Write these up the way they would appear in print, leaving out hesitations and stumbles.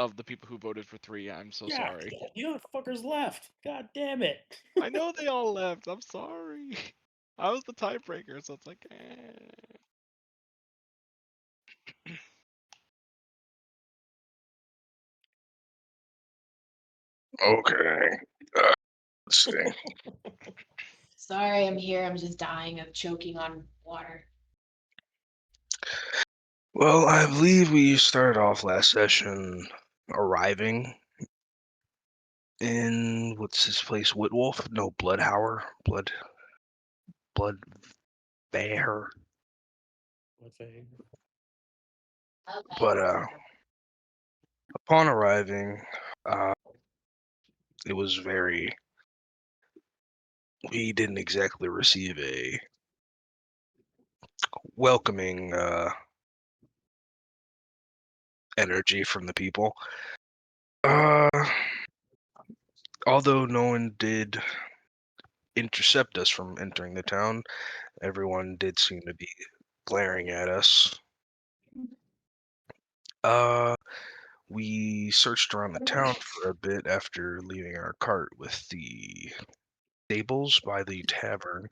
of the people who voted for 3. I'm so sorry. The other fuckers left. God damn it. I know they all left. I'm sorry. I was the tiebreaker, so it's like, Okay. Let's see. Sorry, I'm here. I'm just dying of choking on water. Well, I believe we started off last session arriving in what's this place? Whitwolf? No, Bloodhaver. Bloodhaver. Okay. But upon arriving, it was very. We didn't exactly receive a welcoming energy from the people. Although no one did intercept us from entering the town, everyone did seem to be glaring at us. We searched around the town for a bit after leaving our cart with the stables by the tavern.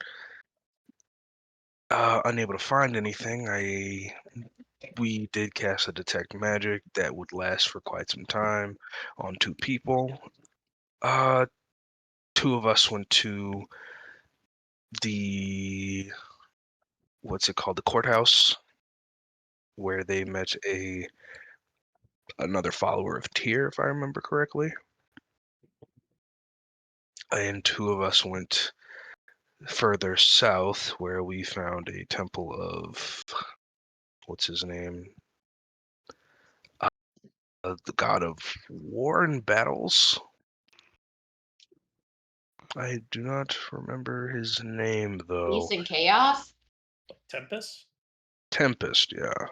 Unable to find anything, we did cast a detect magic that would last for quite some time on 2 people. 2 of us went to the what's it called, the courthouse, where they met another follower of Tyr, if I remember correctly. And 2 of us went further south, where we found a temple of what's his name, the god of war and battles. I do not remember his name though. Peace and chaos? Tempest? Tempest, yeah.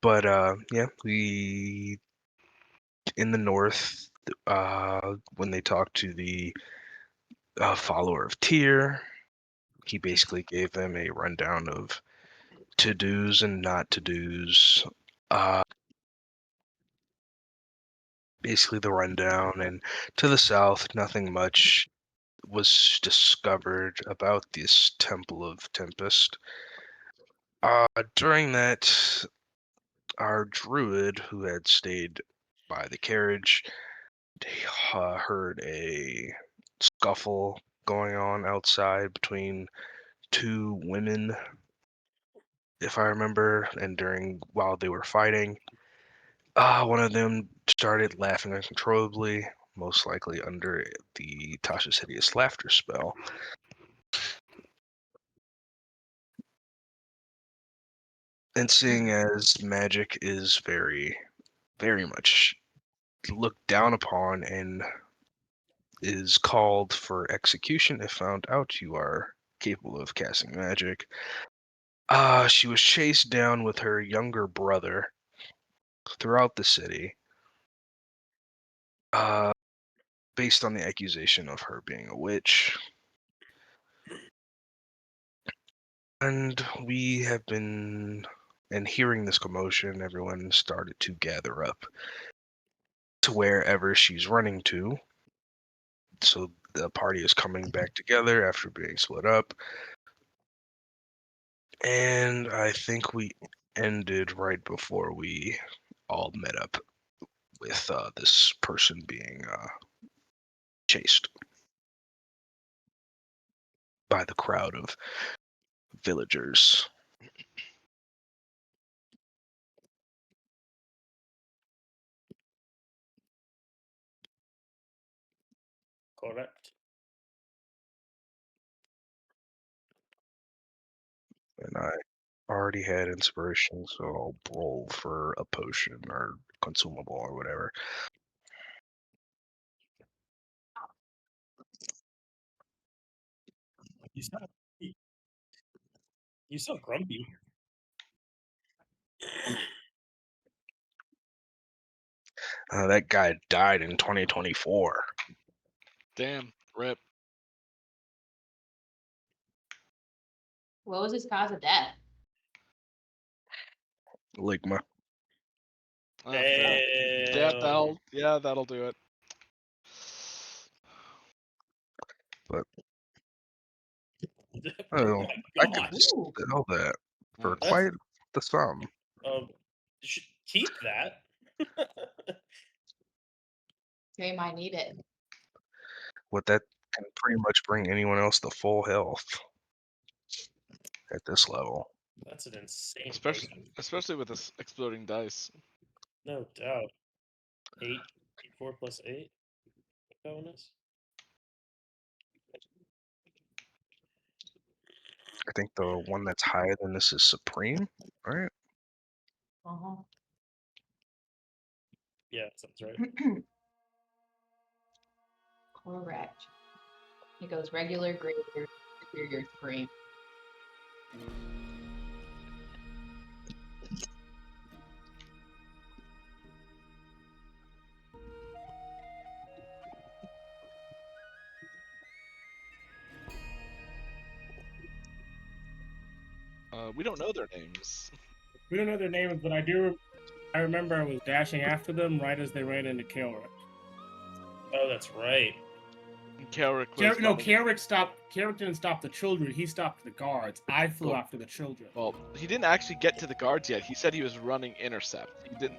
But yeah, we in the north, when they talked to the follower of Tyr, he basically gave them a rundown of to-dos and not to-dos. Basically the rundown, and to the south, nothing much was discovered about this Temple of Tempest. During that, our druid, who had stayed by the carriage, heard a scuffle going on outside between 2 women, if I remember, and while they were fighting, one of them started laughing uncontrollably, most likely under the Tasha's Hideous Laughter spell. And seeing as magic is very, very much looked down upon and is called for execution if found out you are capable of casting magic, she was chased down with her younger brother throughout the city, based on the accusation of her being a witch. And we have been, and hearing this commotion, everyone started to gather up to wherever she's running to. So the party is coming back together after being split up. And I think we ended right before we all met up with this person being chased by the crowd of villagers. Correct. And I already had inspiration, so I'll roll for a potion or consumable or whatever. You sound grumpy. That guy died in 2024. damn, rip. What was his cause of death? Ligma. Ah, fair. That'll do it. Oh, my I could God. sell that for Mm. quite the sum. You should keep that. They might need it. What that can pretty much bring anyone else to full health at this level. That's an insane potion. Especially with this exploding dice. No doubt. 8, 4 plus 8 bonus. I think the one that's higher than this is Supreme, right? Uh-huh. Yeah, sounds right. Correct. It goes regular, greater, superior, supreme. We don't know their names. We don't know their names, but I remember I was dashing after them right as they ran into Kaelric. Oh, that's right. Kaelric was Kaelric didn't stop the children. He stopped the guards. I flew after the children. Well, he didn't actually get to the guards yet. He said he was running intercept. He didn't.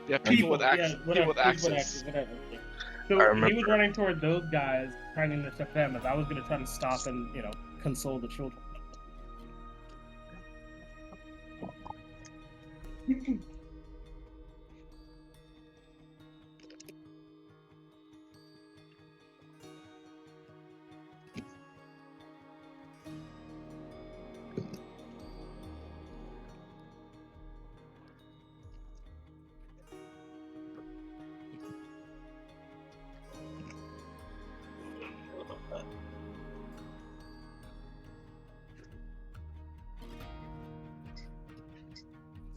Yeah, people with axes. People with axes. Whatever. I So he was remember. running toward those guys, trying to intercept them, as I was going to try to stop and, console the children.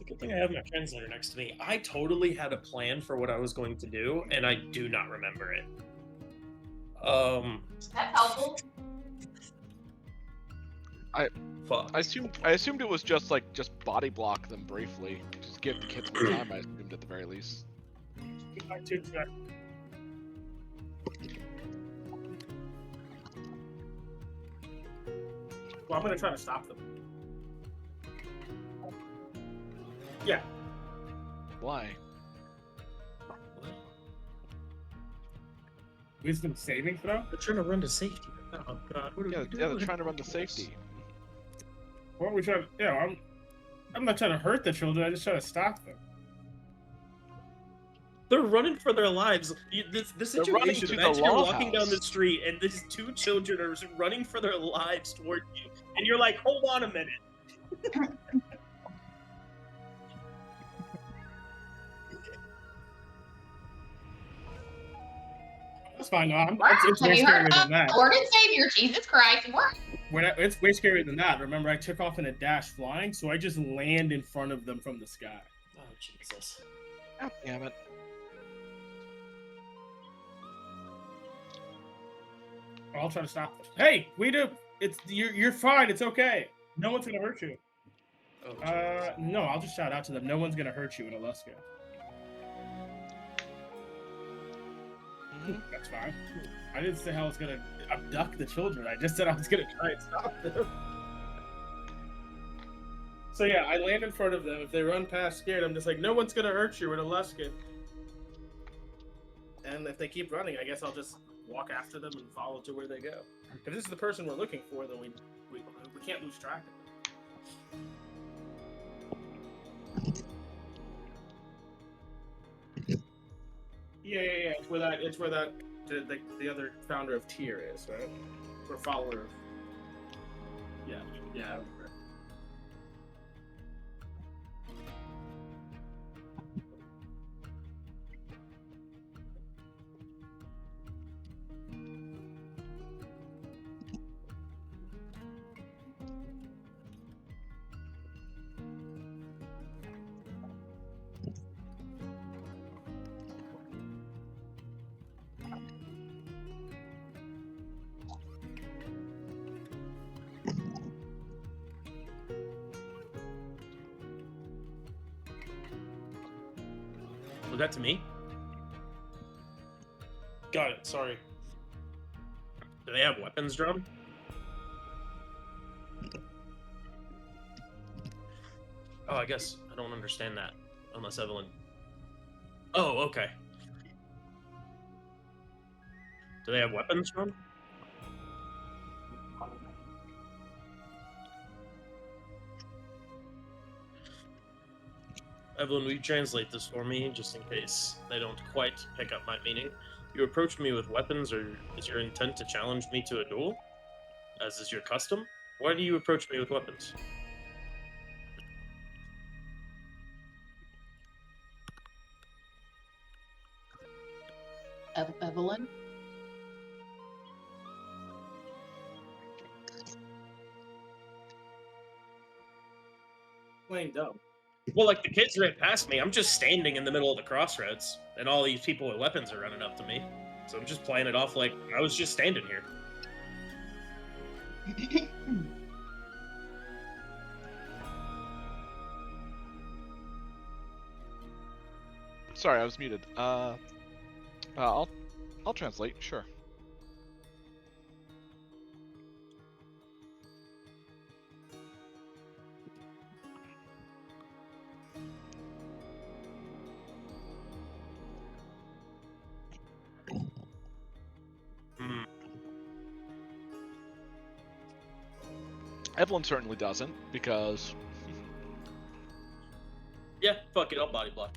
Good thing I have my translator next to me. I totally had a plan for what I was going to do, and I do not remember it. That's helpful. Fuck. I assumed it was just body block them briefly. Just give the kids more time. I assumed at the very least. Well, I'm going to try to stop them. Yeah. Why? Wisdom saving throw? They're trying to run to safety. Oh god, what are Yeah, we doing? yeah, they're trying to run the safety. What are we trying to... I'm not trying to hurt the children. I just try to stop them. They're running for their lives. The They're running situation, to the imagine you're law walking down the house. street and these 2 children are running for their lives toward you. And you're like, hold on a minute. That's fine. No, it's Have way you heard scarier of than that. Lord and Savior Jesus Christ? It's way scarier than that. Remember, I took off in a dash flying, so I just land in front of them from the sky. Oh, Jesus. God damn it. I'll try to stop them. Hey, you're fine. It's okay. No one's gonna hurt you. Oh, No, I'll just shout out to them. No one's gonna hurt you in Alaska. Mhm. That's fine. I didn't say how I was gonna abduct the children. I just said I was gonna try and stop them. So yeah, I land in front of them. If they run past scared, I'm just like, no one's gonna hurt you in Alaska. And if they keep running, I guess I'll just walk after them and follow to where they go. If this is the person we're looking for, then we can't lose track of them. Yeah. It's where that the other founder of Tyr is, right? Or follower of. Yeah. I remember. Was that to me? Got it. Sorry. Do they have weapons drawn? Oh, I guess I don't understand that. Unless Evelyn... Oh, okay. Do they have weapons drawn? Evelyn, will you translate this for me, just in case they don't quite pick up my meaning? You approached me with weapons, or is your intent to challenge me to a duel? As is your custom? Why do you approach me with weapons? Evelyn? Plain dumb. Well, like, the kids ran past me. I'm just standing in the middle of the crossroads, and all these people with weapons are running up to me. So I'm just playing it off like I was just standing here. Sorry, I was muted. I'll translate. Sure. Hmm. Evelyn certainly doesn't, because Yeah, fuck it, I'll body block.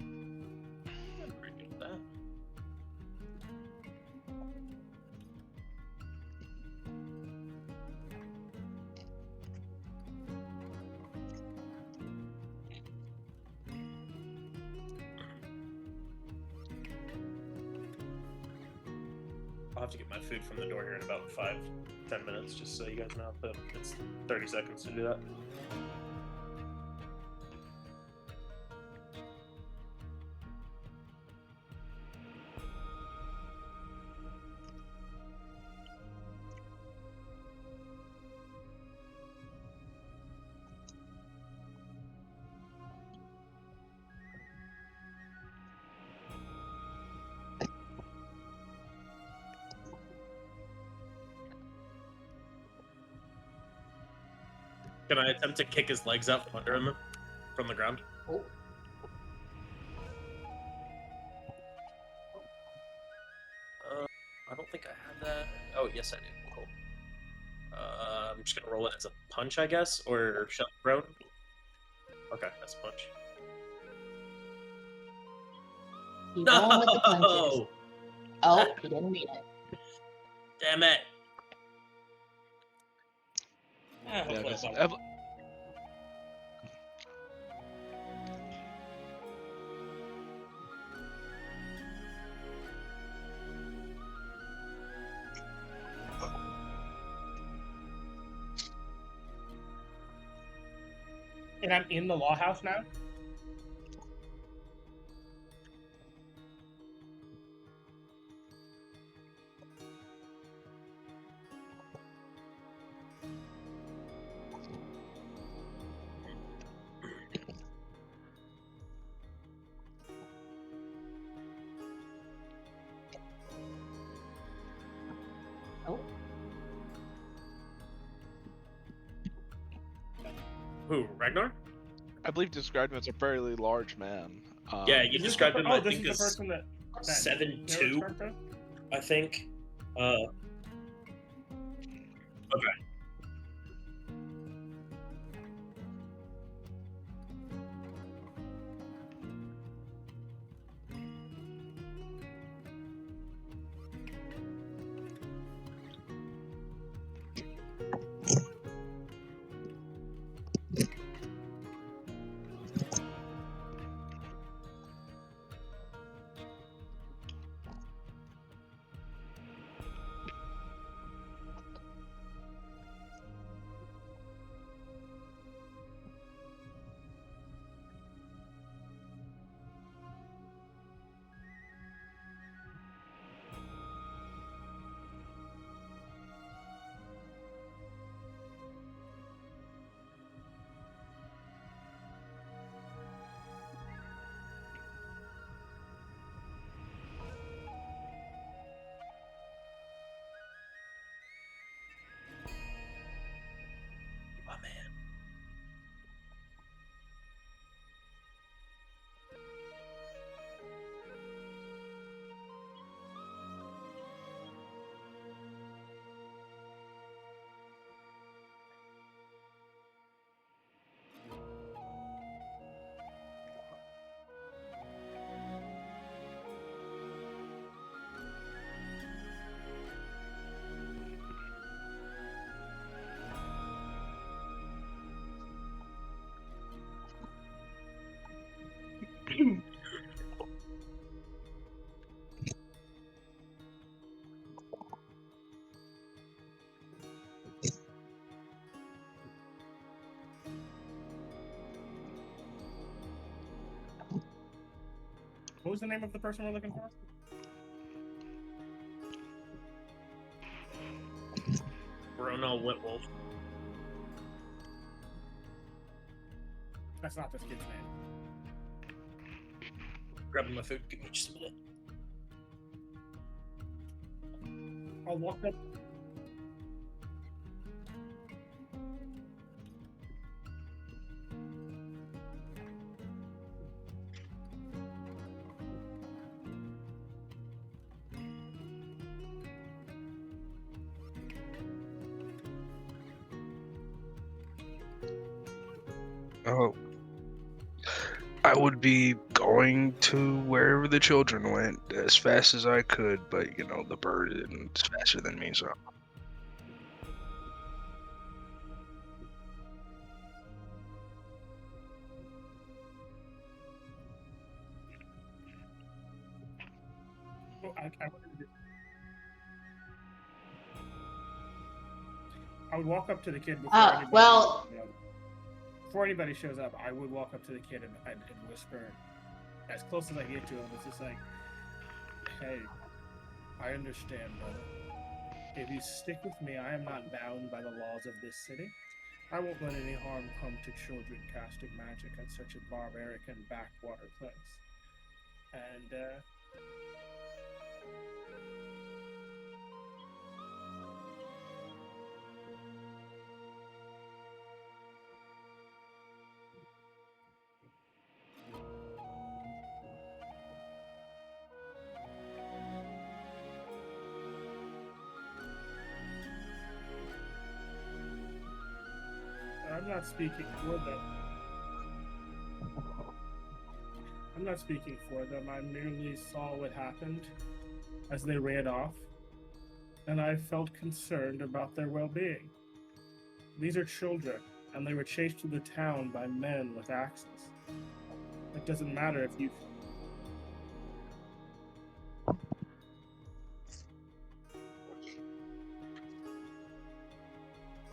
I'm pretty good with that. I'll have to get my food from the door here in about 5-10 minutes, just so you guys know. But it's 30 seconds to do that. Can I attempt to kick his legs out from under him from the ground? Oh. I don't think I have that. Oh, yes, I do. Cool. I'm just gonna roll it as a punch, I guess, or shove prone. Okay, that's a punch. He's going with the punches. No! Oh, he didn't mean it. Damn it! Ah, hopefully yeah, that's not- 'cause And I'm in the law house now? Oh, Who, Ragnar? I believe described him as a fairly large man. Yeah, you Is this described the, him, oh, I this think, is the as person that 7'2", Garrett's from? I think. Okay. was the name of the person we're looking for? Bruno Whitwolf. That's not this kid's name. Grabbing my food. Give me just a minute. I'll walk up. Oh, I would be going to wherever the children went as fast as I could, but you know, the bird is faster than me, so. Well, I would walk up to the kid before anybody, well- before anybody shows up. I would walk up to the kid and whisper, as close as I get to him. It's just like, "Hey, I understand, brother. If you stick with me, I am not bound by the laws of this city. I won't let any harm come to children casting magic at such a barbaric and backwater place. And I'm not speaking for them. I'm not speaking for them. I merely saw what happened as they ran off, and I felt concerned about their well-being. These are children, and they were chased through the town by men with axes. It doesn't matter if you...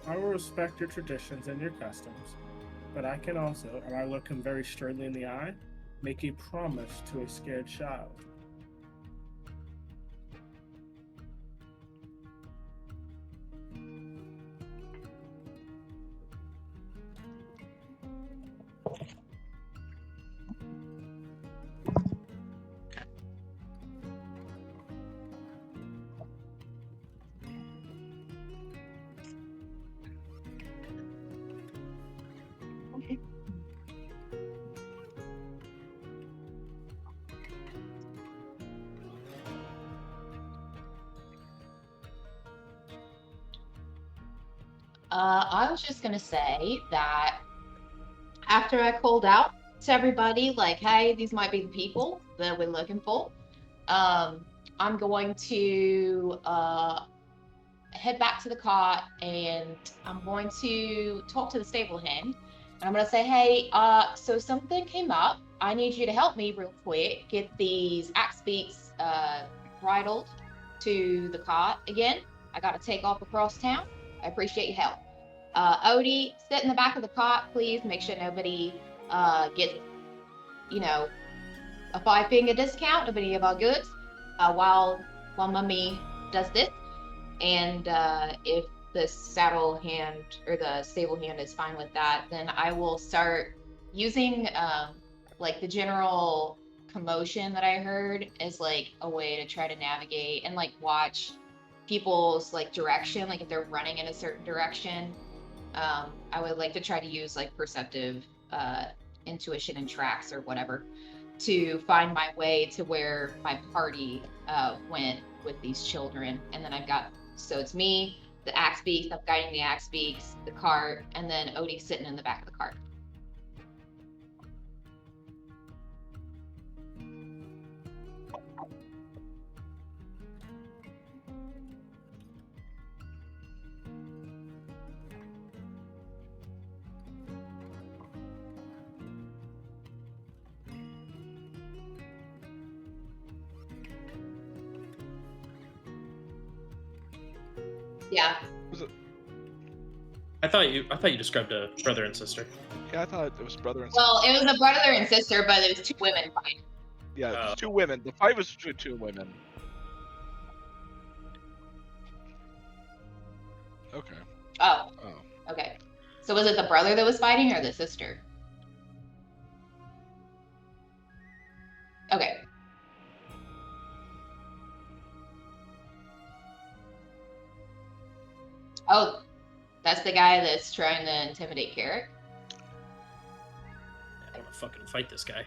I will respect your traditions and your customs, but I can also, and I look him very sternly in the eye, make a promise to a scared child. I was just gonna say that after I called out to everybody, like, hey, these might be the people that we're looking for, I'm going to head back to the cot and I'm going to talk to the stable hand. And I'm gonna say, hey, so something came up. I need you to help me real quick get these axe beaks bridled to the cot again. I gotta take off across town. I appreciate your help. Odie, sit in the back of the cot, please. Make sure nobody gets, you know, a 5-finger discount of any of our goods while Mummy does this. And if the saddle hand or the stable hand is fine with that, then I will start using like the general commotion that I heard as like a way to try to navigate and like watch people's like direction, like if they're running in a certain direction. I would like to try to use like perceptive intuition and tracks or whatever to find my way to where my party went with these children. And then I've got, so it's me, the axe beaks, I'm guiding the axe beaks, the cart, and then Odie sitting in the back of the cart. Yeah. I thought you described a brother and sister. Yeah, I thought it was brother and Well, it was a brother and sister, but it was 2 women fighting. Yeah, it's 2 women. The fight was between 2 women. Okay. Oh, Oh. okay. So was it the brother that was fighting or the sister? Okay. Oh, that's the guy that's trying to intimidate Carrick? I want to fucking fight this guy.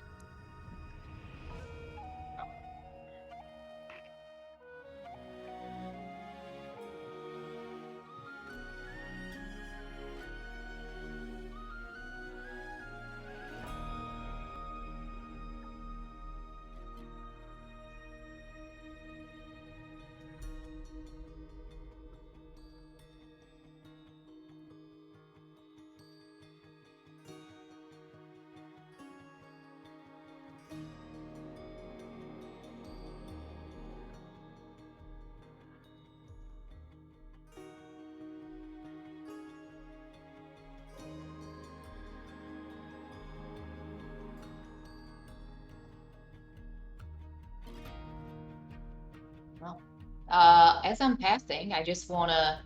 As I'm passing, I just want to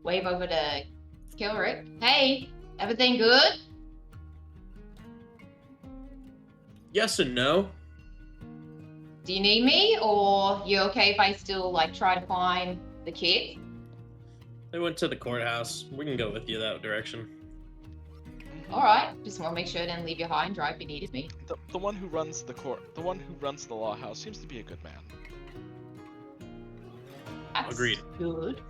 wave over to Kilrick. Hey, everything good? Yes and no. Do you need me, or you okay if I still like try to find the kid? They went to the courthouse. We can go with you that direction. All right, just want to make sure I didn't leave you high and dry if you needed me. The one who runs the law house seems to be a good man. That's Agreed. Good.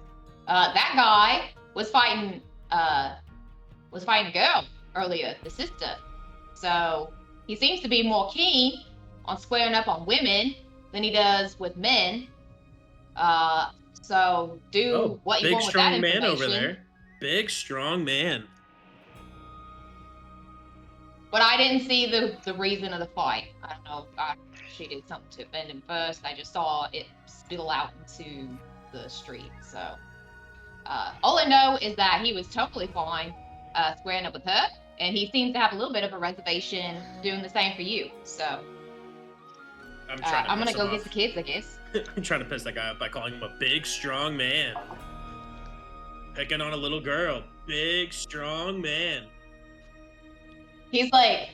That guy was fighting a girl earlier, the sister. So he seems to be more keen on squaring up on women than he does with men. So do what you big want with that strong man information. over there. Big strong man. But I didn't see the reason of the fight. I don't know if she did something to offend him first. I just saw it spill out into the street. So all I know is that he was totally fine squaring up with her, and he seems to have a little bit of a reservation doing the same for you. So I'm gonna go get the kids, I guess. I'm trying to piss that guy off by calling him a big strong man. Picking on a little girl. Big strong man. He's like,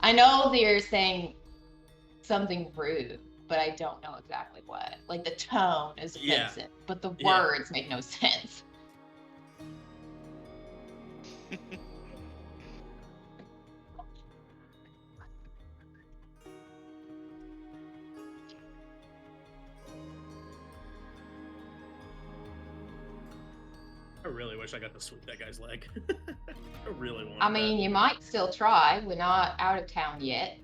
I know they're saying something rude, but I don't know exactly what. Like the tone is offensive, but the words make no sense. I really wish I got to sweep that guy's leg. I really want. I mean, you might still try. We're not out of town yet.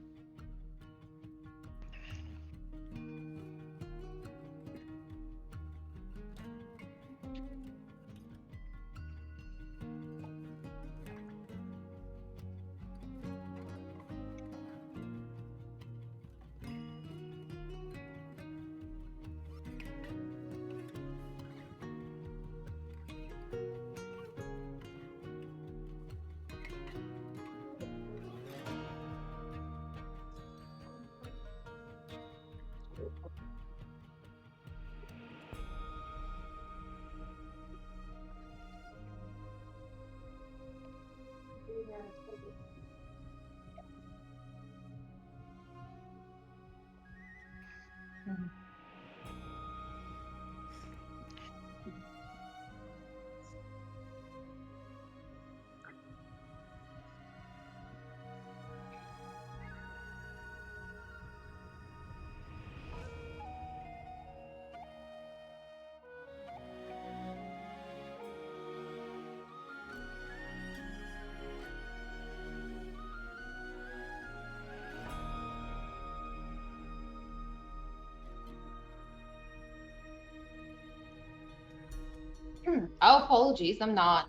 Oh, apologies. I'm not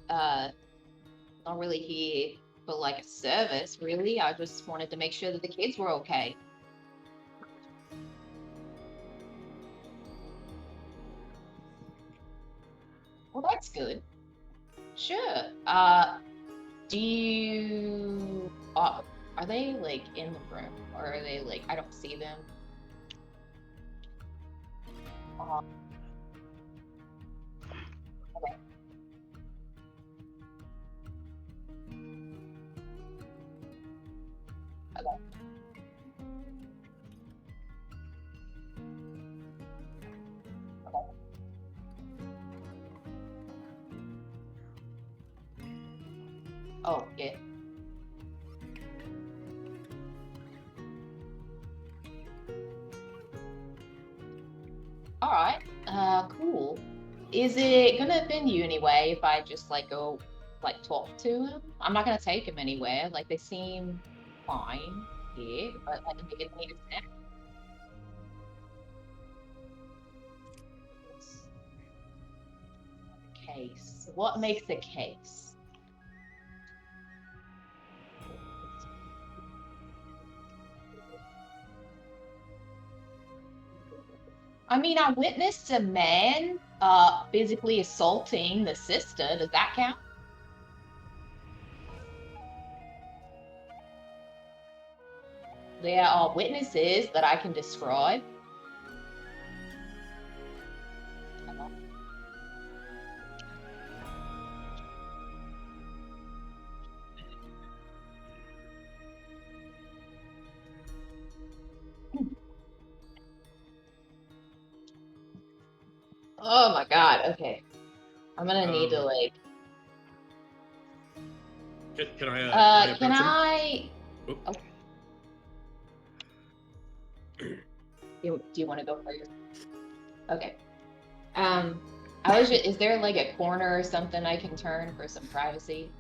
really here for like a service, really. I just wanted to make sure that the kids were okay. Well, that's good. Sure. Do you Are they like in the room, or are they like I don't see them? Okay. Okay. Oh, yeah. All right. Cool. Is it gonna offend you anyway if I just like go like talk to him? I'm not gonna take him anywhere. Like they seem fine here, but like they need a snack. Case. What makes a case? I mean, I witnessed a man physically assaulting the sister. Does that count? There are witnesses that I can describe. Oh my god, okay. I'm gonna need to like Can I can approach him? I Oop. oh. Do you want to go first? Okay. I was just, is there like a corner or something I can turn for some privacy?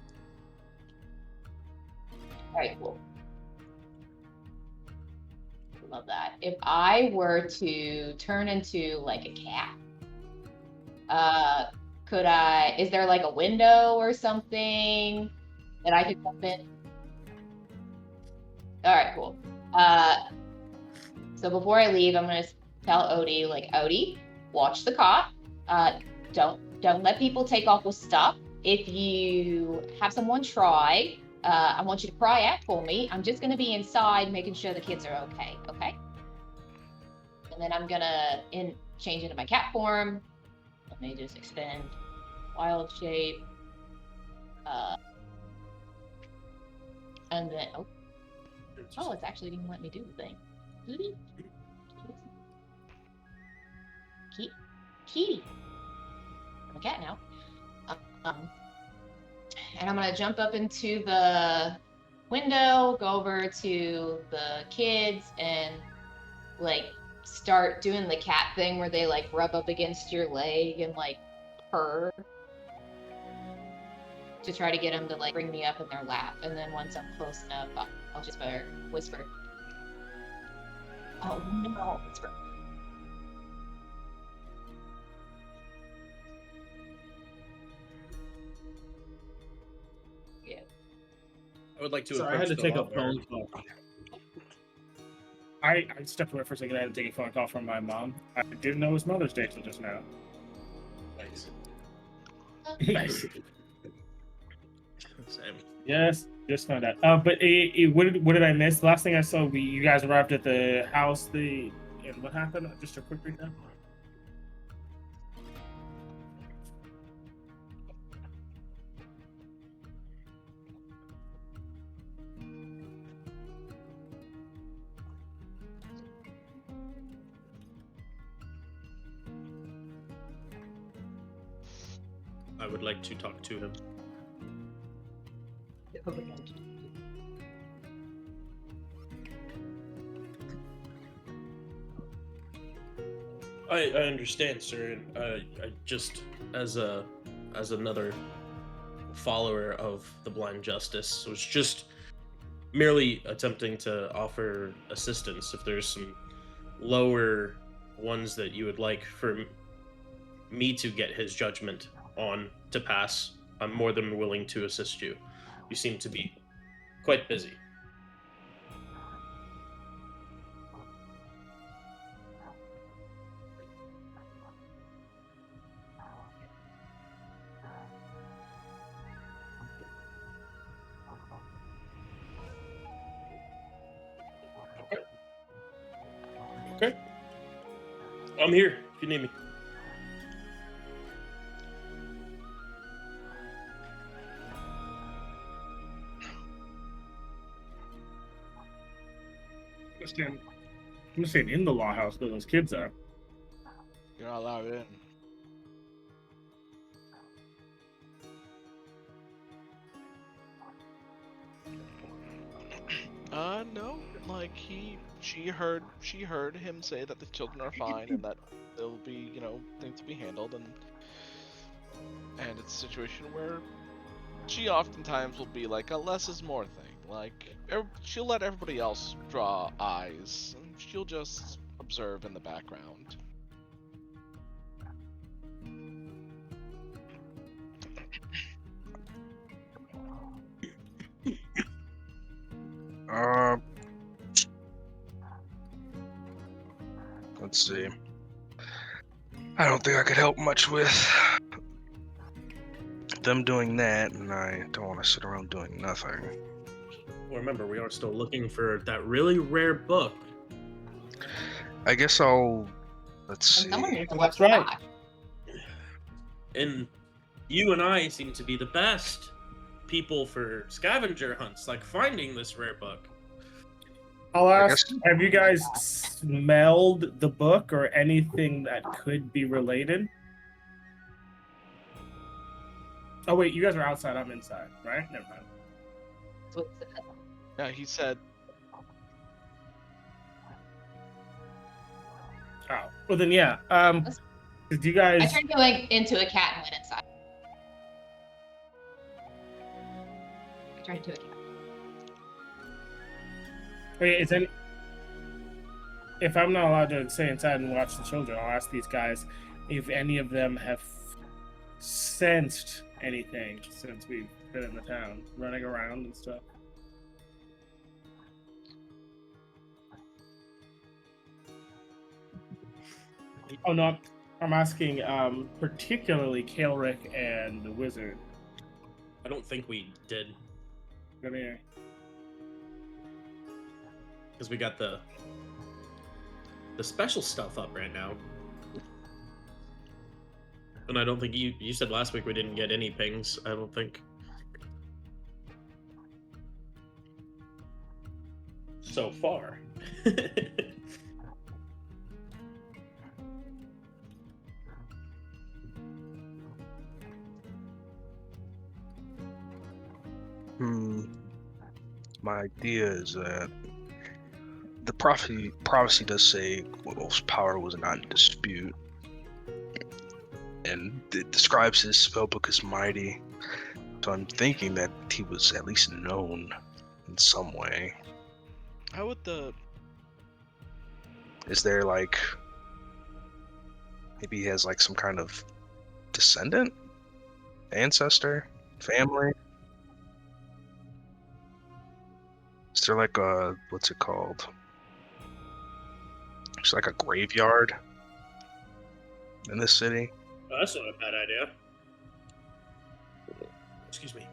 All right, cool. Love that. If I were to turn into like a cat, could I, is there like a window or something that I could jump in? All right, cool. So before I leave, I'm gonna tell Odie, like, Odie, watch the cop. Don't let people take off with stuff. If you have someone try, I want you to cry out for me. I'm just gonna be inside, making sure the kids are okay. Okay. And then I'm gonna change into my cat form. Let me just expand wild shape. And then oh, it's actually didn't let me do the thing. Kitty. I'm a cat now. And I'm gonna jump up into the window, go over to the kids, and like start doing the cat thing where they like rub up against your leg and like purr to try to get them to like bring me up in their lap. And then once I'm close enough, I'll just whisper. Oh no, whisper. Yeah. I would like to. Sorry, I had to take a Bloodhaver. phone call. I stepped away for a second. I had to take a phone call from my mom. I didn't know it was Mother's Day till just now. Nice. Nice. Same. Yes, just found out. But what did I miss? The last thing I saw, you guys arrived at the house. And what happened? Just a quick recap. I would like to talk to him. I understand, sir. I just as another follower of the Blind Justice was just merely attempting to offer assistance. If there's some lower ones that you would like for me to get his judgment on to pass, I'm more than willing to assist you. You seem to be quite busy. I'm here if you need me. I'm just saying in the law house where those kids are. You're not allowed in. No. Like she heard him say that the children are fine and that there'll be, things to be handled, and it's a situation where she oftentimes will be like a less is more thing. Like she'll let everybody else draw eyes, and she'll just observe in the background. Let's see. I don't think I could help much with them doing that, and I don't want to sit around doing nothing. Well, remember, we are still looking for that really rare book. I guess let's see. Someone needs to That's watch right. back. And you and I seem to be the best people for scavenger hunts, like finding this rare book. I'll I ask, have you guys smelled the book or anything that could be related? Oh, wait, you guys are outside. I'm inside, right? Never mind. That's what it said. Yeah, he said. Oh, well then, yeah. Did you I guys... turned into a cat and went inside. I turned into a cat. Wait, if I'm not allowed to stay inside and watch the children, I'll ask these guys if any of them have sensed anything since we've been in the town, running around and stuff. Oh no, I'm asking particularly Kaelric and the wizard. I don't think we did, Come here. because we got the special stuff up right now. And I don't think you said last week we didn't get any pings, I don't think. So far. My idea is that the prophecy does say Wolf's power was not in dispute, and it describes his spellbook as mighty. So I'm thinking that he was at least known in some way. How would Is there like maybe he has like some kind of descendant, ancestor, family? Is there like a, what's it called? It's like a graveyard in this city. Oh, that's not a bad idea. Excuse me.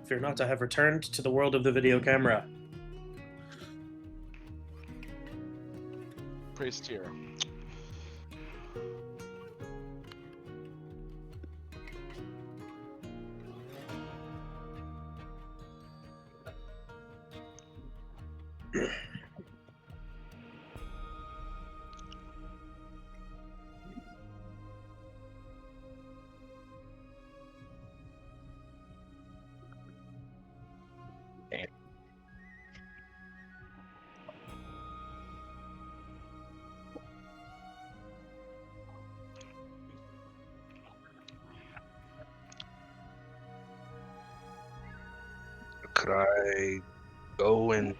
Fear not, I have returned to the world of the video camera. praise tier? Could I go and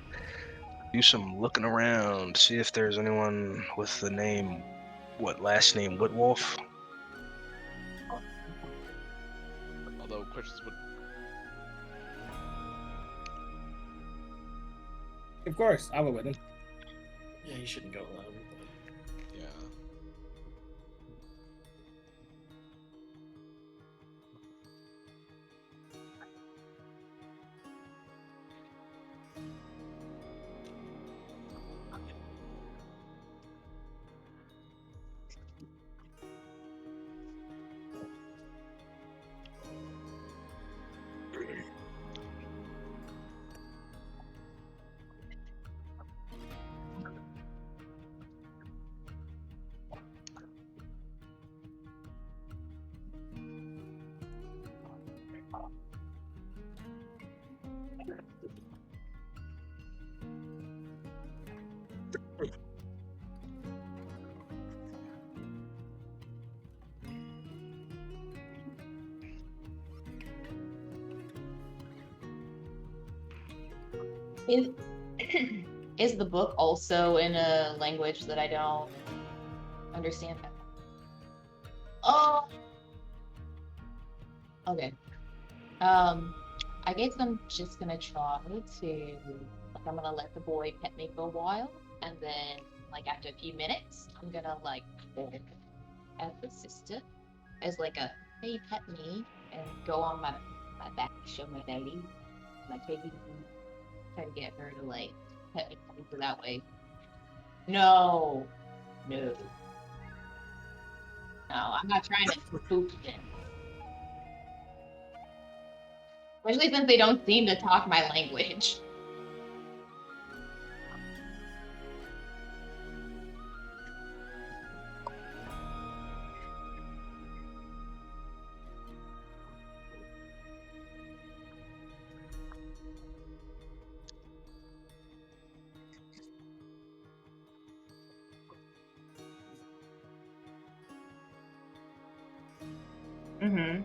do some looking around, see if there's anyone with the name, last name Whitwolf? Although questions would. Of course, I will with him. Yeah, you shouldn't go alone. Yeah. Is is the book also in a language that I don't understand? Oh, okay. I guess I'm just gonna try to, like, I'm gonna let the boy pet me for a while, and then, like, after a few minutes, I'm gonna, like, look at the sister as, like, a, hey, pet me, and go on my back, show my baby, my baby, try to get her to, like, pet me so that way. No, no, I'm not trying to spook them. Especially since they don't seem to talk my language. Mm-hmm.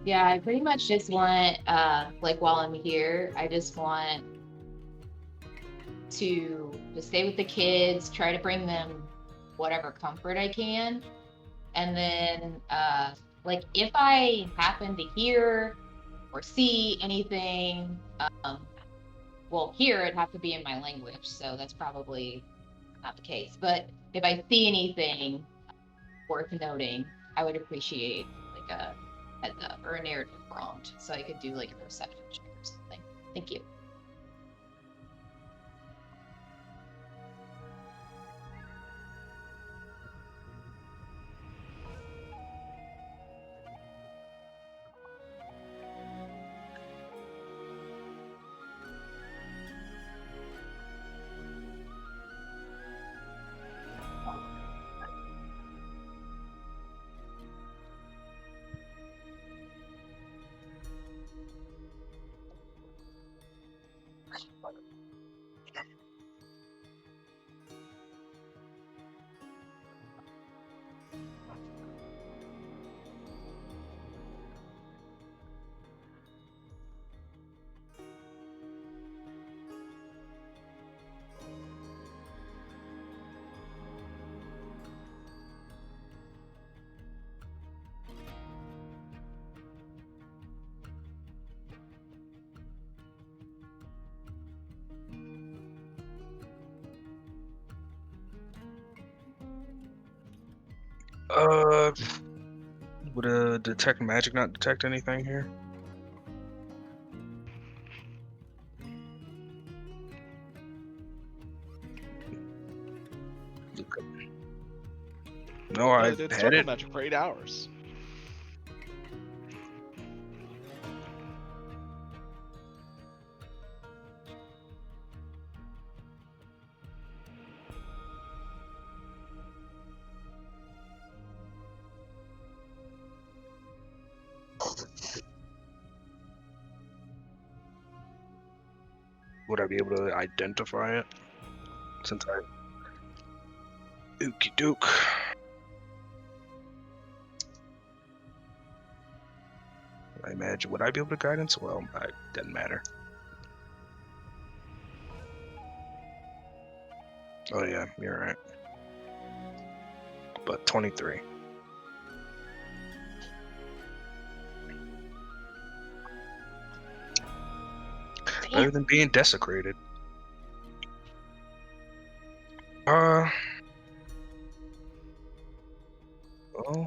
Yeah, I pretty much just want, like, while I'm here, I just want to just stay with the kids, try to bring them whatever comfort I can. And then, like, if I happen to hear or see anything, well, here it'd have to be in my language, so that's probably not the case. But if I see anything worth noting, I would appreciate, like, a heads up or a narrative prompt, so I could do, like, a perception check or something. Thank you. Would a detect magic not detect anything here? No, I It did had circle it. magic for 8 hours. Would I be able to identify it? Since I... Ookie doke. I imagine, would I be able to guidance? Well, it doesn't matter. Oh yeah, you're right. But 23. Better than being desecrated. Oh,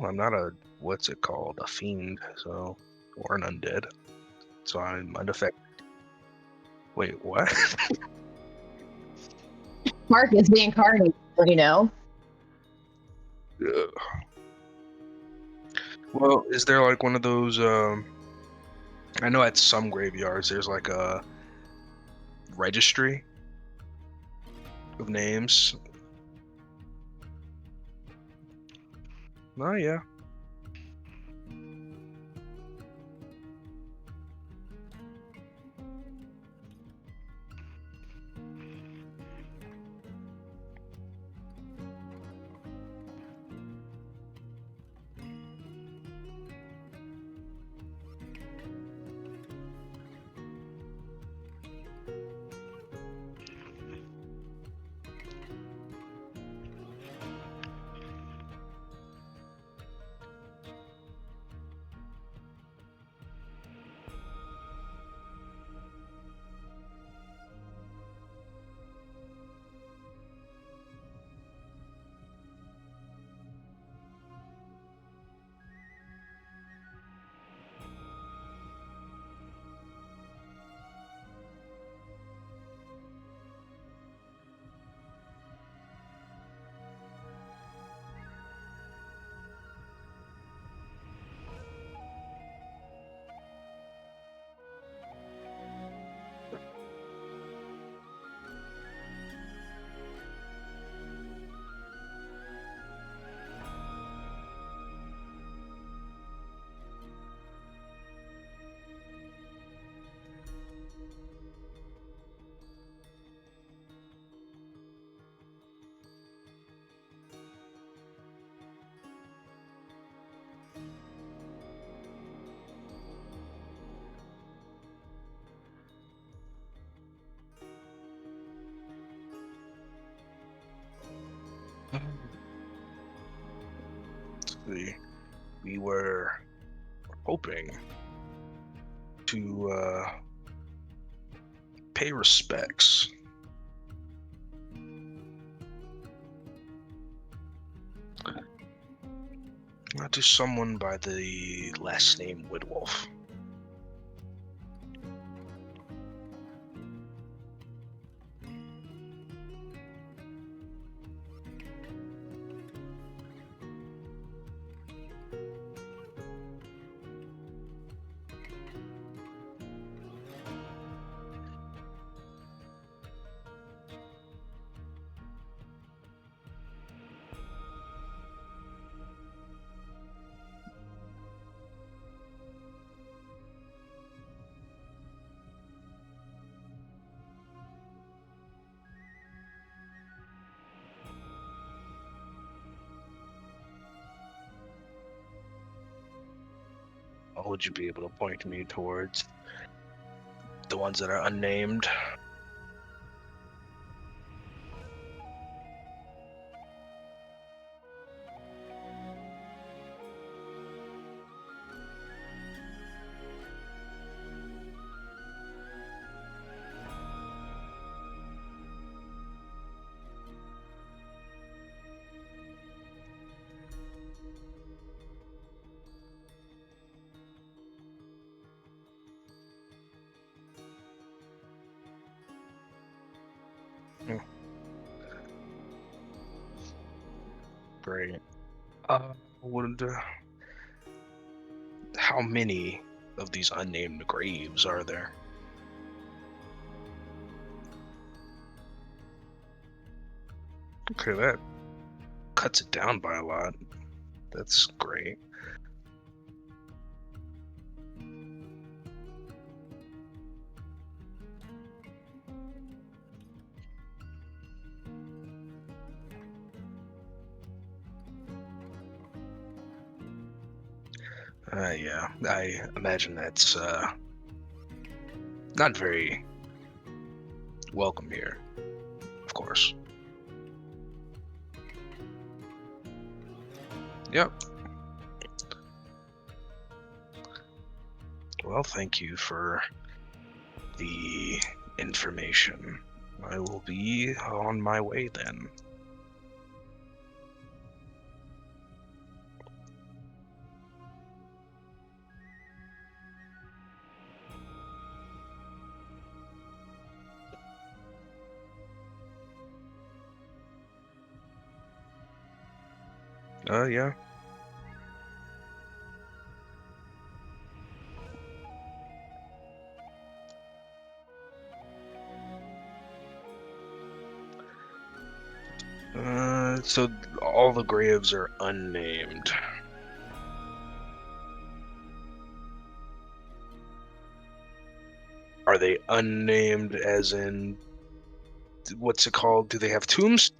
I'm not a, what's it called? A fiend, so, or an undead. So I'm unaffected. Wait, what? Mark is the incarnate, you know. Ugh. Well, is there like one of those, I know at some graveyards there's like a registry of names. Oh yeah. See, we were hoping to pay respects to someone by the last name Woodwolf. Would you be able to point me towards the ones that are unnamed? Great. Would how many of these unnamed graves are there? Okay, that cuts it down by a lot. That's great. Yeah, I imagine that's not very welcome here, of course. Yep. Well, thank you for the information. I will be on my way then. Yeah. So all the graves are unnamed. Are they unnamed as in, what's it called? Do they have tombs?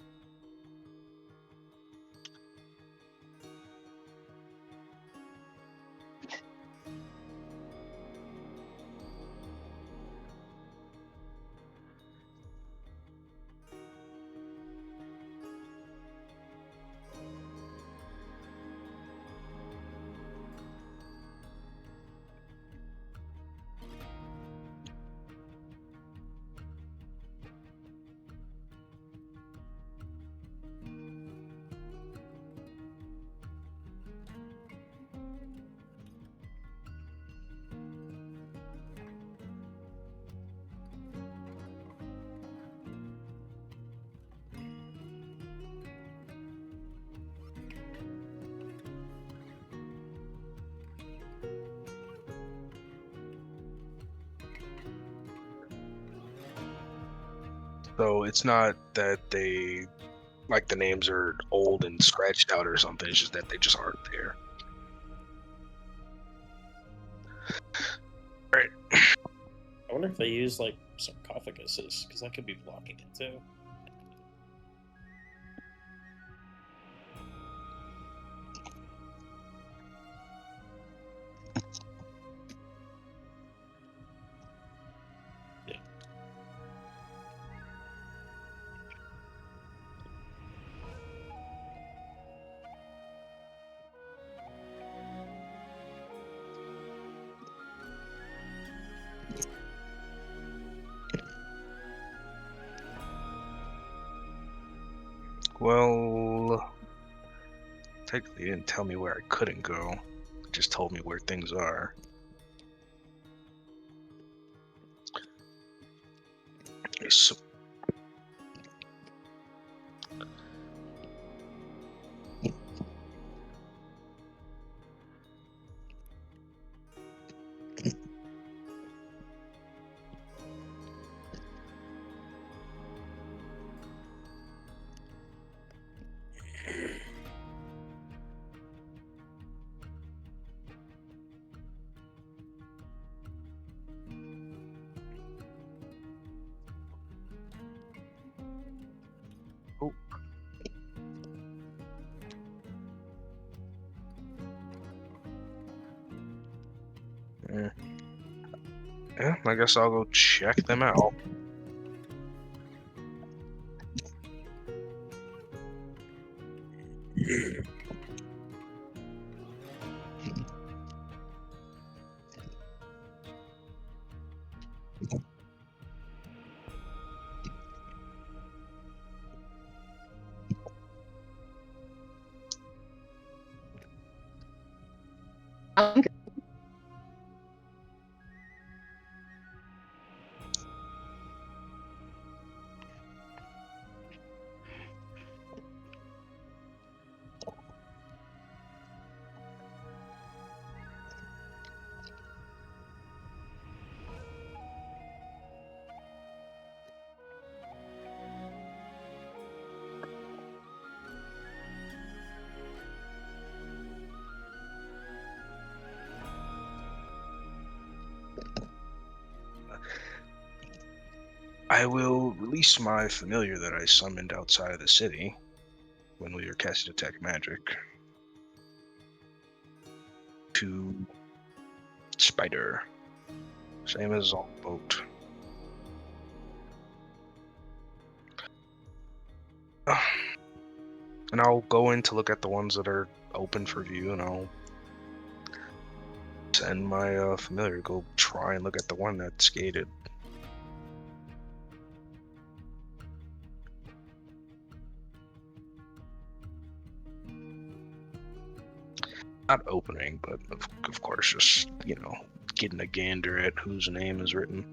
So it's not that they, like, the names are old and scratched out or something. It's just that they just aren't there. Right. I wonder if they use like sarcophaguses, because that could be blocking it too. Well, technically, you didn't tell me where I couldn't go. You just told me where things are. So, oh. Yeah, I guess I'll go check them out. I'm good. I will release my familiar that I summoned outside of the city when we were casting Detect Magic to Spider. Same as on boat. And I'll go in to look at the ones that are open for view, and I'll send my familiar to go try and look at the one that's gated. Not opening, but of course, just, getting a gander at whose name is written.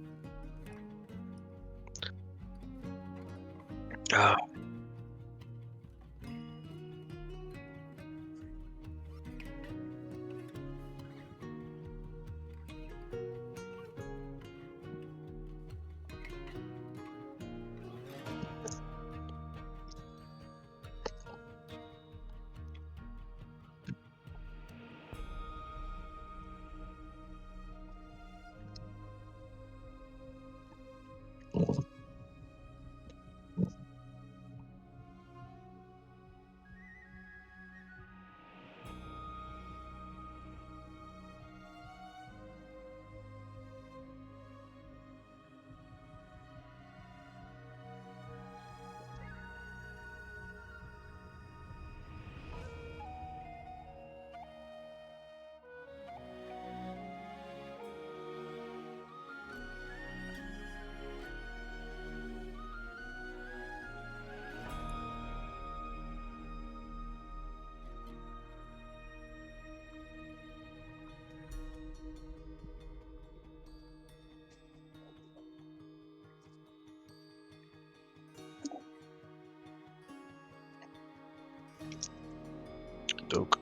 Doke.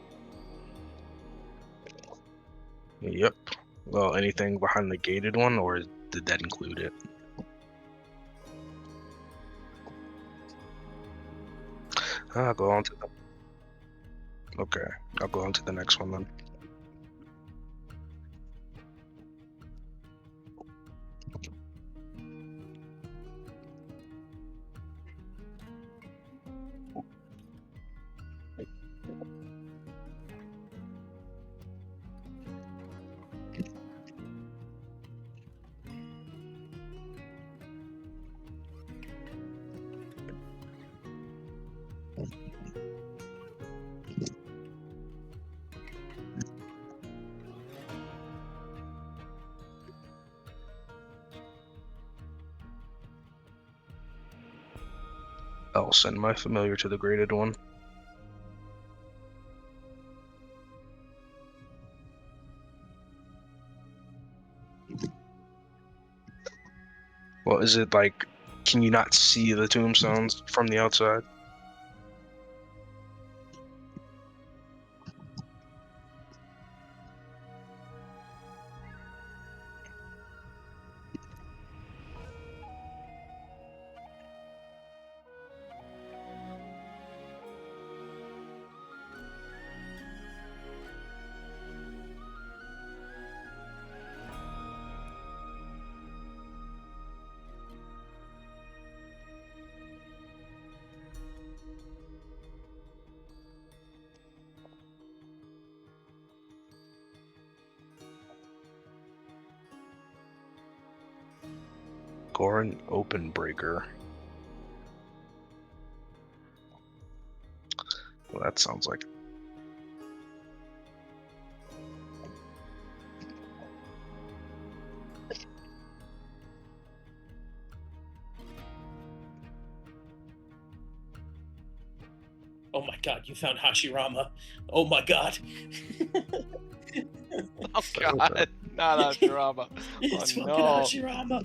Yep. Well, anything behind the gated one, or did that include it? I'll go on to the... Okay, I'll go on to the next one then. I'll send my familiar to the graded one. Well, is it like, can you not see the tombstones from the outside? Goran Openbreaker. Well, that sounds like... Oh my god, you found Hashirama. Oh my god. Oh God, not Hashirama. It's Oh, fucking no. Hashirama.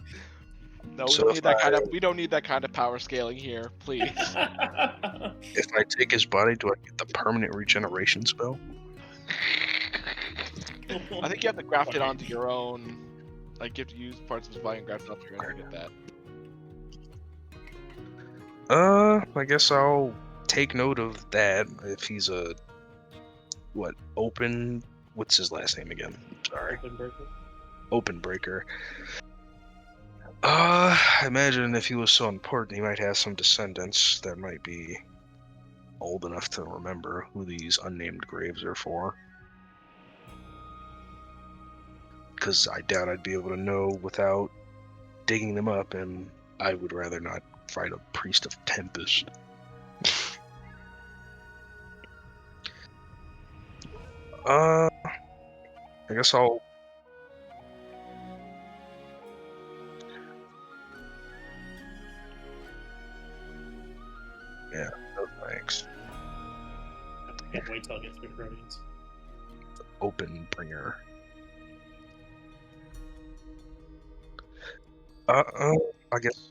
No, we So don't if need that kind of. We don't need that kind of power scaling here, please. If I take his body, do I get the permanent regeneration spell? I think you have to graft it onto your own. Like you have to use parts of his body and graft it onto your own to get that. I guess I'll take note of that. If he's a open, what's his last name again? Sorry. Openbreaker. Openbreaker. I imagine if he was so important, he might have some descendants that might be old enough to remember who these unnamed graves are for. Because I doubt I'd be able to know without digging them up, and I would rather not fight a priest of Tempest. I guess I'll... Yeah, no thanks. I can't wait till I get through Proteins. Open bringer. I guess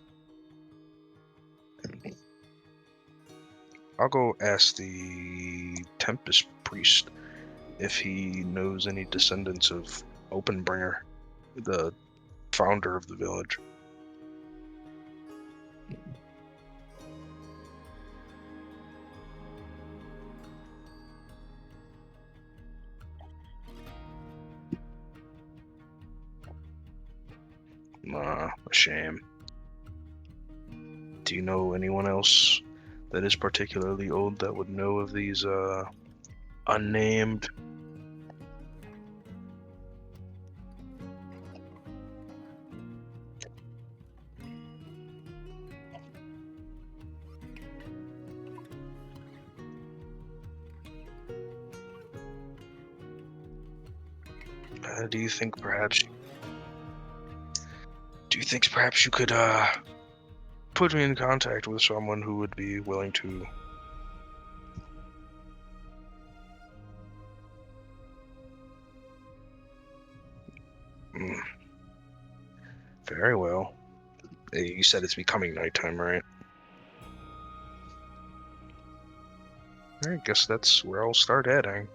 I'll go ask the Tempest priest if he knows any descendants of Openbringer, the founder of the village. A shame. Do you know anyone else that is particularly old that would know of these unnamed? Do you think perhaps you could put me in contact with someone who would be willing to Very well. You said it's becoming nighttime, right? I guess that's where I'll start heading.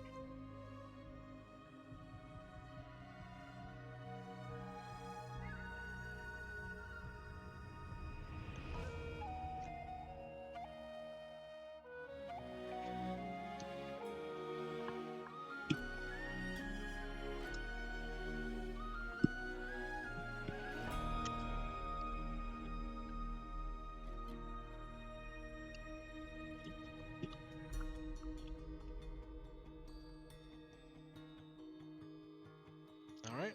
All right.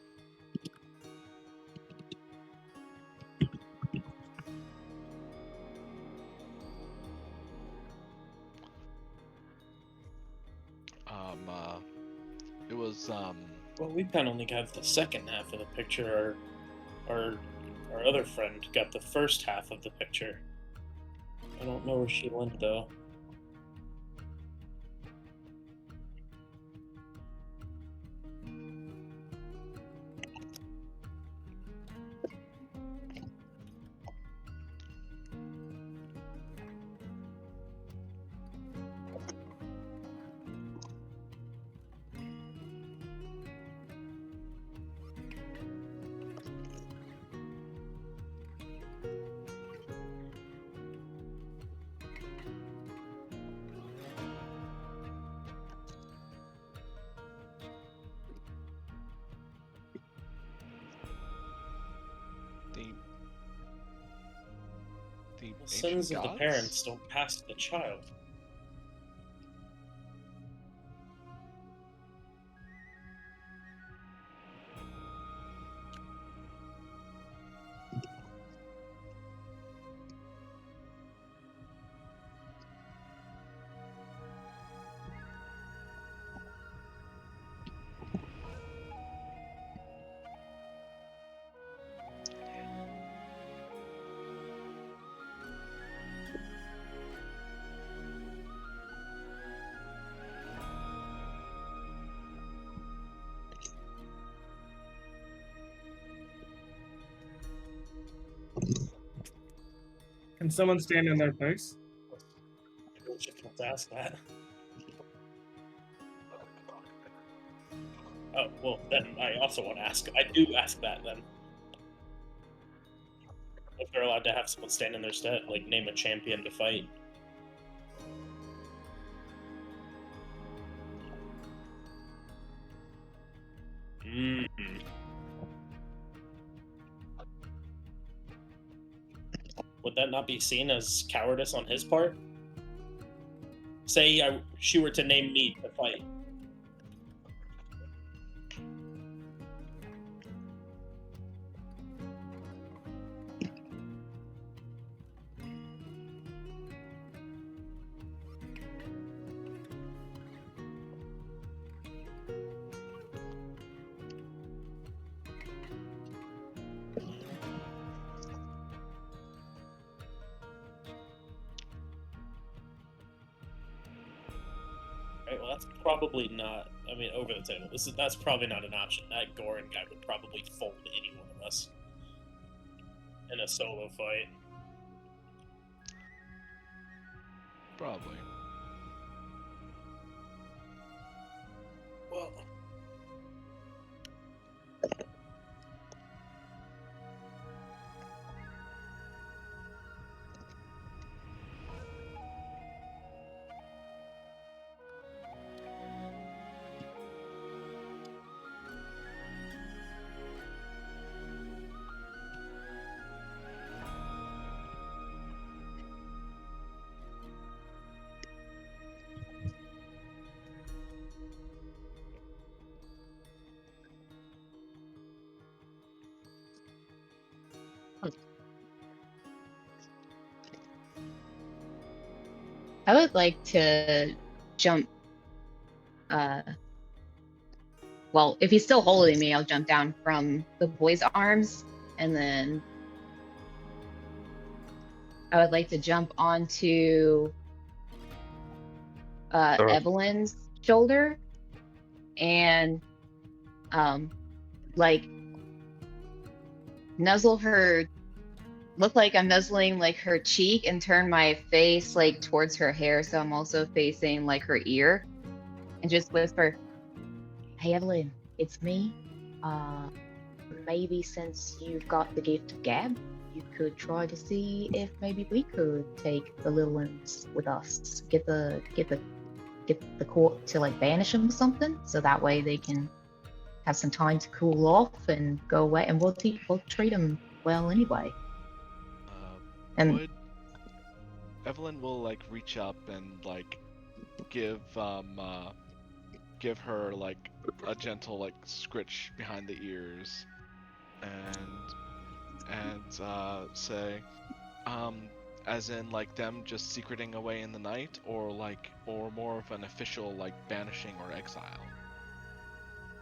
It was Well, we kind of only got the second half of the picture. Our other friend got the first half of the picture. I don't know where she went though. the The sins ancient of the gods? parents don't pass to the child. Can someone stand in their place? I was just about to ask that. Oh, well, then I also want to ask. I do ask that then. If they're allowed to have someone stand in their stead, like name a champion to fight. would that not be seen as cowardice on his part? Say she were to name me to fight. Right, well, that's probably not. I mean, over the table. That's probably not an option. That Goran guy would probably fold any one of us in a solo fight. Probably. Well, I would like to jump. Well, if he's still holding me, I'll jump down from the boy's arms, and then I would like to jump onto Evelyn's shoulder and like nuzzle her, look like I'm nuzzling like her cheek, and turn my face like towards her hair, so I'm also facing like her ear, and just whisper, "Hey Evelyn, it's me. Maybe since you've got the gift of gab, you could try to see if maybe we could take the little ones with us. Get the court to like banish them or something, so that way they can have some time to cool off and go away, and we'll treat them well anyway." And Would Evelyn will like reach up and like give her like a gentle like scritch behind the ears, and say, as in like them just secreting away in the night, or more of an official like banishing or exile.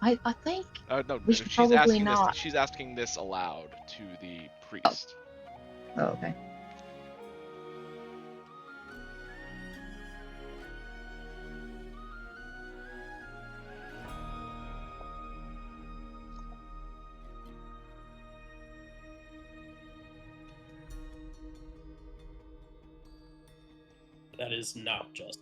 I think No, we should probably not. She's asking this aloud to the priest. Oh, okay. that is not justice.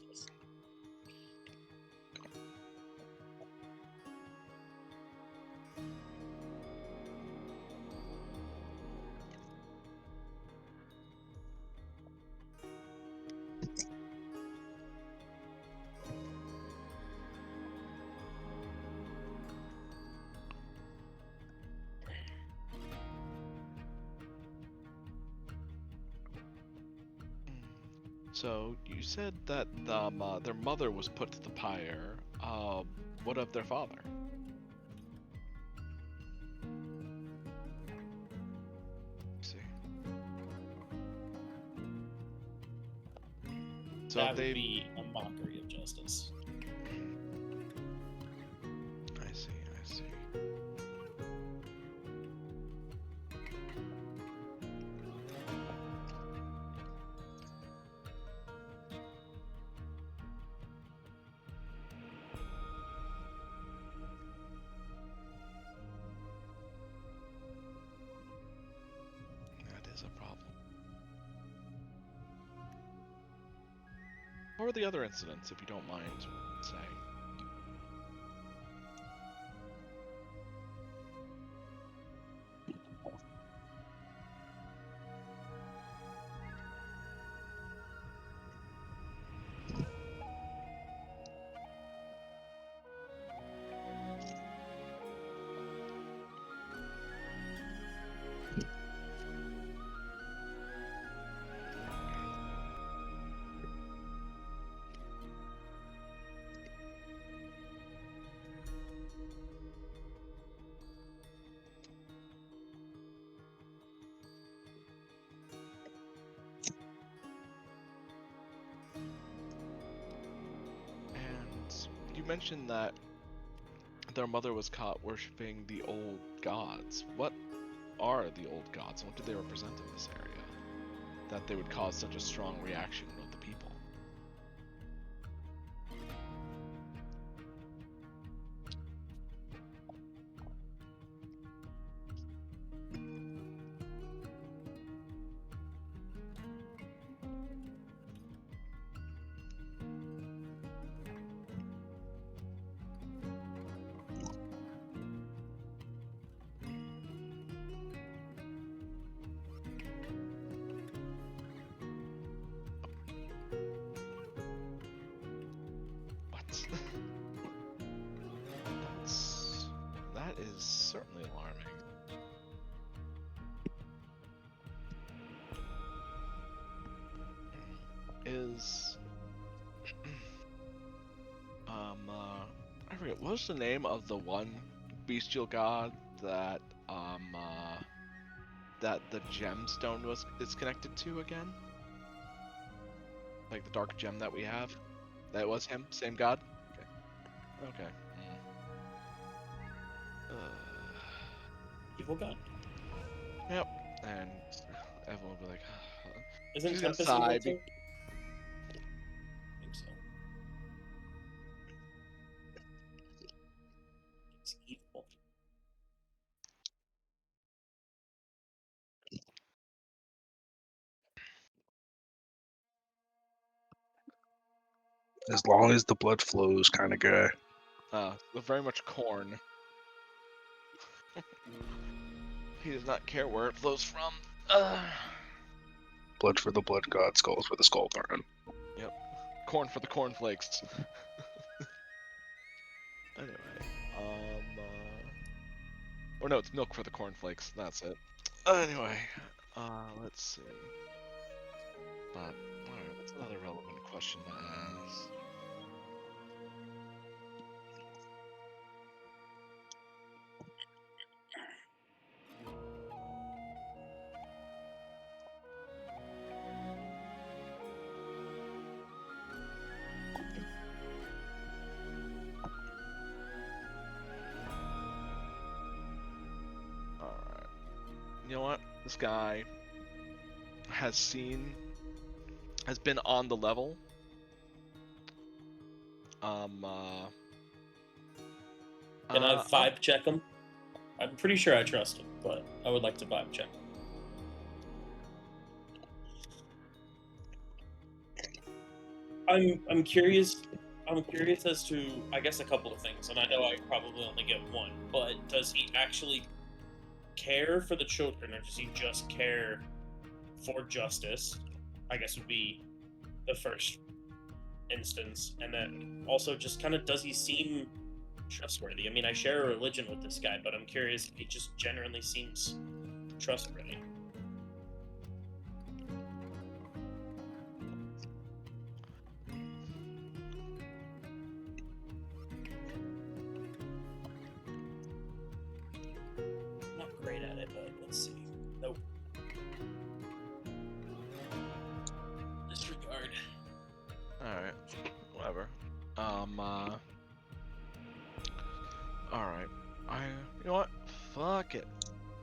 So you said that their mother was put to the pyre. What of their father? Let's see. So That they would be a mockery of justice. I see. That is a problem. What were the other incidents, if you don't mind saying? you mentioned that their mother was caught worshipping the old gods. What are the old gods, and what do they represent in this area that they would cause such a strong reaction of the people? That is certainly alarming. Is I forget, what was the name of the one bestial god that that the gemstone is connected to again? Like the dark gem that we have? That was him? Same god? Okay. Evil god? Yep. And everyone will be like, Isn't she's gonna Tempest sigh. evil too? I think so. It's evil. As long as the blood flows, kind of guy. Very much corn. He does not care where it flows from. Blood for the blood god, skulls for the skull throne. Yep. Corn for the cornflakes. Anyway, or no, it's milk for the cornflakes. That's it. Anyway, let's see. But alright, what's another relevant question to ask? Alright. You know what? This guy has been on the level. Can I vibe check him? I'm pretty sure I trust him, but I would like to vibe check him. I'm curious. I'm curious as to, I guess, a couple of things, and I know I probably only get one. But does he actually care for the children, or does he just care for justice? I guess would be the first instance, and then also just kind of, does he seem trustworthy? I mean, I share a religion with this guy, but I'm curious if he just generally seems trustworthy. Not great at it, but let's see. Nope. Disregard. Alright. Whatever. Alright. You know what? Fuck it.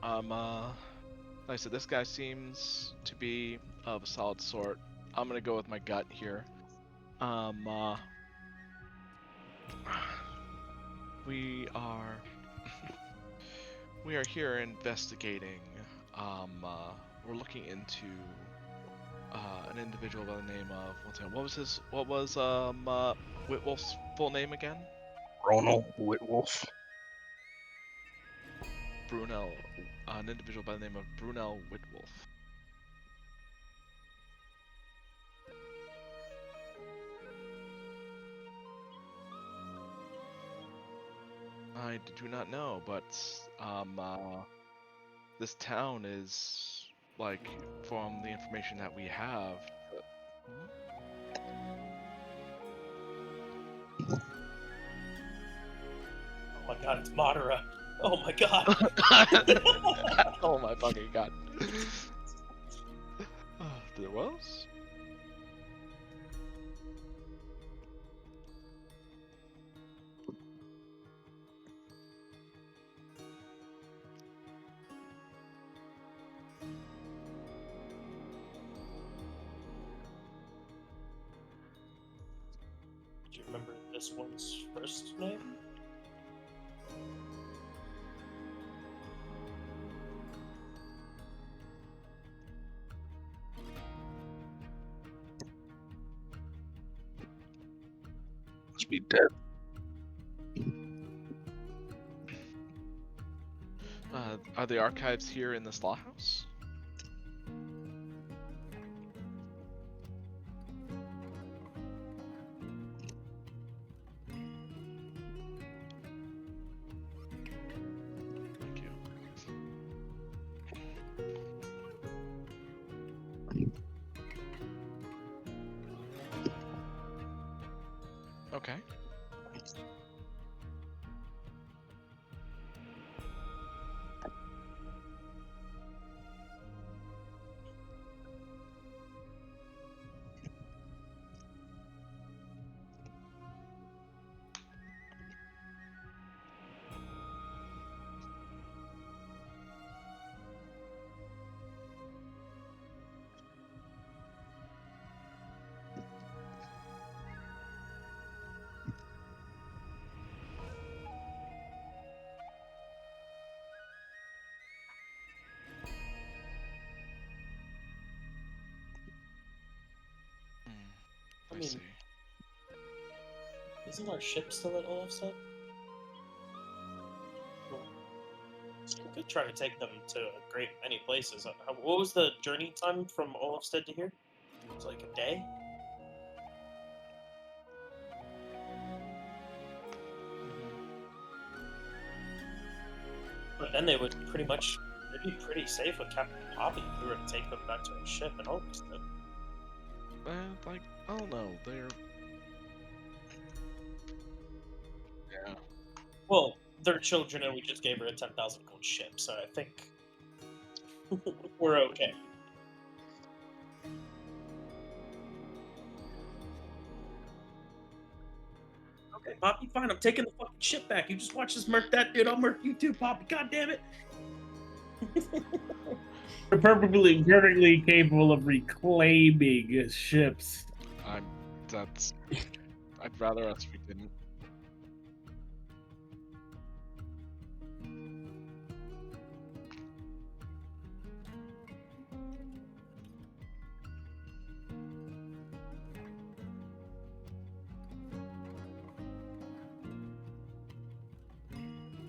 Like I said, this guy seems to be of a solid sort. I'm gonna go with my gut here. We are here investigating. We're looking into an individual by the name of what was Whitwolf's full name again? Ronald Whitwolf. Brunel, an individual by the name of Brunel Whitwolf. I do not know, but this town is, like, from the information that we have. Oh my god, it's Madara. Oh my god. Oh my fucking god. There was? you remember this one's first name? Must be dead. Are the archives here in this law house? Thank you. Okay. I I mean, see. isn't our ship still at Olafstead? Well, so we could try to take them to a great many places. What was the journey time from Olafstead to here? It was like a day? But then they would they'd be pretty safe with Captain Poppy if we were to take them back to our ship in Olafstead. Like, I don't know. They're. Yeah. Well, they're children and we just gave her a 10,000 gold ship, so I think we're okay. Okay, Poppy, fine. I'm taking the fucking ship back. You just watch this murk that dude. I'll murk you too, Poppy. God damn it. We're perfectly capable of reclaiming ships. I'd rather us we didn't.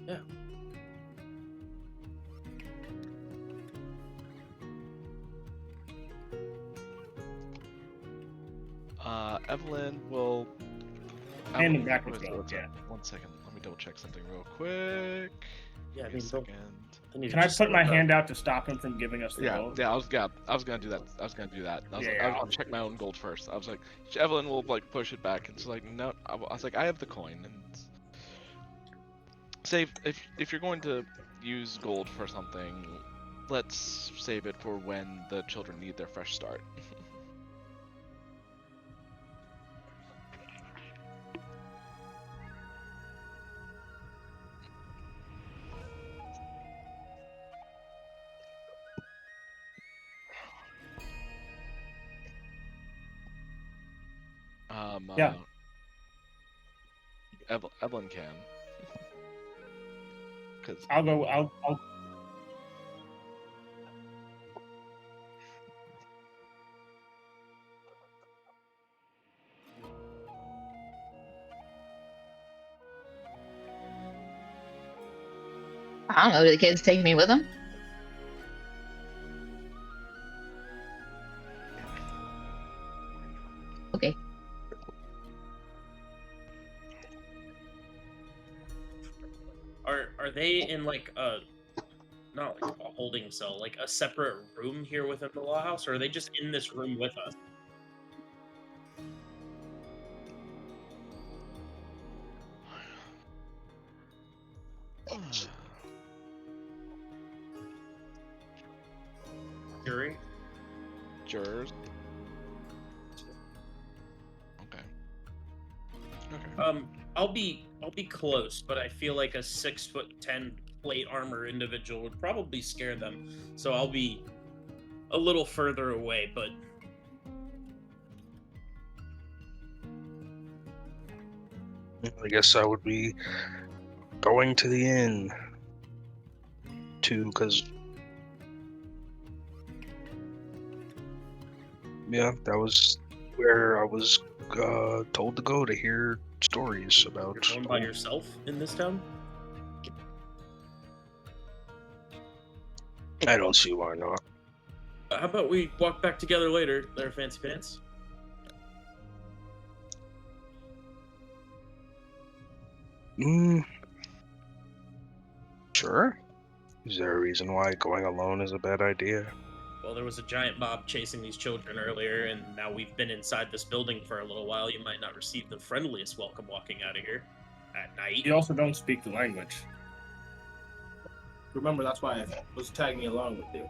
Yeah. Evelyn will. Hand him Evelyn- backwards, wait, though, what's yeah. that? 1 second. Let me double check something real quick. Yeah, I Give me mean, a don't- second. Can I put my hand out to stop him from giving us the Yeah, gold? I was gonna do that. I was gonna do that. I was Yeah, gonna check my own gold first. I was like, Evelyn will like push it back, and she's like, no. I was like, I have the coin, and save if you're going to use gold for something, let's save it for when the children need their fresh start. Yeah. Evelyn can. Cause I'll go. I'll. I don't know. Do the kids take me with them? Okay. Are they in like a not like a holding cell, like a separate room here within the law house, or are they just in this room with us? Jury? jurors. Okay. I'll be close, but I feel like a 6'10" plate armor individual would probably scare them. So I'll be a little further away, but I guess I would be going to the inn because yeah, that was where I was told to go to hear stories about. You're going by yourself in this town? I don't see why not. How about we walk back together later, there, Fancy Pants? Sure. Is there a reason why going alone is a bad idea? Well, there was a giant mob chasing these children earlier, and now we've been inside this building for a little while. You might not receive the friendliest welcome walking out of here at night. You also don't speak the language. Remember, that's why I was tagging along with you.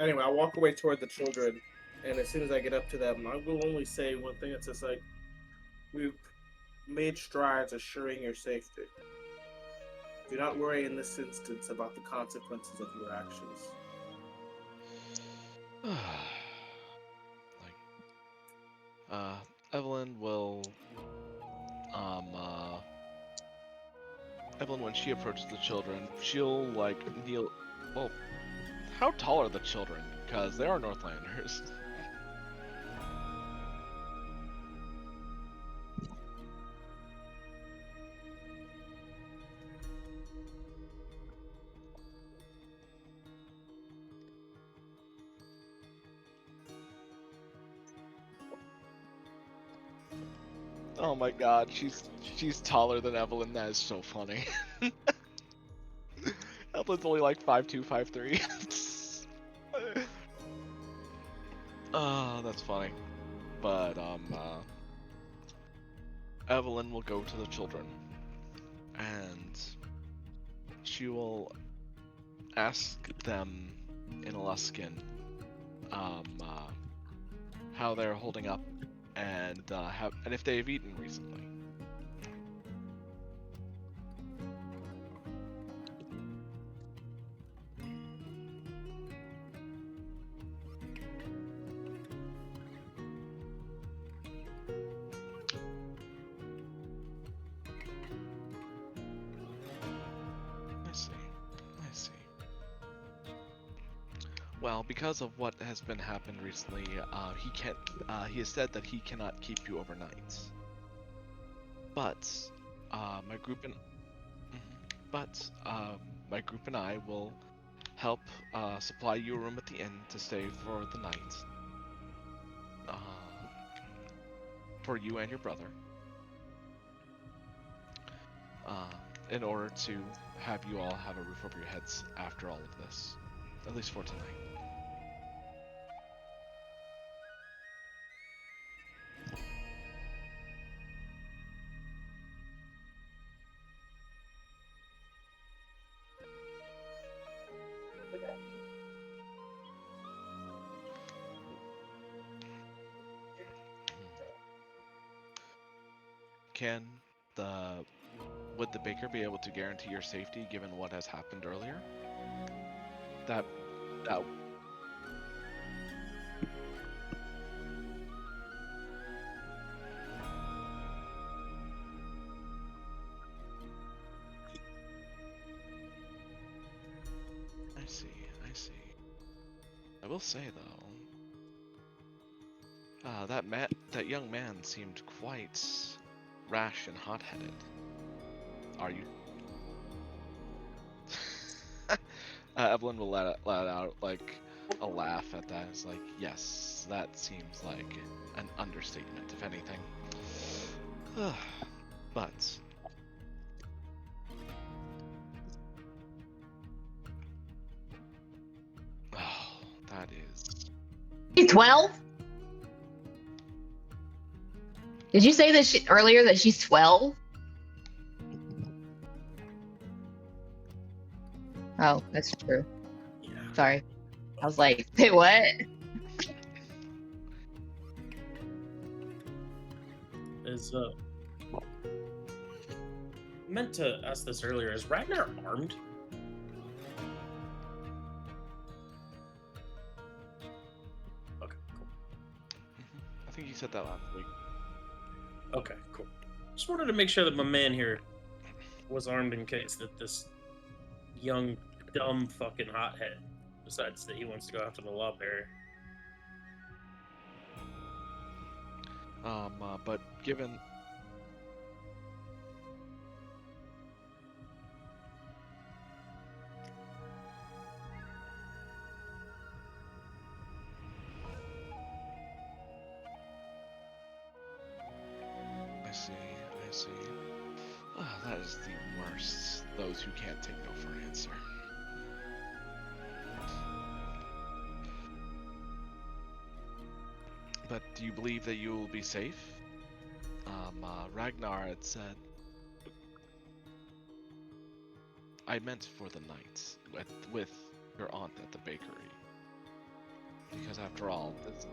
Anyway, I walk away toward the children, and as soon as I get up to them, I will only say one thing. It's just like, we've made strides assuring your safety. Do not worry in this instance about the consequences of your actions. Evelyn will, Evelyn, when she approaches the children, she'll, like, kneel. Well, how tall are the children? Because they are Northlanders. Oh my god, she's taller than Evelyn. That is so funny. Evelyn's only like 5'2", 5'3". Oh, that's funny. But Evelyn will go to the children, and she will ask them in Aluskan how they're holding up, and if they've eaten recently. I see. Well, because of what has been happened recently, he can't. He has said that he cannot keep you overnight. But my group and my group and I will help supply you a room at the inn to stay for the night. For you and your brother. In order to have you all have a roof over your heads after all of this. At least for tonight. Would the baker be able to guarantee your safety given what has happened earlier? That I see. I will say though, that young man seemed quite rash and hot-headed. Are you? Evelyn will let out like a laugh at that. It's like, yes, that seems like an understatement, if anything. But oh, that is. She's 12? Did you say that earlier that she's 12? Oh, that's true. Yeah. Sorry. I was like, say what? Is meant to ask this earlier. Is Ragnar armed? Okay, cool. I think you said that last week. Okay, cool. Just wanted to make sure that my man here was armed in case that this young, dumb fucking hothead decides that he wants to go after the law bearer. But given I see. Oh, that is the worst. Those who can't take no for an answer. But do you believe that you will be safe? Ragnar had said, I meant for the night with your aunt at the bakery. Because after all, this...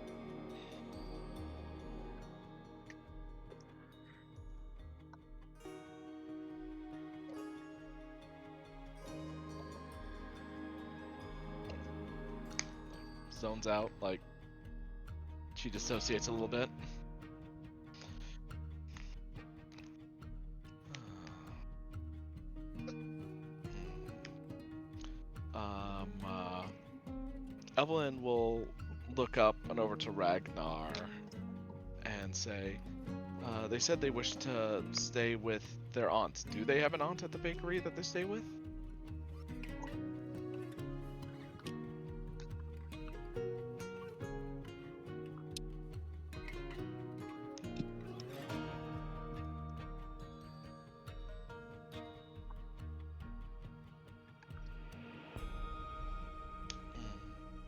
zones out, like, she dissociates a little bit. Evelyn will look up and over to Ragnar and say, they said they wish to stay with their aunt. Do they have an aunt at the bakery that they stay with?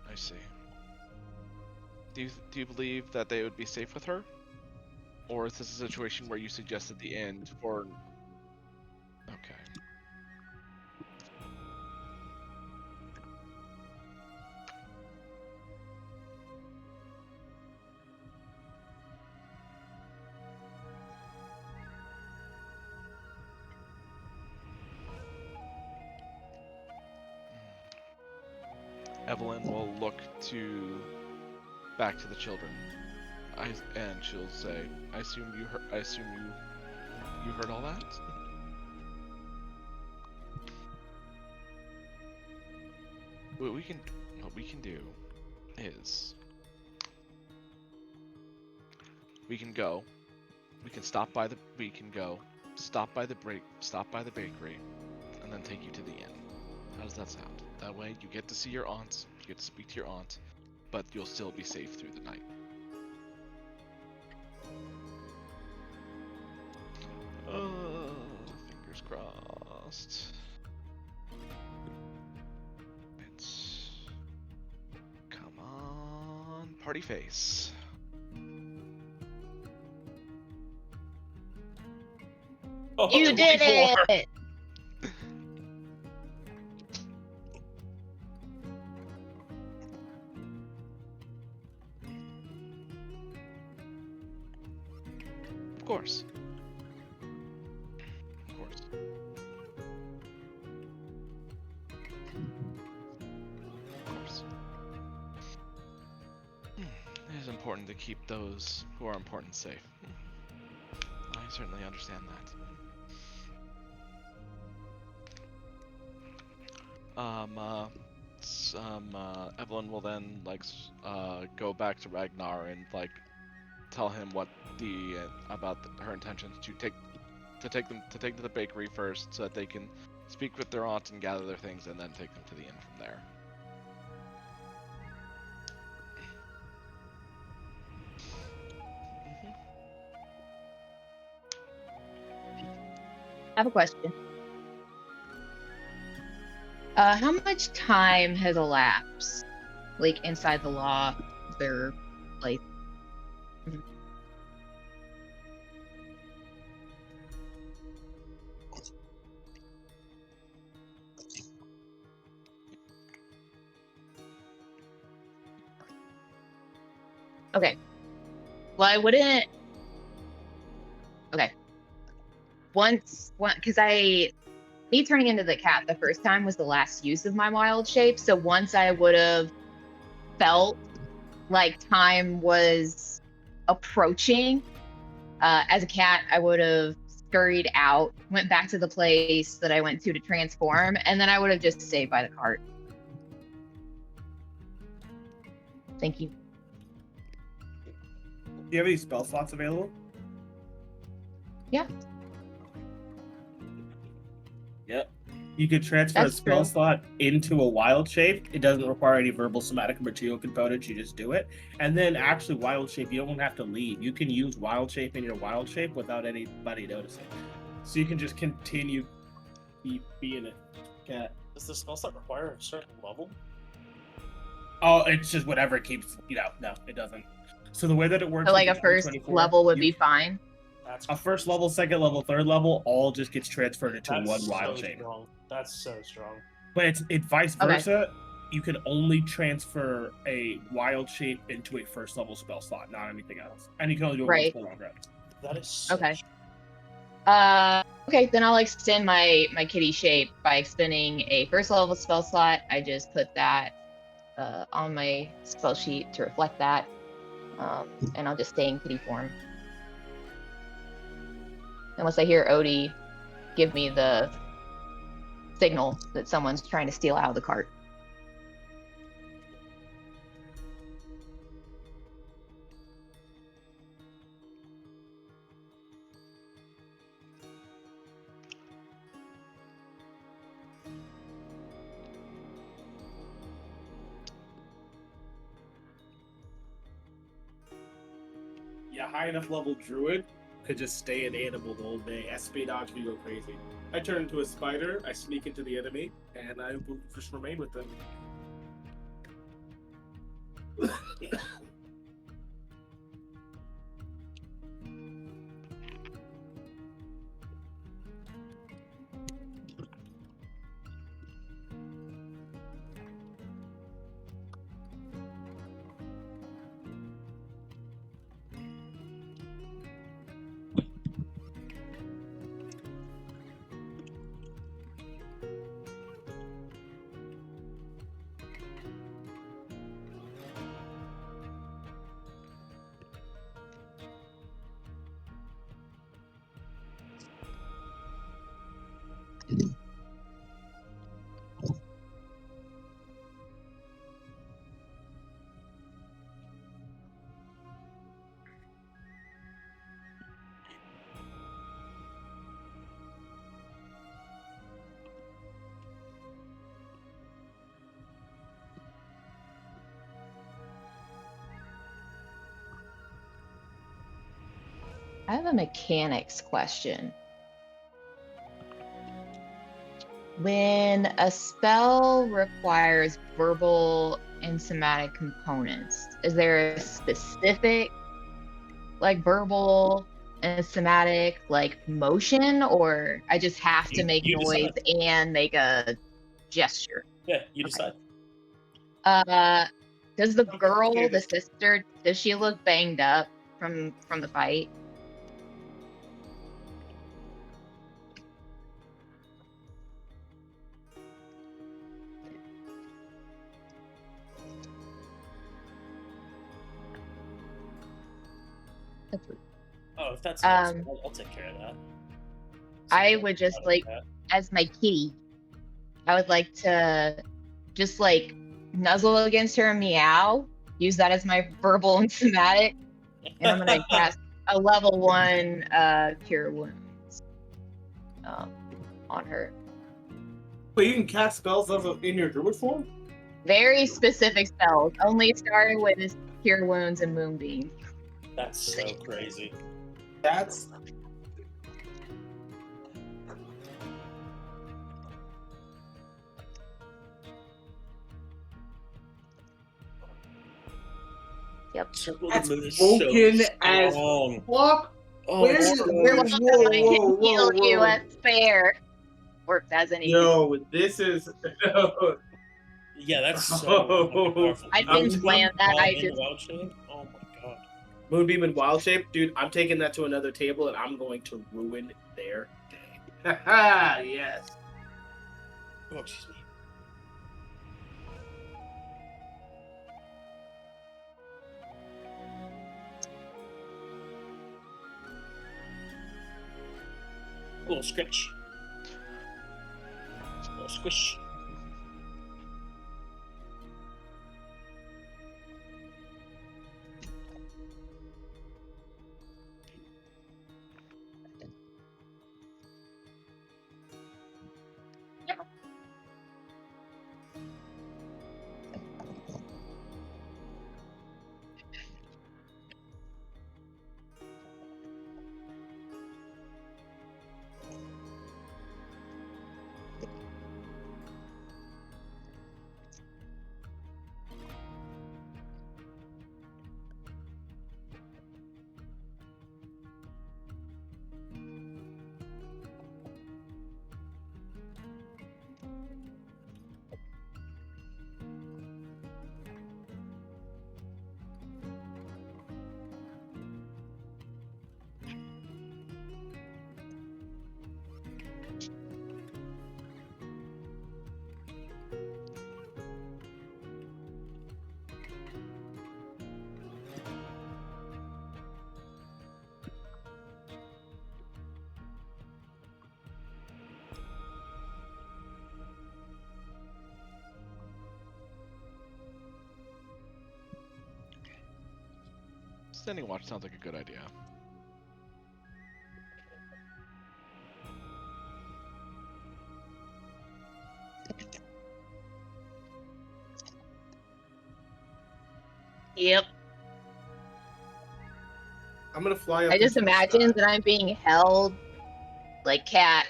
I see. Do you believe that they would be safe with her? Or is this a situation where you suggested the end for... Okay. Evelyn will look back to the children, and she'll say, "I assume you heard all that." What we can do is we can stop by the bakery, and then take you to the inn. How does that sound? That way, you get to see your aunt, you get to speak to your aunt, but you'll still be safe through the night. Fingers crossed. Come on, party face. Oh, You did 24. it! Of course. It is important to keep those who are important safe. I certainly understand that. Evelyn will then go back to Ragnar and tell him what her intentions to take them to the bakery first, so that they can speak with their aunt and gather their things, and then take them to the inn from there. I have a question. How much time has elapsed, inside the law, their place? Okay. Well, I wouldn't. Okay. Because me turning into the cat the first time was the last use of my wild shape. So once I would have felt like time was approaching, As a cat, I would have scurried out, went back to the place that I went to transform, and then I would have just stayed by the cart. Thank you. Do you have any spell slots available? Yeah. Yep. You could transfer That's a spell true. slot into a wild shape. It doesn't require any verbal, somatic, or material components. You just do it. And then actually wild shape, you don't have to leave. You can use wild shape in your wild shape without anybody noticing. So you can just continue being a cat. Does the spell slot require a certain level? Oh, it's just whatever keeps, no, it doesn't. So the way that it works, So like a with the first 24, level would you- be fine. That's a first level, second level, third level, all just gets transferred into That's one wild so shape. strong. That's so strong. But it's vice Okay. versa. You can only transfer a wild shape into a first level spell slot, not anything else. And you can only do it Right. once per round. That is so Okay. strong. Okay, then I'll extend my kitty shape by expending a first level spell slot. I just put that on my spell sheet to reflect that. And I'll just stay in kitty form. Unless I hear Odie give me the signal that someone's trying to steal out of the cart. Yeah, high enough level druid could just stay an animal the whole day. SP dodge me go crazy. I turn into a spider, I sneak into the enemy, and I will just remain with them. I have a mechanics question. When a spell requires verbal and somatic components, is there a specific verbal and somatic motion, or I just have to make You noise decide. and make a gesture? Yeah, you decide. Does the Okay, girl, yeah, the sister, does she look banged up from the fight? That's rude. Oh, if that's I'll take care of that. I would just Out of that. as my kitty, I would like to just nuzzle against her and meow, use that as my verbal and somatic, and I'm gonna cast a level 1 cure wounds on her. But you can cast spells in your druid form? Very specific spells, only starting with cure wounds and moonbeam. That's so crazy. That's Yep. Circle That's the moon is broken so as strong. fuck. Oh, Where it's is- so where You're is- strong. welcome. whoa, I can whoa, heal whoa, you whoa. at spare. Works as any. Yo, this is Yeah, that's so fucking powerful. I didn't Moonbeam plan that, while I in just- wild shape? Oh my god. Moonbeam and Wild Shape, dude. I'm taking that to another table, and I'm going to ruin their day. Haha, yes. Oh, excuse me. little scratch. A little squish. Standing watch sounds like a good idea. Yep. I'm gonna fly up. I just into the imagine sky. that I'm being held like cat,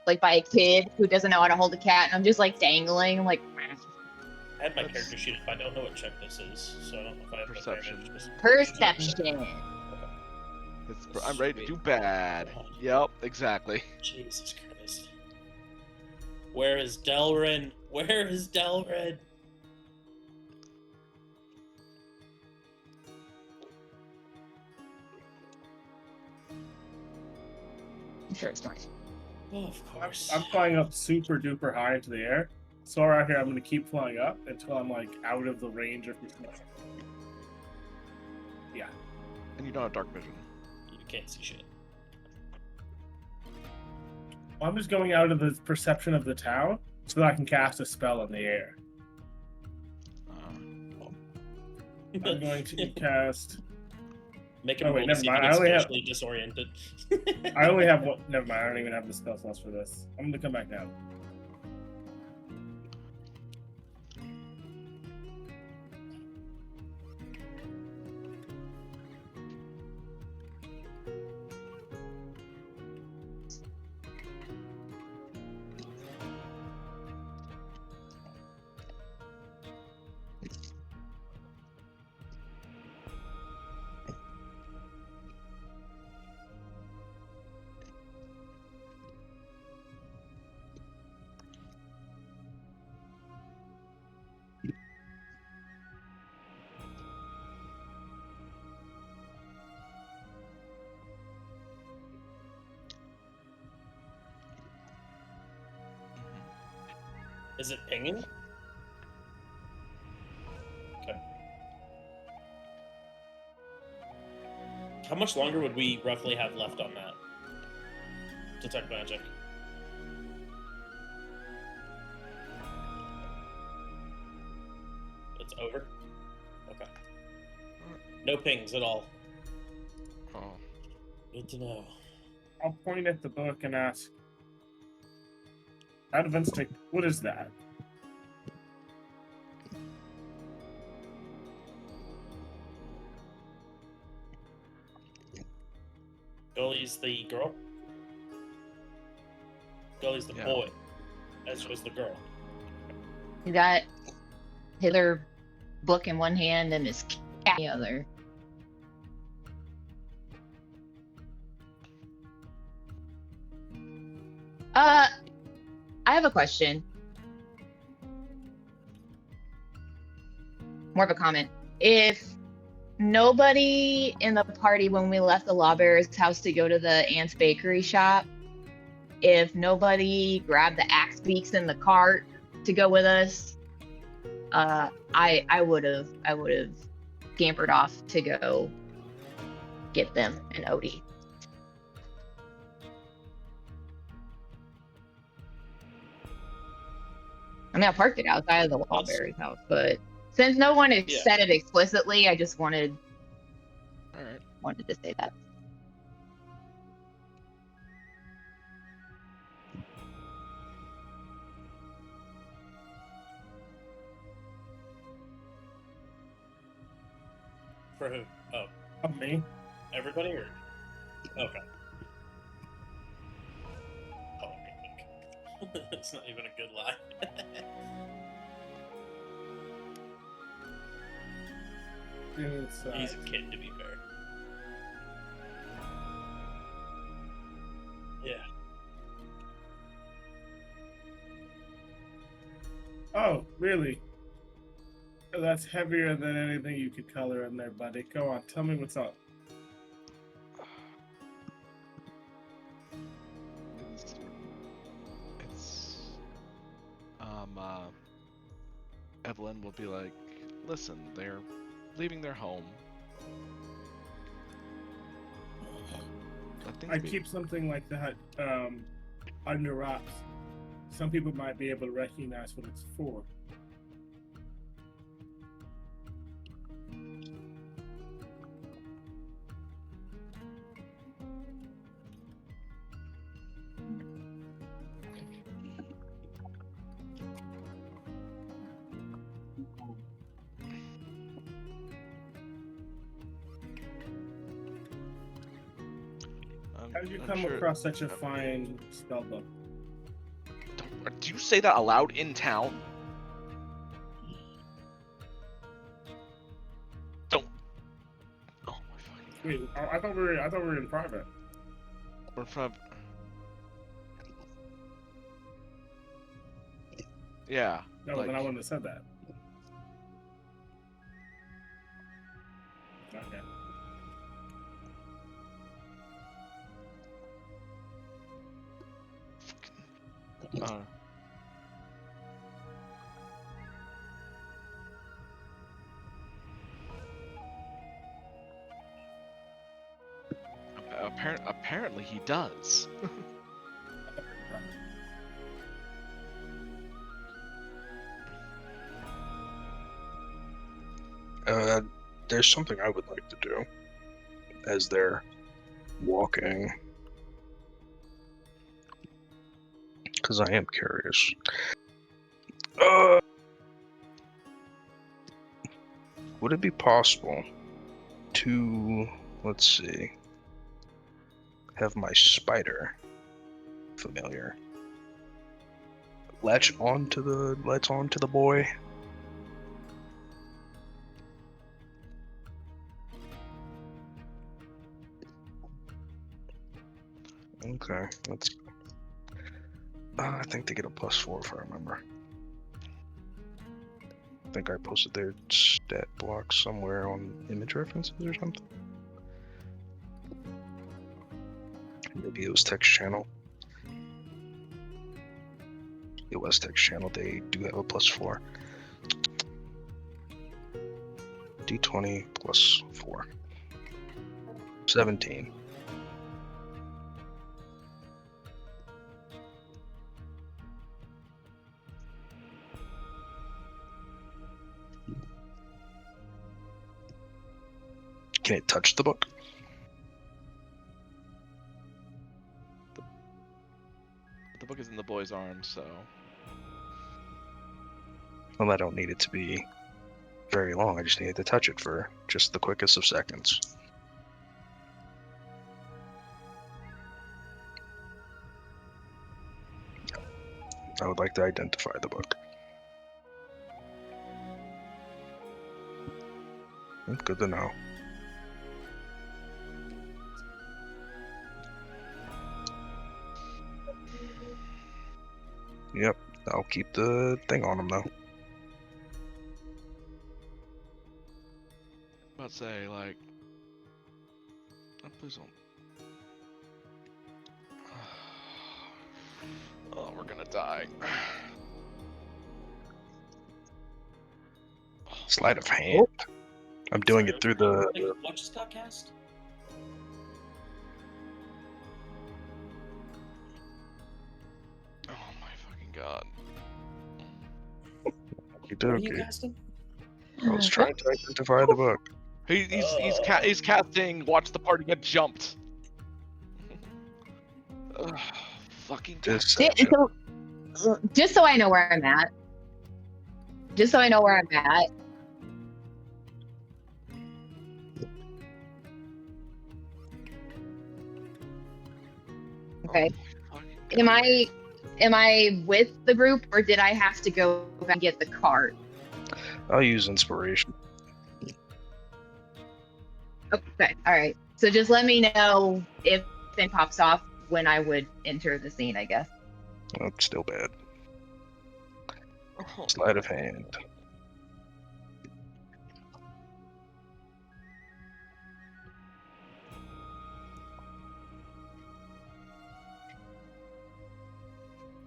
like by a kid who doesn't know how to hold a cat, and I'm just like dangling. I'm like, I had my That's- character sheet. I don't know what check this is, so I don't know if I have Perception. perception. I'm ready to do bad. God. Yep, exactly. Jesus Christ. Where is Delrin? Where is Delrin? I'm sure it's nice. Oh, of course. I'm flying up super duper high into the air. So right here, I'm gonna keep flying up until I'm like out of the range of perception. Yeah. And you don't have dark vision. You can't see shit. I'm just going out of the perception of the town so that I can cast a spell in the air. I'm going to cast. Make him Oh, wait, roll to never see if mind, he I gets only have- spatially disoriented. I only have one. Never mind. I don't even have the spell slots for this. I'm gonna come back now. Is it pinging? Okay. How much longer would we roughly have left on that? Detect magic. It's over? Okay. No pings at all. Oh. Good to know. I'll point at the book and ask, out of instinct, what is that? Gully's the girl? Gully's the Yeah. boy. As was the girl. He got his other book in one hand and his cat in the other. I have a question. More of a comment. If nobody in the party when we left the Lawbearer's house to go to the Aunt's Bakery shop, if nobody grabbed the axe beaks in the cart to go with us, I would have scampered off to go get them and Odie. I mean, I parked it outside of the Lawberry's house, but since no one has Yeah. said it explicitly, I just wanted Alright. to say that. For who? Oh, Of me. everybody or? Okay. Oh, okay. It's not even a good lie. Inside. He's a kid, to be fair. Yeah. Oh, really? That's heavier than anything you could color in there, buddy. Go on, tell me what's up. It's Evelyn will be like, listen, they're leaving their home. I keep something like that under wraps. Some people might be able to recognize what it's for. How did you come across such a fine spell book? Do you say that aloud in town? Don't. Oh my fucking. Wait, I thought we were in private. We're from. Yeah. No, like, then I wouldn't have said that. Okay. Apparently he does. There's something I would like to do as they're walking, because I am curious. Would it be possible to, let's see, have my spider familiar latch onto the boy? Okay, let's go. I think they get a +4 if I remember. I think I posted their stat block somewhere on image references or something. Maybe it was text channel. It was text channel. They do have a +4. D20 +4. 17. Can it touch the book? The book is in the boy's arms, so. Well, I don't need it to be very long. I just need to touch it for just the quickest of seconds. I would like to identify the book. Good to know. Yep, I'll keep the thing on him though. About to say, like. Oh, please don't. Oh, we're gonna die. Sleight of hand. I'm doing it through the. Watch this podcast. Oh my fucking god. What are you dokie. casting? I was trying to identify the book. He's casting Watch the Party Get Jumped. Ugh, fucking Deception. So, just so I know where I'm at. Just so I know where I'm at. Okay. Am I with the group, or did I have to go and get the card? I'll use inspiration. Okay, all right. So just let me know if anything pops off when I would enter the scene, I guess. That's still bad. Oh, Sleight of hand.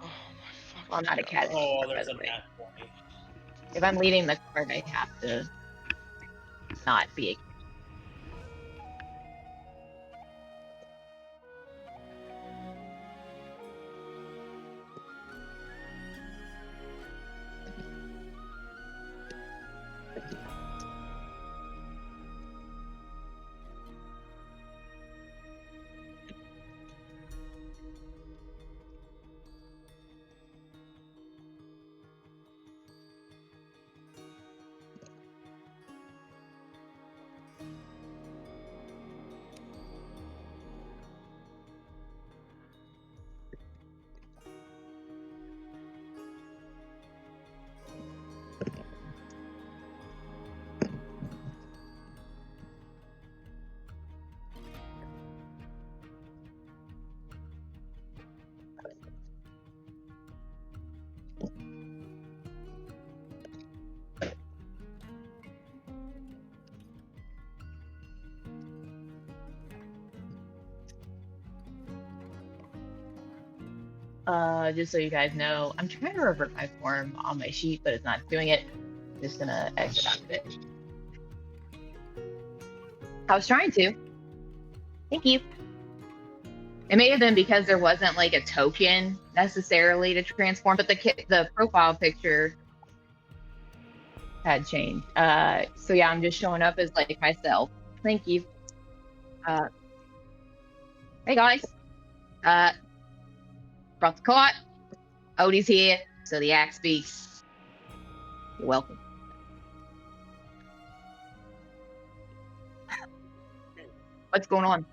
my fucking Well, I'm not a God. cat. Oh, by there's the a way. nat 20. If I'm leading the card, I have to not be a just so you guys know, I'm trying to revert my form on my sheet, but it's not doing it. Just gonna exit out of it. I was trying to. Thank you. It may have been because there wasn't like a token necessarily to transform, but the profile picture had changed. So yeah, I'm just showing up as like myself. Thank you. Hey guys. Brought the cart. Odie's here, so the axe speaks. You're welcome. What's going on?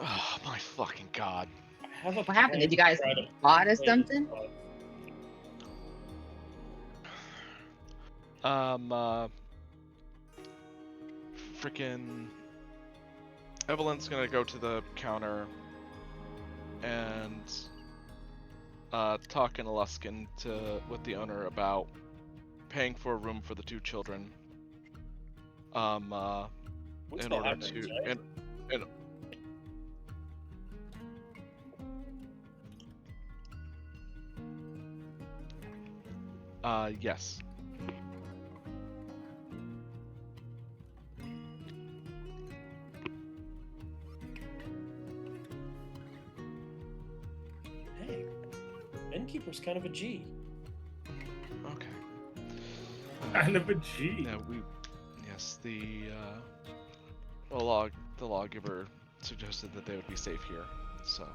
Oh my fucking God. I have a What happened? Did you plan guys to try to plot or play this something? off. Freaking Evelyn's gonna go to the counter and talk in Aluskan with the owner about paying for a room for the two children. What's In all order happening, to Jay? yes. Hey, Innkeeper's kind of a G. Okay. Kind of a G. Yeah, yes, the lawgiver suggested that they would be safe here, so.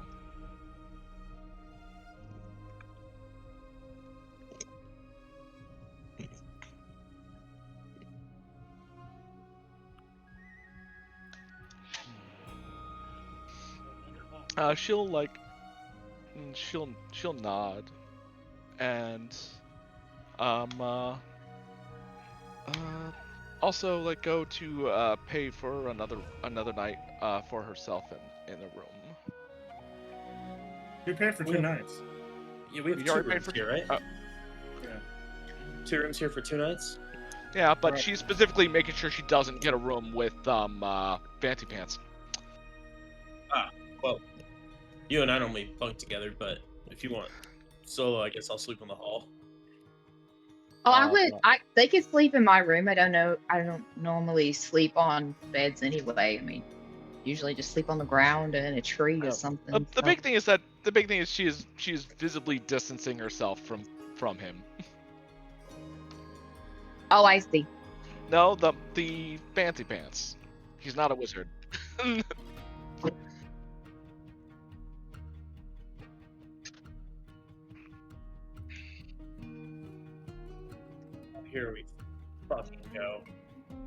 She'll nod, and also like go to pay for another night for herself in the room. You paid for 2 Yeah. nights. Yeah, we have You two already paid rooms for here, right? Yeah. 2 rooms here for 2 nights. Yeah, but Right. she's specifically making sure she doesn't get a room with Fancy Pants. Well, you and I normally bunk together, but if you want solo, I guess I'll sleep in the hall. Oh, I Uh, would. They could sleep in my room. I don't know. I don't normally sleep on beds anyway. I mean, usually just sleep on the ground and in a tree or something. The big thing is she is visibly distancing herself from him. Oh, I see. No, the Fancy Pants. He's not a wizard. Here we fucking go.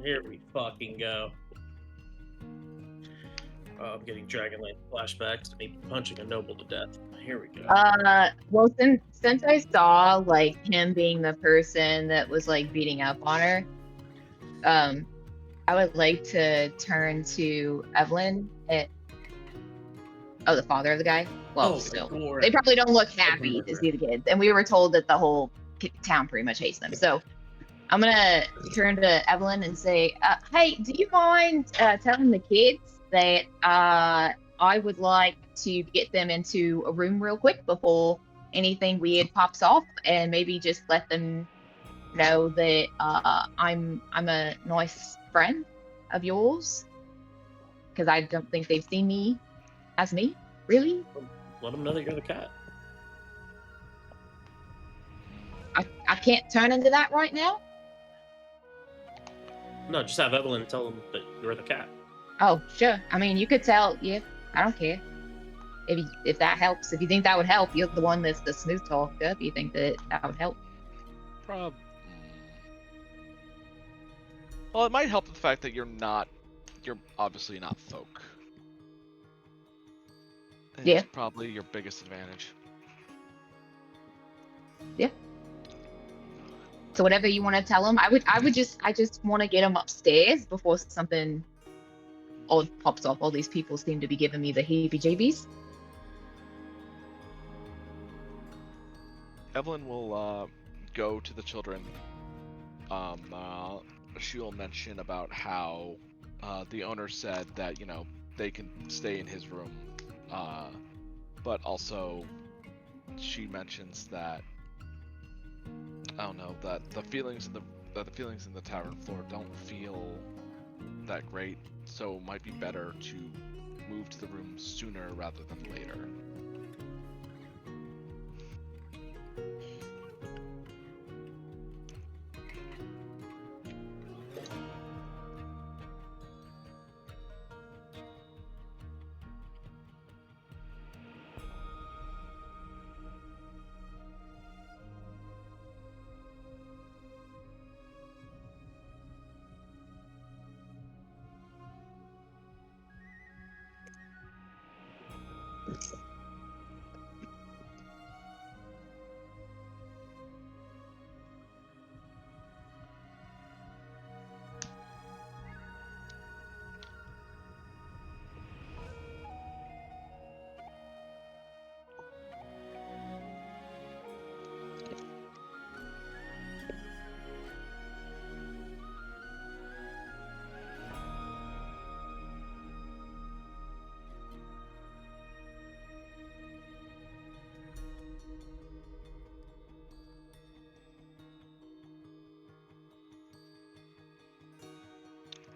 Here we fucking go. Oh, I'm getting Dragonlance flashbacks to me punching a noble to death. Here we go. Well, since I saw like him being the person that was like beating up on her, I would like to turn to Evelyn. The father of the guy. Well, still, Igor. they probably don't look happy to see the kids, and we were told that the whole town pretty much hates them. So I'm gonna turn to Evelyn and say, "Hey, do you mind telling the kids that I would like to get them into a room real quick before anything weird pops off, and maybe just let them know that I'm a nice friend of yours, because I don't think they've seen me as me, really. Let them know that you're the cat. I can't turn into that right now. No, just have Evelyn tell them that you're the cat. Oh, sure. I mean, you could tell. Yeah, I don't care. If that helps, if you think that would help, you're the one that's the smooth talker. If you think that would help. Well, it might help the fact that you're obviously not folk. Yeah. It's probably your biggest advantage. Yeah. So whatever you want to tell them, I just want to get them upstairs before something odd pops off. All these people seem to be giving me the heebie-jeebies. Evelyn will go to the children. She will mention about how the owner said that they can stay in his room, but also she mentions that that the feelings in the tavern floor don't feel that great, so it might be better to move to the room sooner rather than later.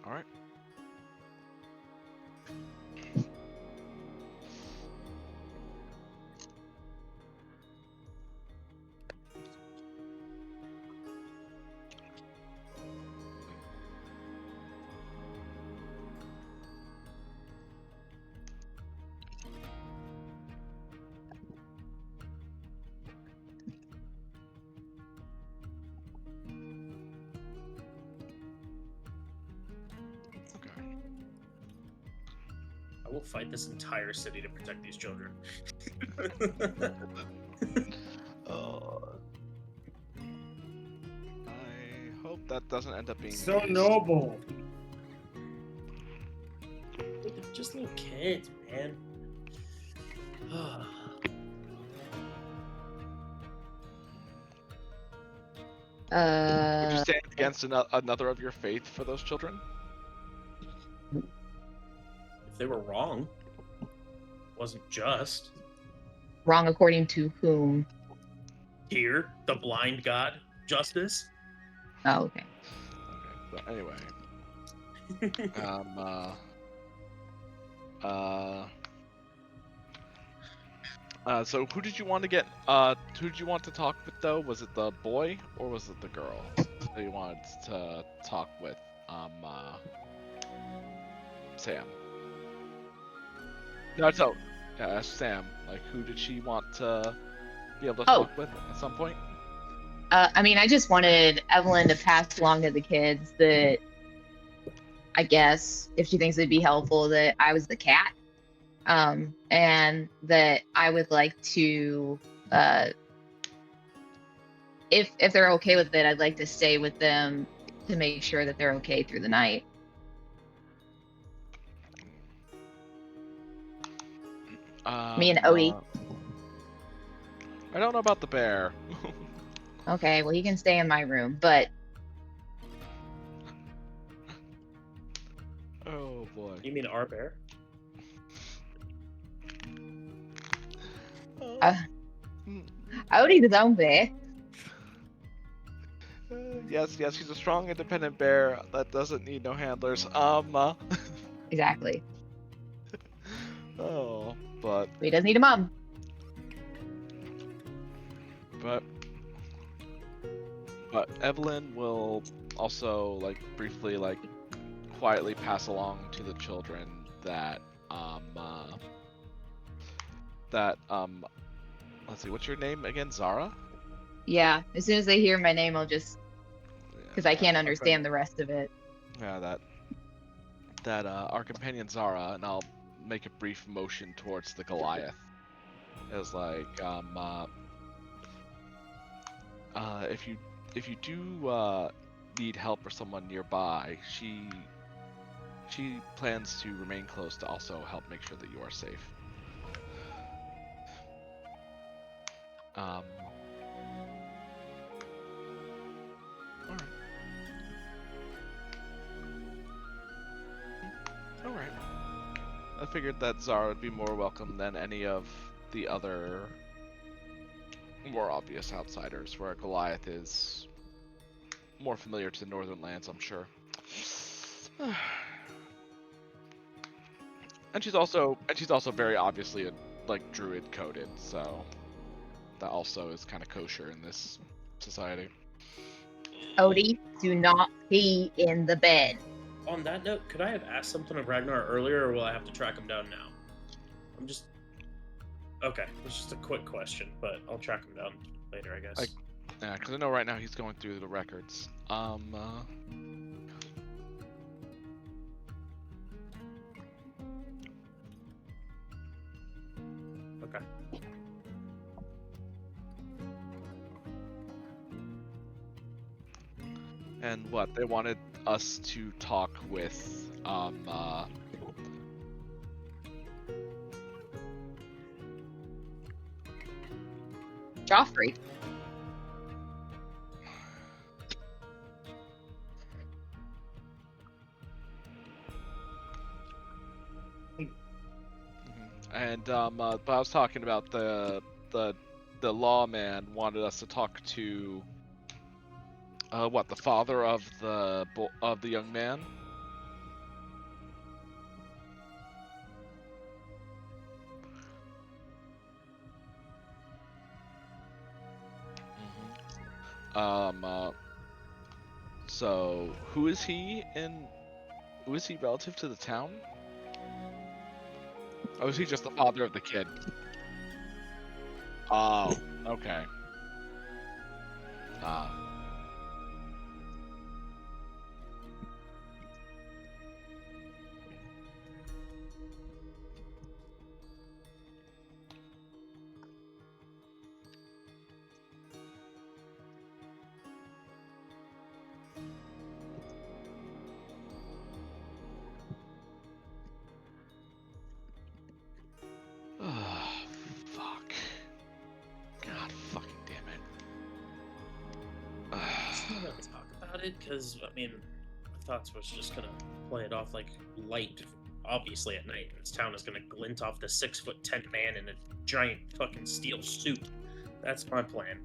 All right. I will fight this entire city to protect these children. I hope that doesn't end up being So the case. noble. They're just little kids, man. Would you stand against another of your faith for those children? If they were wrong, wasn't just. Wrong according to whom? Here, the blind god, justice. Oh, okay. Okay, but anyway. So who did you want to get? Who did you want to talk with though? Was it the boy or was it the girl that you wanted to talk with? Sam. No, so yeah, Sam. Like, who did she want to be able to talk with at some point? I mean, I just wanted Evelyn to pass along to the kids that, I guess, if she thinks it'd be helpful, that I was the cat. And that I would like to, if they're okay with it, I'd like to stay with them to make sure that they're okay through the night. Me and Odie. I don't know about the bear. Okay, well, he can stay in my room, but Oh boy. You mean our bear? Odie's his own bear. Yes, he's a strong, independent bear that doesn't need no handlers. Exactly. Oh, but He doesn't need a mom. But Evelyn will also briefly quietly pass along to the children that let's see, what's your name again? Zara? Yeah, as soon as they hear my name, I'll just, because I can't understand the rest of it. Yeah, that our companion Zara, and I'll make a brief motion towards the Goliath. As if you do need help or someone nearby, she plans to remain close to also help make sure that you are safe. Alright. Alright. I figured that Zara would be more welcome than any of the other more obvious outsiders, where Goliath is more familiar to the northern lands, I'm sure. And she's also very obviously druid coded, so that also is kind of kosher in this society. Odie, do not pee in the bed. On that note, could I have asked something of Ragnar earlier, or will I have to track him down now? Okay, it's just a quick question, but I'll track him down later, I guess. Yeah, because I know right now he's going through the records. Okay. And what, they wanted us to talk with, Joffrey. And but I was talking about the lawman wanted us to talk to the father of the young man. So who is he relative to the town? Oh, is he just the father of the kid? Oh, okay. Fuck. God fucking damn it. it, because, I mean, my thoughts was just gonna play it off like light, obviously at night. This town is gonna glint off the 6'10" man in a giant fucking steel suit. That's my plan.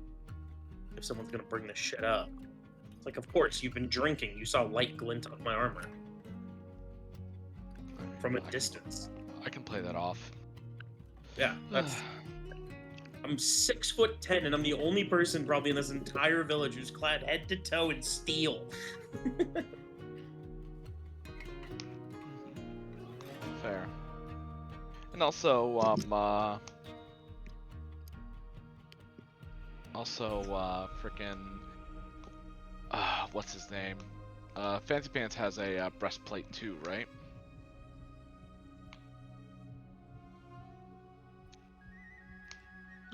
If someone's gonna bring this shit up. It's like, of course, you've been drinking. You saw light glint off my armor. From a distance. I can play that off. Yeah, that's... I'm 6'10", and I'm the only person probably in this entire village who's clad head to toe in steel. Fair. And also, frickin', what's his name? Fancy Pants has a breastplate too, right?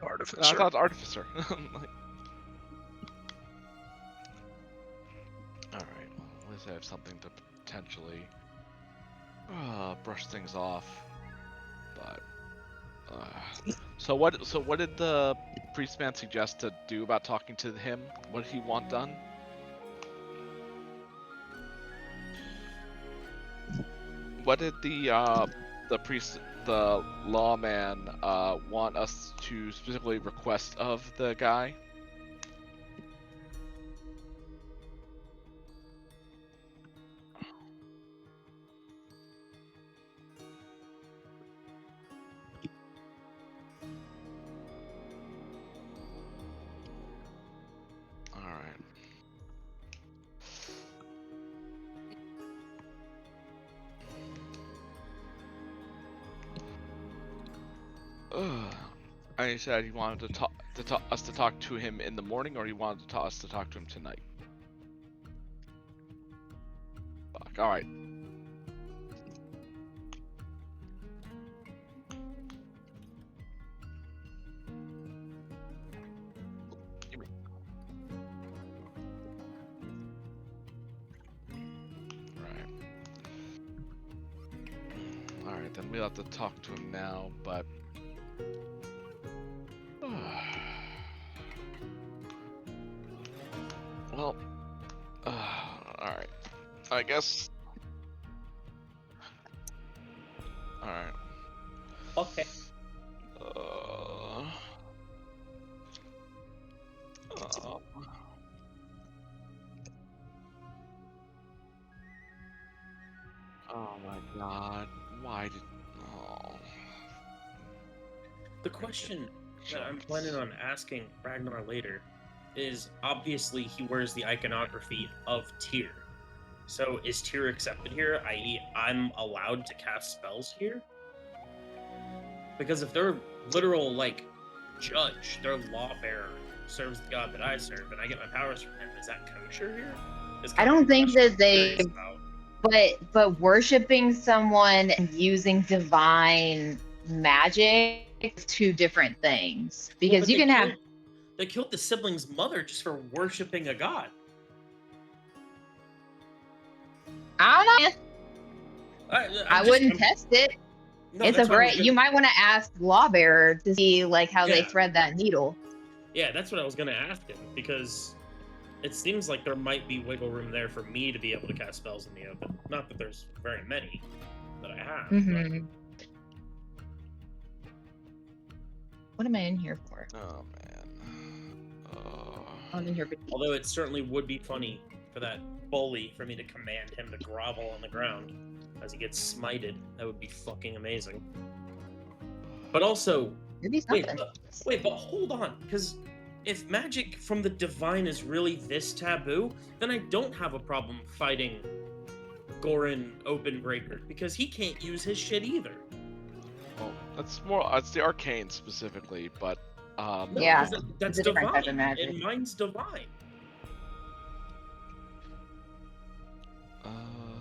Artificer. No, I thought Artificer. Alright, well, at least I have something to potentially brush things off. But so what did the priest man suggest to do about talking to him? What did he want done? What did the priest, the lawman, want us to specifically request of the guy? Alright. And he said he wanted us to talk to him in the morning, or he wanted us to talk to him tonight. Fuck. All right. All right, then we'll have to talk to him now, but. Well, alright. I guess. Alright. Okay. Oh my god. Why did. Oh. The question that I'm planning on asking Ragnar later is, obviously he wears the iconography of Tyr. So is Tyr accepted here, i.e. I'm allowed to cast spells here? Because if they're literal, like, judge, their law bearer serves the god that I serve, and I get my powers from him, is that kosher here? I don't think that they... But worshipping someone and using divine magic is two different things. Because you can have... They killed the sibling's mother just for worshipping a god. I don't know. I wouldn't test it. No, it's a great. You might want to ask Lawbearer to see like how they thread that needle. Yeah, that's what I was gonna ask him, because it seems like there might be wiggle room there for me to be able to cast spells in the open. Not that there's very many that I have. Mm-hmm. What am I in here for? Oh man. I'm in here. Although it certainly would be funny for that bully for me to command him to grovel on the ground as he gets smited. That would be fucking amazing. But also, wait, but hold on, because if magic from the divine is really this taboo, then I don't have a problem fighting Goran Openbreaker, because he can't use his shit either. Well, it's the arcane specifically, but no, yeah, that's divine, and mine's divine.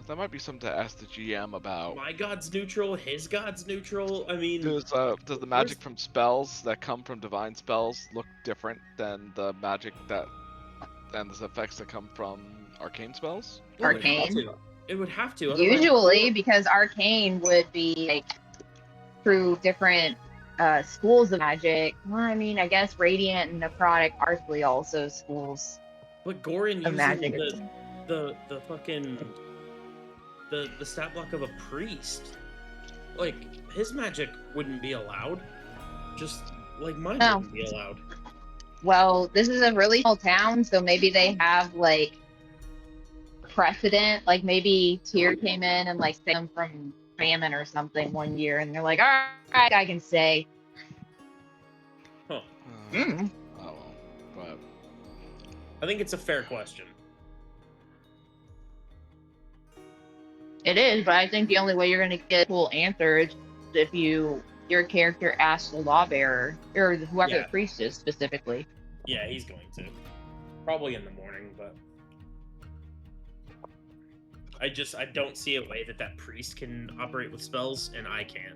That might be something to ask the GM about. My god's neutral, his god's neutral. I mean, does the magic from spells that come from divine spells look different than the magic and the effects that come from arcane spells? Arcane. It would have to. Usually, because arcane would be like through different schools of magic. Well, I mean, I guess radiant and necrotic are also schools but Goran of magic. the fucking the stat block of a priest. Like, his magic wouldn't be allowed. Just like mine No. wouldn't be allowed. Well, this is a really small town, so maybe they have like precedent. Like maybe Tyr came in and like saved them from famine or something one year, and they're like, all right, I can say. Huh. Mm. Oh, but I think it's a fair question. It is, but I think the only way you're going to get a full answer is if your character asks the lawbearer or whoever Yeah. the priest is specifically. Yeah, he's going to. Probably in the morning, but I don't see a way that priest can operate with spells, and I can.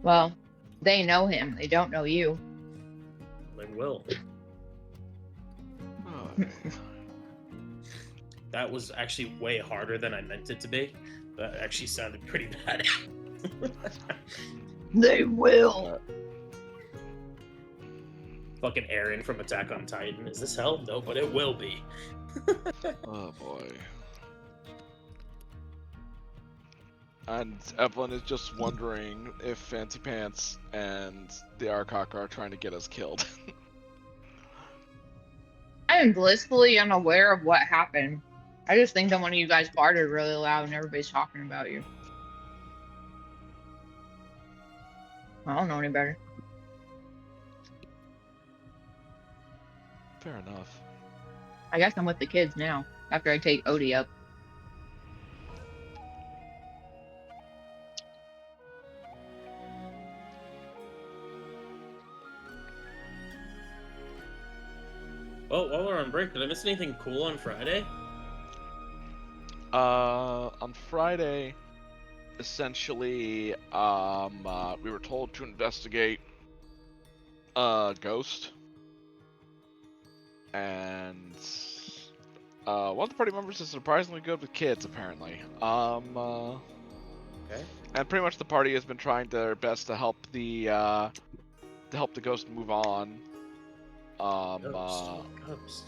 Well, they know him. They don't know you. They will. That was actually way harder than I meant it to be. That actually sounded pretty bad. They will. Fucking Aaron from Attack on Titan. Is this hell? No, but it will be. oh boy. And Evelyn is just wondering if Fancy Pants and the Arkaka are trying to get us killed. I am blissfully unaware of what happened. I just think that one of you guys farted really loud and everybody's talking about you. I don't know any better. Fair enough. I guess I'm with the kids now, after I take Odie up. Well, while we're on break, did I miss anything cool on Friday? On Friday, essentially, we were told to investigate a ghost, and one of the party members is surprisingly good with kids, apparently. Okay. And pretty much the party has been trying their best to help the ghost move on. Ghost.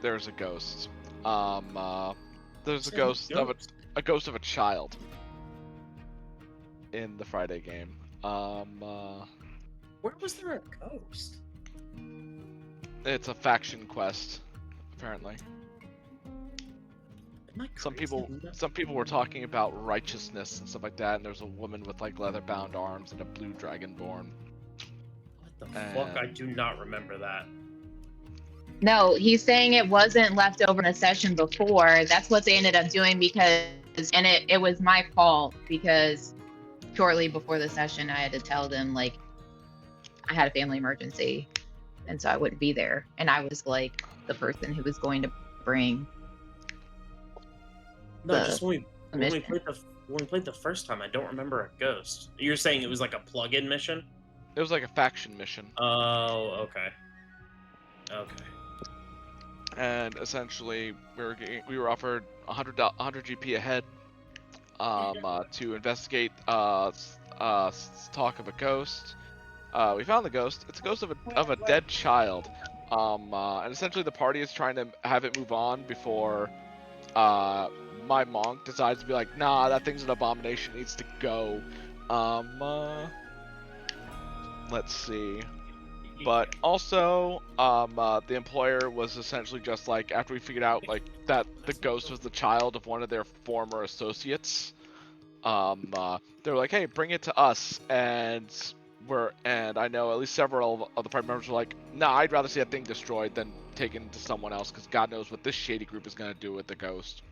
There's a ghost. There's a Say ghost of ghost. a ghost of a child in the Friday game. Where was there a ghost? It's a faction quest, apparently. Am I Some crazy? people were talking about righteousness and stuff like that, and there's a woman with like leather-bound arms and a blue dragonborn. What the fuck? I do not remember that. No, he's saying it wasn't left over in a session before. That's what they ended up doing and it was my fault because shortly before the session, I had to tell them like I had a family emergency, and so I wouldn't be there. And I was like the person who was going to bring. No, The just when we mission. played the first time, I don't remember a ghost. You're saying it was like a plug-in mission? It was like a faction mission, Oh, okay. Okay. and essentially we were offered 100 GP a head to investigate talk of a ghost. We found the ghost. It's a ghost of a dead child. And essentially the party is trying to have it move on before my monk decides to be like, nah, that thing's an abomination, it needs to go. Let's see. But also, the employer was essentially just like, after we figured out like that the ghost was the child of one of their former associates, they were like, hey, bring it to us, and I know at least several of the party members were like, nah, I'd rather see that thing destroyed than taken to someone else, because God knows what this shady group is gonna do with the ghost.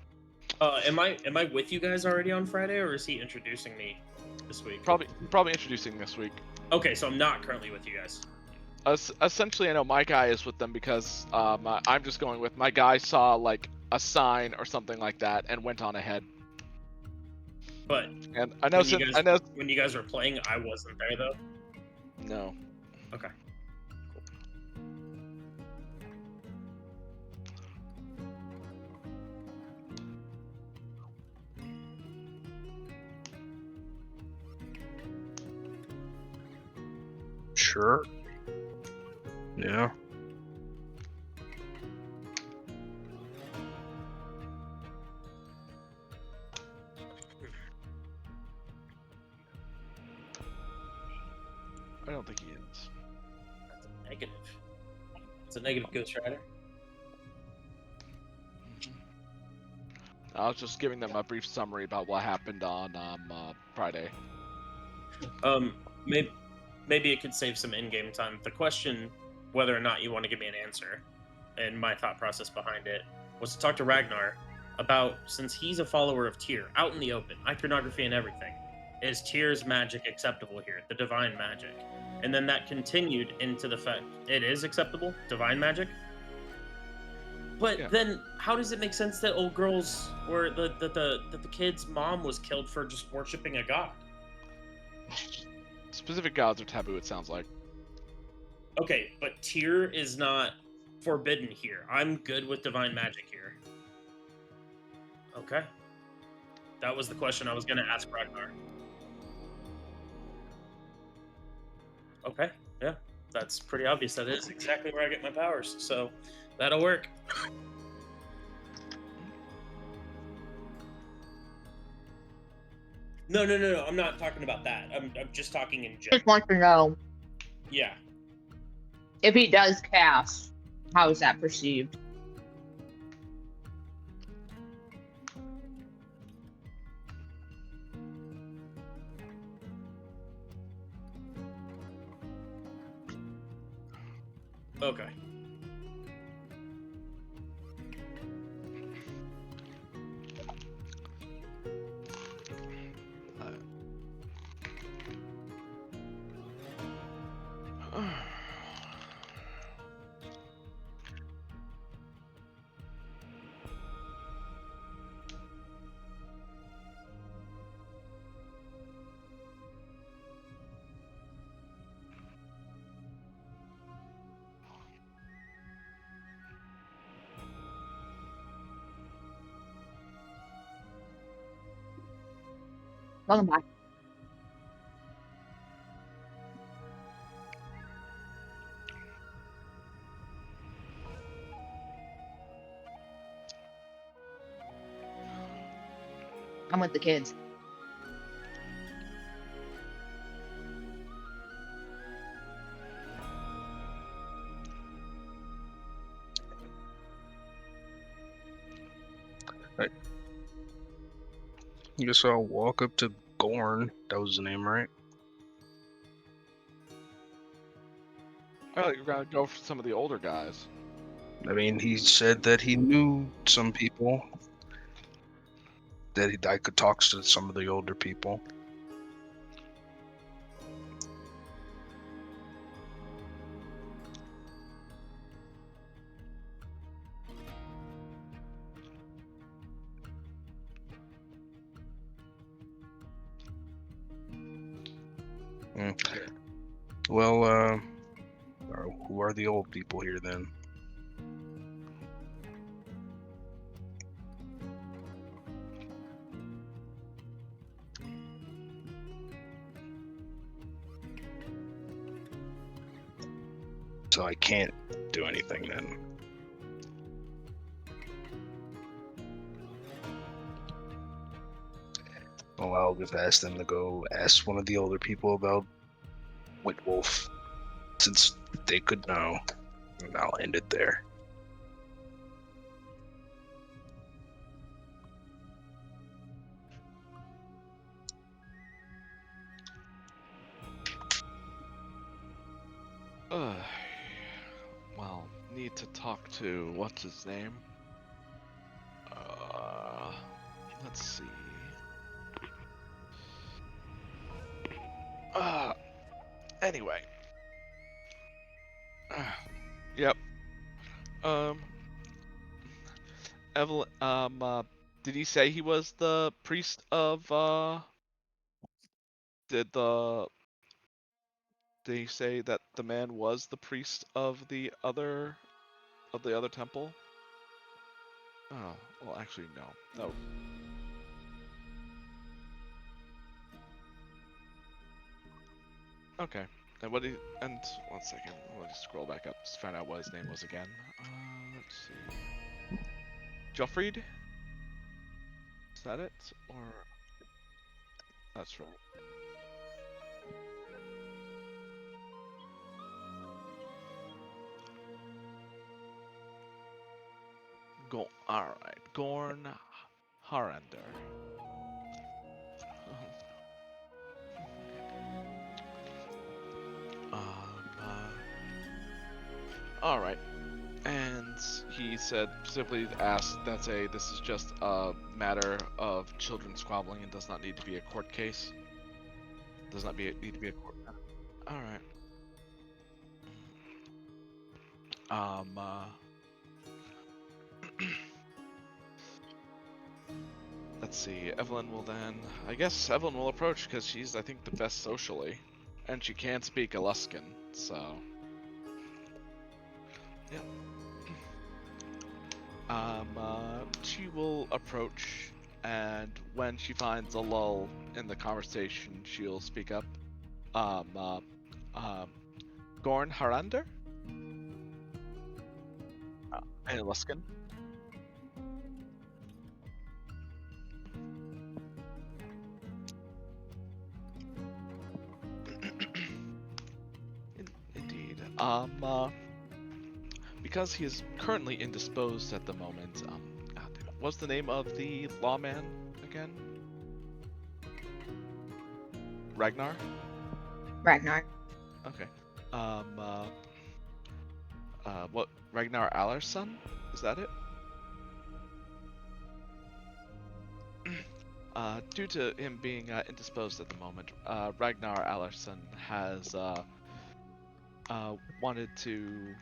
Am I with you guys already on Friday, or is he introducing me this week? Probably introducing this week. Okay, so I'm not currently with you guys. Essentially, I know my guy is with them because I'm just going with my guy saw like a sign or something like that and went on ahead. But And I know when you guys were playing, I wasn't there though. No. Okay. Sure. Yeah. I don't think he is. That's a negative. It's a negative, Ghost Rider. I was just giving them a brief summary about what happened on Friday. Maybe it could save some in-game time. The question, whether or not you want to give me an answer, and my thought process behind it, was to talk to Ragnar about, since he's a follower of Tyr, out in the open, iconography and everything, is Tyr's magic acceptable here, the divine magic? And then that continued into the fact it is acceptable, divine magic. But Yeah. then, how does it make sense that old girls, or that the kid's mom was killed for just worshiping a god? Specific gods are taboo, it sounds like. Okay, but Tyr is not forbidden here. I'm good with divine magic here. Okay. That was the question I was going to ask Ragnar. Okay, yeah. That's pretty obvious. That is exactly where I get my powers, so that'll work. No, I'm not talking about that. I'm just talking in Just general. want to know Yeah. if he does cast, how is that perceived? Okay. Welcome back. I'm with the kids. I guess I'll walk up to Gorn. That was the name, right? You're gonna go for some of the older guys. I mean, he said that he knew some people. That I could talk to some of the older people. Well, who are the old people here then? So I can't do anything then. Well, I'll just ask them to go ask one of the older people about Whitwolf, since they could know, and I'll end it there. Well, need to talk to what's his name? Let's see. Anyway. Yep. Evelyn, did he say he was the priest of, did he say that the man was the priest of the other temple? Oh, well, actually, no. No. Okay. And what did and 1 second. Let me scroll back up to find out what his name was again. Let's see. Joffried? Is that it? Or that's right. Alright, Gorn Harender. Alright. And he said, specifically asked that this is just a matter of children squabbling and does not need to be a court case. Does not need to be a court matter. Alright. Let's see, Evelyn will then, I guess Evelyn will approach because she's, I think, the best socially. And she can speak Aluskan, so. Yeah. She will approach, and when she finds a lull in the conversation, she'll speak up. Gorn Harander? And Aluskan? Indeed. Because he is currently indisposed at the moment, what's the name of the lawman again? Ragnar? Ragnar. Okay. What, Ragnar Allersson? Is that it? Due to him being indisposed at the moment, Ragnar Allersson has wanted to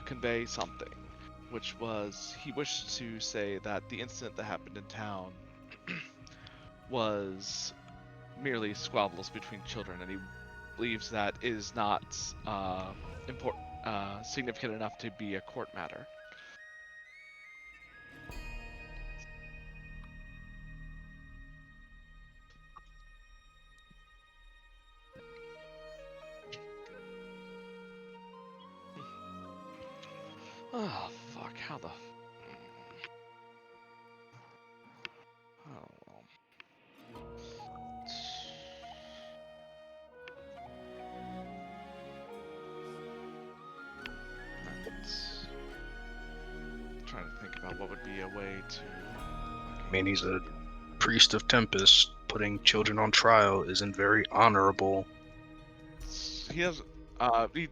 convey something, which was he wished to say that the incident that happened in town was merely squabbles between children, and he believes that is not significant enough to be a court matter. Oh, fuck, how the... Oh, well. That's... Trying to think about what would be a way to... I mean, he's a priest of Tempest. Putting children on trial isn't very honorable. He has...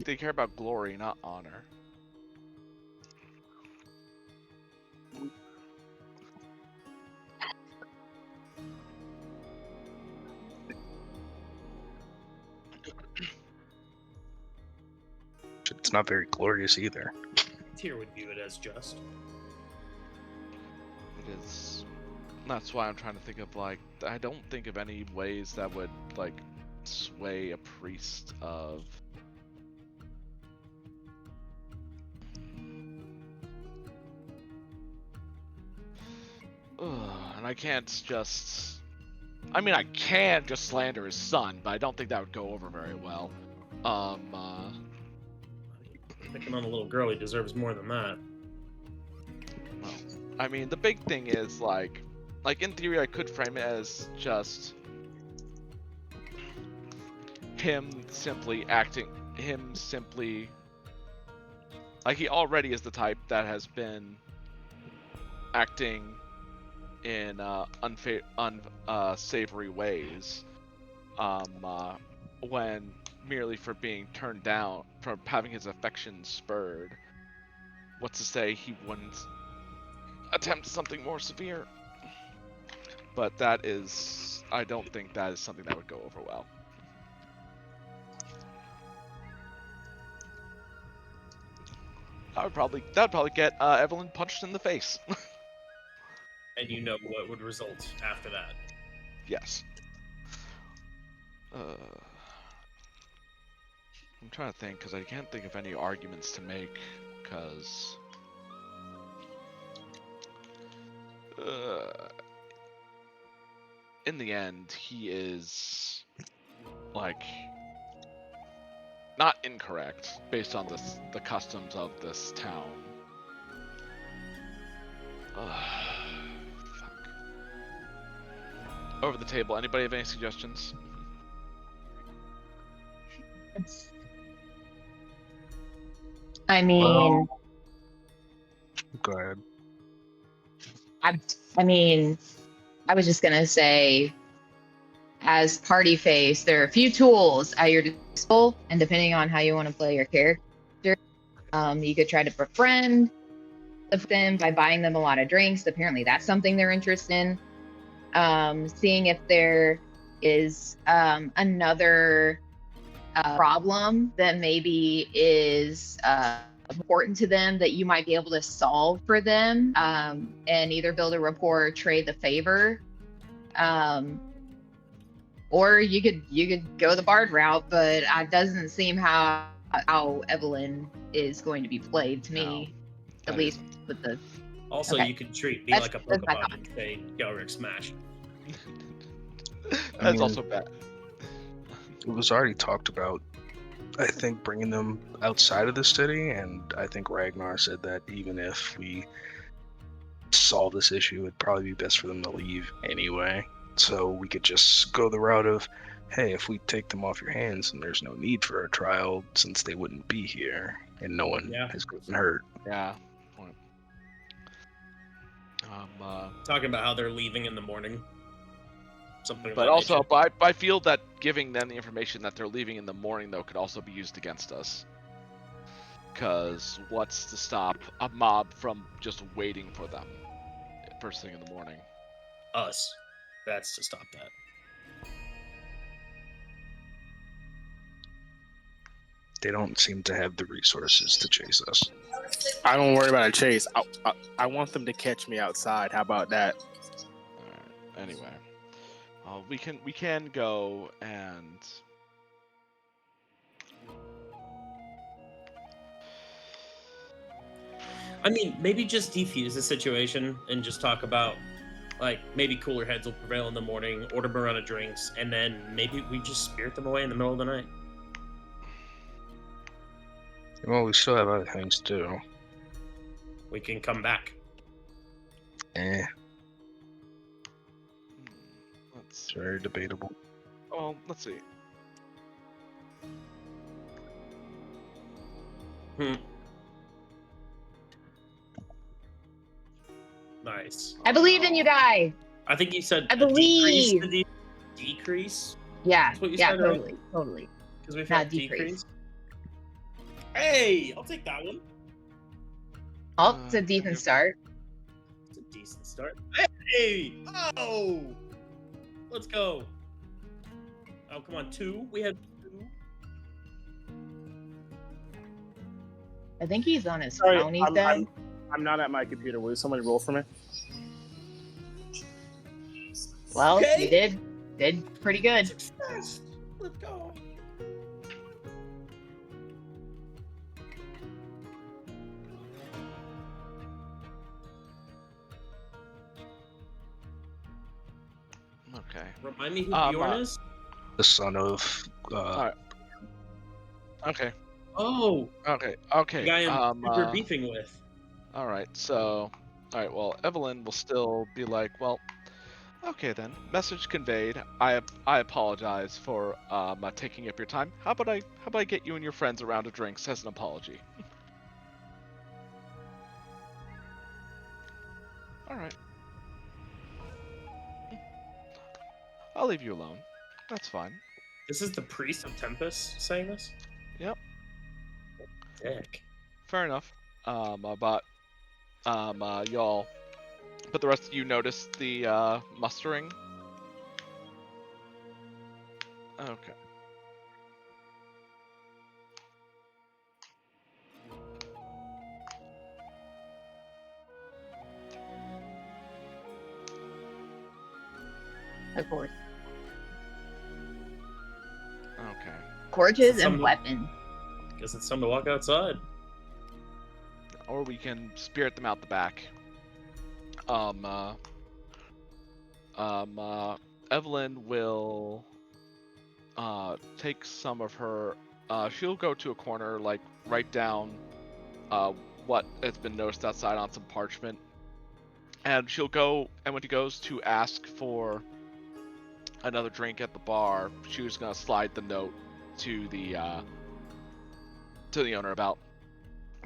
they care about glory, not honor. It's not very glorious either. Tyr would view it as just. It is. That's why I'm trying to think of, like, I don't think of any ways that would, like, sway a priest of... Ugh, and I can't just... I mean, I can just slander his son, but I don't think that would go over very well. Picking on a little girl, he deserves more than that. Well, I mean, the big thing is, like in theory, I could frame it as just him simply, like, he already is the type that has been acting in unsavory ways, when merely for being turned down, for having his affections spurred. What's to say he wouldn't attempt something more severe? But that is, I don't think that is something that would go over well. That'd probably get Evelyn punched in the face. And you know what would result after that. Yes. I'm trying to think, because I can't think of any arguments to make, because... in the end, he is, like, not incorrect, based on the customs of this town. Fuck. Over the table, anybody have any suggestions? I mean, Go ahead. I mean, I was just gonna say, as party face, there are a few tools at your disposal, and depending on how you want to play your character, you could try to befriend them by buying them a lot of drinks. Apparently, that's something they're interested in. Seeing if there is another problem that maybe is important to them that you might be able to solve for them, and either build a rapport or trade the favor. Or you could go the bard route, but it doesn't seem how Evelyn is going to be played to me, at least with the. Also, Okay. you could be That's like a my Pokemon thought. and say Gelric Smash. I That's mean, also bad. it was already talked about. I think bringing them outside of the city, and I think Ragnar said that even if we solve this issue, it'd probably be best for them to leave anyway. So we could just go the route of, hey, if we take them off your hands, then there's no need for a trial since they wouldn't be here and no one Yeah. has gotten hurt. Yeah. Point. Talking about how they're leaving in the morning. Something. But of that also, nature. I feel that giving them the information that they're leaving in the morning, though, could also be used against us. Because what's to stop a mob from just waiting for them first thing in the morning? Us. That's to stop that. They don't seem to have the resources to chase us. I don't worry about a chase. I want them to catch me outside. How about that? Alright, anyway. We can go and... I mean, maybe just defuse the situation and just talk about, like, maybe cooler heads will prevail in the morning, order them a run of drinks, and then maybe we just spirit them away in the middle of the night. Well, we still have other things to do. We can come back. It's very debatable. Well, let's see. Nice. I believe in you, guy. I think you said I believe. Decrease? Yeah, That's what you yeah, said, right? totally. Because we've Not had decrease. decrease. Hey, I'll take that one. Oh, it's a decent start. It's a decent start. Hey! Oh! Let's go. Oh, come on, 2. We had 2. I think he's on his Sorry, phone. He's dead. I'm not at my computer. Will somebody roll for me? Well, Okay. you did pretty good. Success. Let's go. Okay. Remind me who Um, Bjorn is? The son of Alright. Okay. Oh, Okay. the Okay. guy I'm super beefing with. Alright, so... Alright, well, Evelyn will still be like, well... Okay then. Message conveyed. I apologize for taking up your time. How about I get you and your friends a round of drinks as an apology? Alright. I'll leave you alone. That's fine. This is the priest of Tempest saying this? Yep. Dick. Fair enough. Y'all... But the rest of you noticed the mustering? Okay. Of course. Okay. Torches and Some- weapons. Guess it's time to walk outside. Or we can spirit them out the back. Evelyn will take some of her. She'll go to a corner, like write down what has been noticed outside on some parchment, and she'll go. And when she goes to ask for another drink at the bar, she was gonna slide the note to the owner about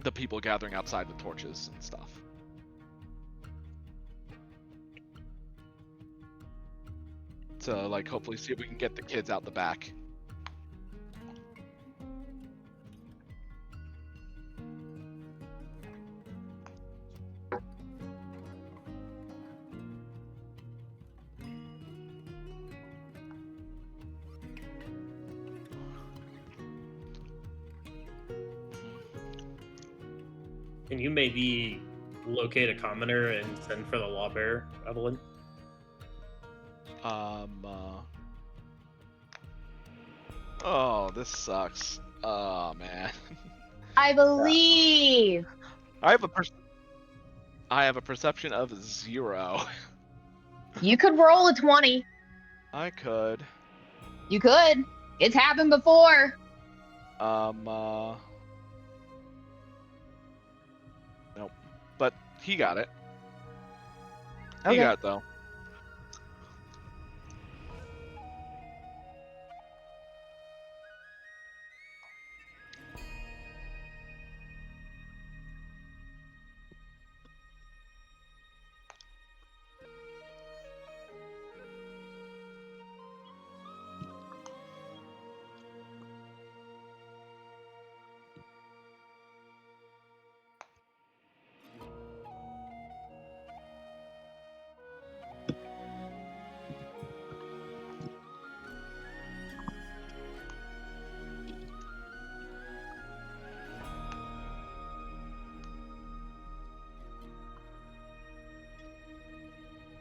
the people gathering outside with torches and stuff. to like hopefully see if we can get the kids out the back. Can you maybe locate a commoner and send for the lawbearer, Evelyn? Oh, this sucks. Oh man. I believe. I have a perception of 0. You could roll a 20. I could. You could. It's happened before. Nope. But he got it. He Okay. got it though.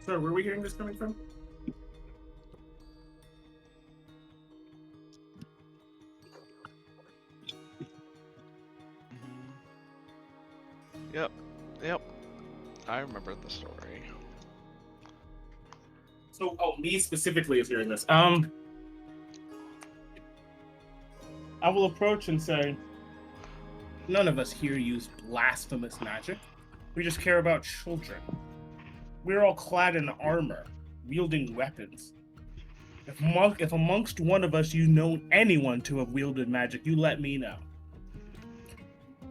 Sorry, where are we hearing this coming from? Yep. I remember the story. So, me specifically is hearing this. I will approach and say, none of us here use blasphemous magic. We just care about children. We're all clad in armor, wielding weapons. If amongst one of us you know anyone to have wielded magic, you let me know.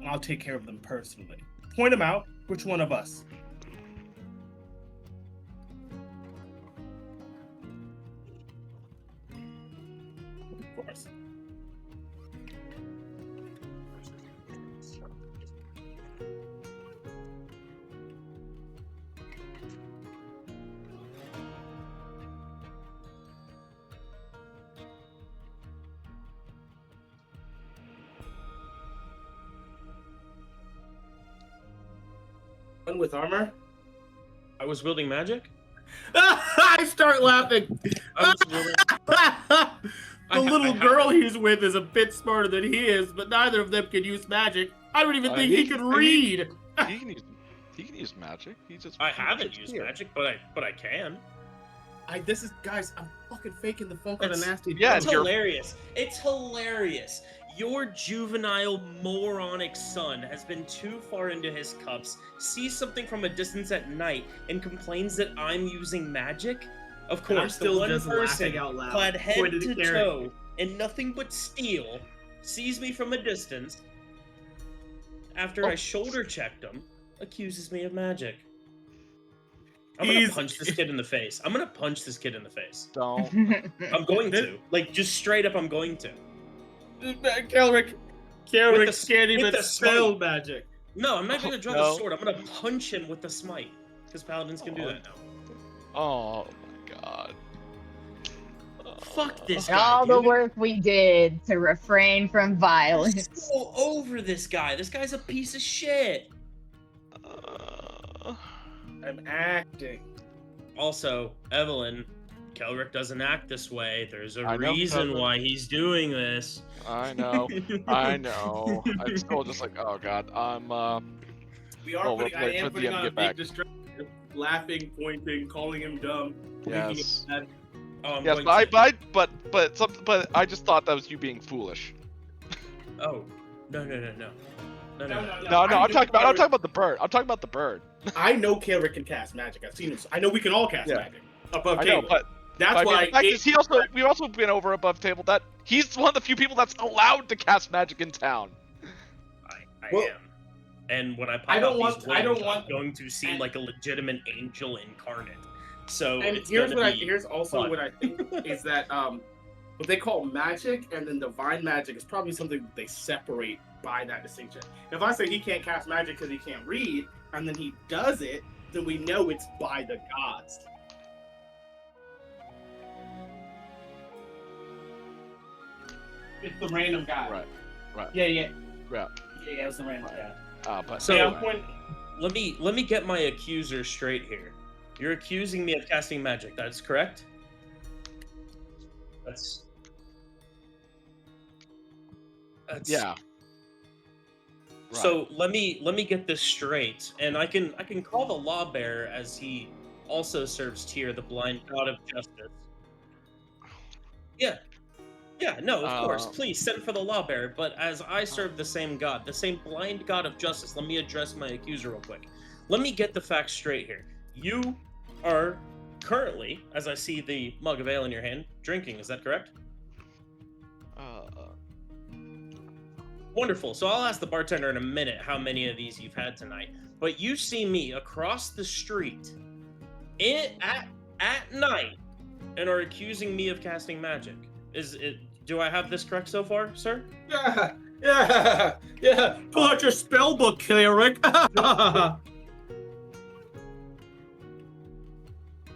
And I'll take care of them personally. Point them out. Which one of us? Of course. One with armor? I was wielding magic? I start laughing. I was wielding... The little girl he's with is a bit smarter than he is, but neither of them can use magic. I don't even think he can read. He can use magic. He just I haven't used magic, but I can. This is, guys, I'm fucking faking the funk on a nasty. Yeah, It's hilarious. It's hilarious. Your juvenile moronic son has been too far into his cups, sees something from a distance at night, and complains that I'm using magic? Of course, I'm still the one just person laughing out loud. clad head Pointed to at Carrie. toe in nothing but steel sees me from a distance. After I shoulder checked him, accuses me of magic. I'm gonna punch this kid in the face. I'm gonna punch this kid in the face. don't. I'm going to. Like, just straight up, I'm going to. Kelrick can't even spell magic. No, I'm not gonna draw No. the sword. I'm gonna punch him with the smite. Because paladins can do that now. Oh my god. Fuck this guy. All the dude. work we did to refrain from violence. So over this guy. This guy's a piece of shit. I'm acting. Also, Evelyn, Kelrick doesn't act this way. There's a I know, reason Evelyn. why he's doing this. I know. I know. I'm still just like, oh god. We are Oh, putting, we'll wait I for am the putting end to on a get big back. distraction. Laughing, pointing, calling him dumb. making Yes. it bad. Oh, I'm Yes, going but but I just thought that was you being foolish. Oh, no. No, I I'm know talking Kelrick- about the bird. I'm talking about the bird. I know Kelrick can cast magic. I've seen him. I know we can all cast Yeah. magic above I know, table. but That's I mean, why the fact is we've also been over above table that he's one of the few people that's allowed to cast magic in town. I Well, am. And when I pop I don't out want- these I don't wings, want- I'm going to seem and- like a legitimate angel incarnate. So And it's here's gonna what be here's also fun. what I think is that what they call magic and then divine magic is probably something they separate by that distinction. If I say he can't cast magic because he can't read, and then he does it, then we know it's by the gods. It's the random guy. Right. Yeah. Yeah. Yeah, it's the random guy. But So- Yeah, anyway, Let me get my accuser straight here. You're accusing me of casting magic. That's correct. That's yeah. So let me get this straight, and I can call the law bearer, as he also serves Tyr, the blind god of justice. Yeah, no, of course. Please send for the law bearer. But as I serve the same god, the same blind god of justice, let me address my accuser real quick. Let me get the facts straight here. You are currently, as I see the mug of ale in your hand, drinking. Is that correct? Wonderful. So I'll ask the bartender in a minute how many of these you've had tonight. But you see me across the street at night and are accusing me of casting magic. Do I have this correct so far, sir? Yeah. Pull out your spell book, cleric.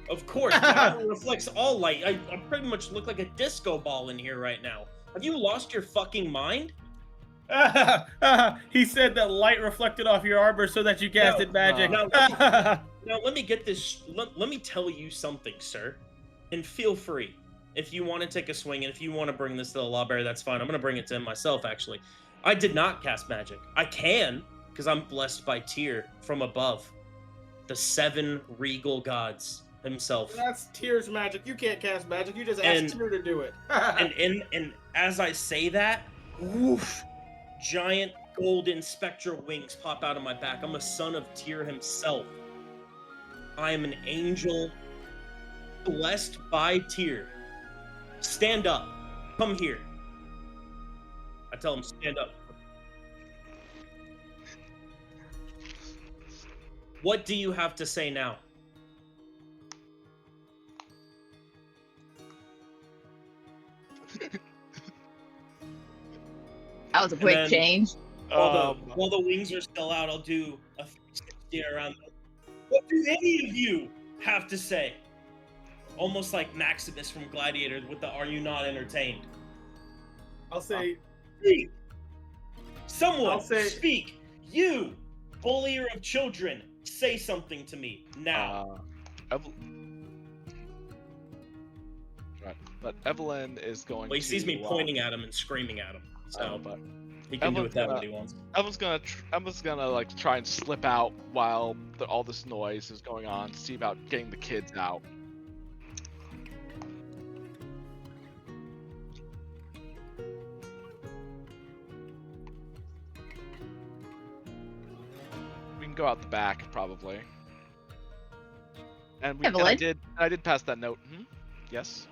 Of course, that reflects all light. I pretty much look like a disco ball in here right now. Have you lost your fucking mind? He said that light reflected off your armor so that you casted magic. Now let me get this. Let me tell you something, sir. And feel free if you want to take a swing, and if you want to bring this to the law bearer, that's fine. I'm going to bring it to him myself, actually. I did not cast magic. I can, because I'm blessed by Tyr from above. The 7 regal gods himself. That's Tyr's magic. You can't cast magic. You just asked Tyr to do it. and as I say that, woof, giant golden spectral wings pop out of my back. I'm a son of Tyr himself. I am an angel blessed by Tyr. Stand up. Come here. I tell him, stand up. What do you have to say now? That was a quick then- change. While the wings are still out, I'll do a 360 around them. What do any of you have to say? Almost like Maximus from Gladiator with the "Are you not entertained?" I'll say, Speak. Someone I'll say- speak. You, bullier of children, say something to me now. Right. But Evelyn is going Well, he to... sees me pointing at him and screaming at him, so but he can do with Evelyn's that gonna- what he wants. Evelyn's gonna like try and slip out while all this noise is going on. See about getting the kids out. We can go out the back probably. And I Evelyn? did pass that note. Yes.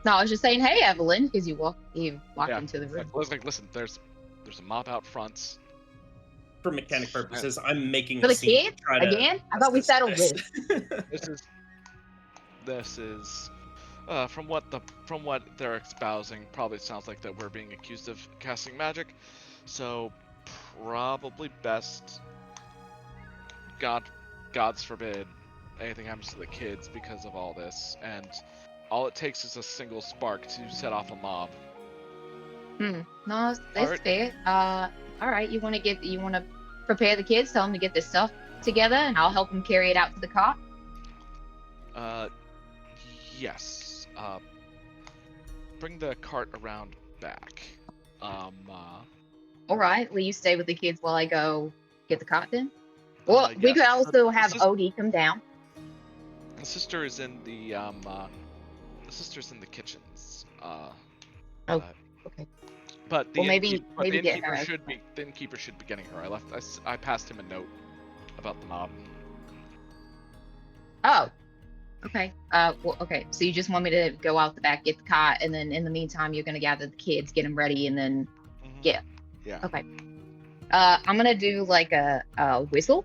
No, I was just saying, hey, Evelyn, because you walked Yeah. into the room. Like, listen, there's a mob out front. For mechanic purposes, I'm making For a the scene to kids? try to Again? I thought we settled this. This is from what they're espousing, probably sounds like that we're being accused of casting magic. So probably best God's forbid anything happens to the kids because of all this, and all it takes is a single spark to set off a mob. No, that's Alright. fair. All right. You want to prepare the kids? Tell them to get this stuff together, and I'll help them carry it out to the car. Yes. Bring the cart around back. All right. Will you stay with the kids while I go get the cart then? Well, we yes. could also have This is- Odie come down. The sister is in the sister's in the kitchens. Okay. But the Well, maybe the get innkeeper her. the innkeeper should be getting her. I passed him a note about the mob. Oh. Okay. Well, okay. So you just want me to go out the back, get the cart, and then in the meantime, you're gonna gather the kids, get them ready, and then Yeah. Yeah. Okay. I'm gonna do like a whistle,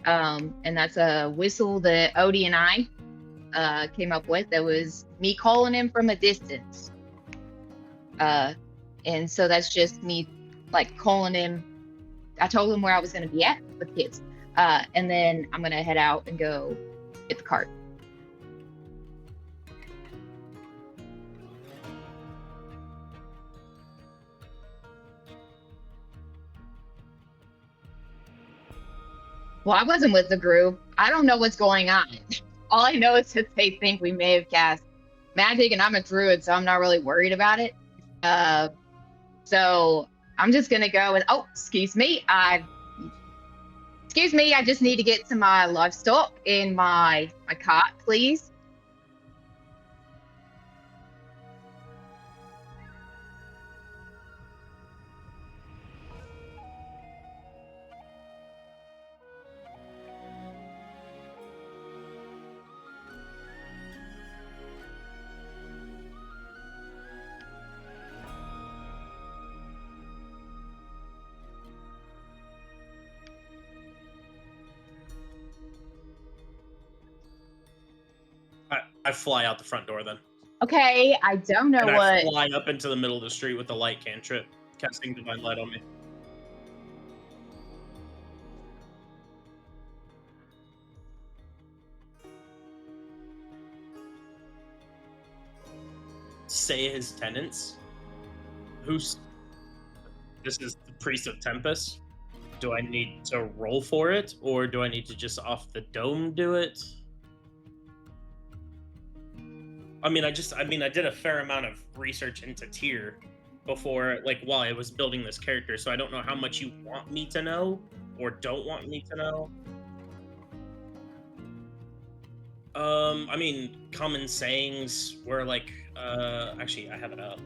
and that's a whistle that Odie and I came up with. That was me calling him from a distance. And so that's just me, like, calling him. I told him where I was going to be at with kids. And then I'm going to head out and go get the cart. Well, I wasn't with the group. I don't know what's going on. All I know is that they think we may have cast magic, and I'm a druid, so I'm not really worried about it. So I'm just gonna go and excuse me, I just need to get to my livestock in my cart, please. I fly out the front door then. Okay, I don't know And what. I fly up into the middle of the street with the light cantrip, casting divine light on me. Say his tenants. This is the priest of Tempest. Do I need to roll for it, or do I need to just off the dome do it? I did a fair amount of research into Tyr before, while I was building this character, so I don't know how much you want me to know or don't want me to know. Common sayings were actually, I have it up.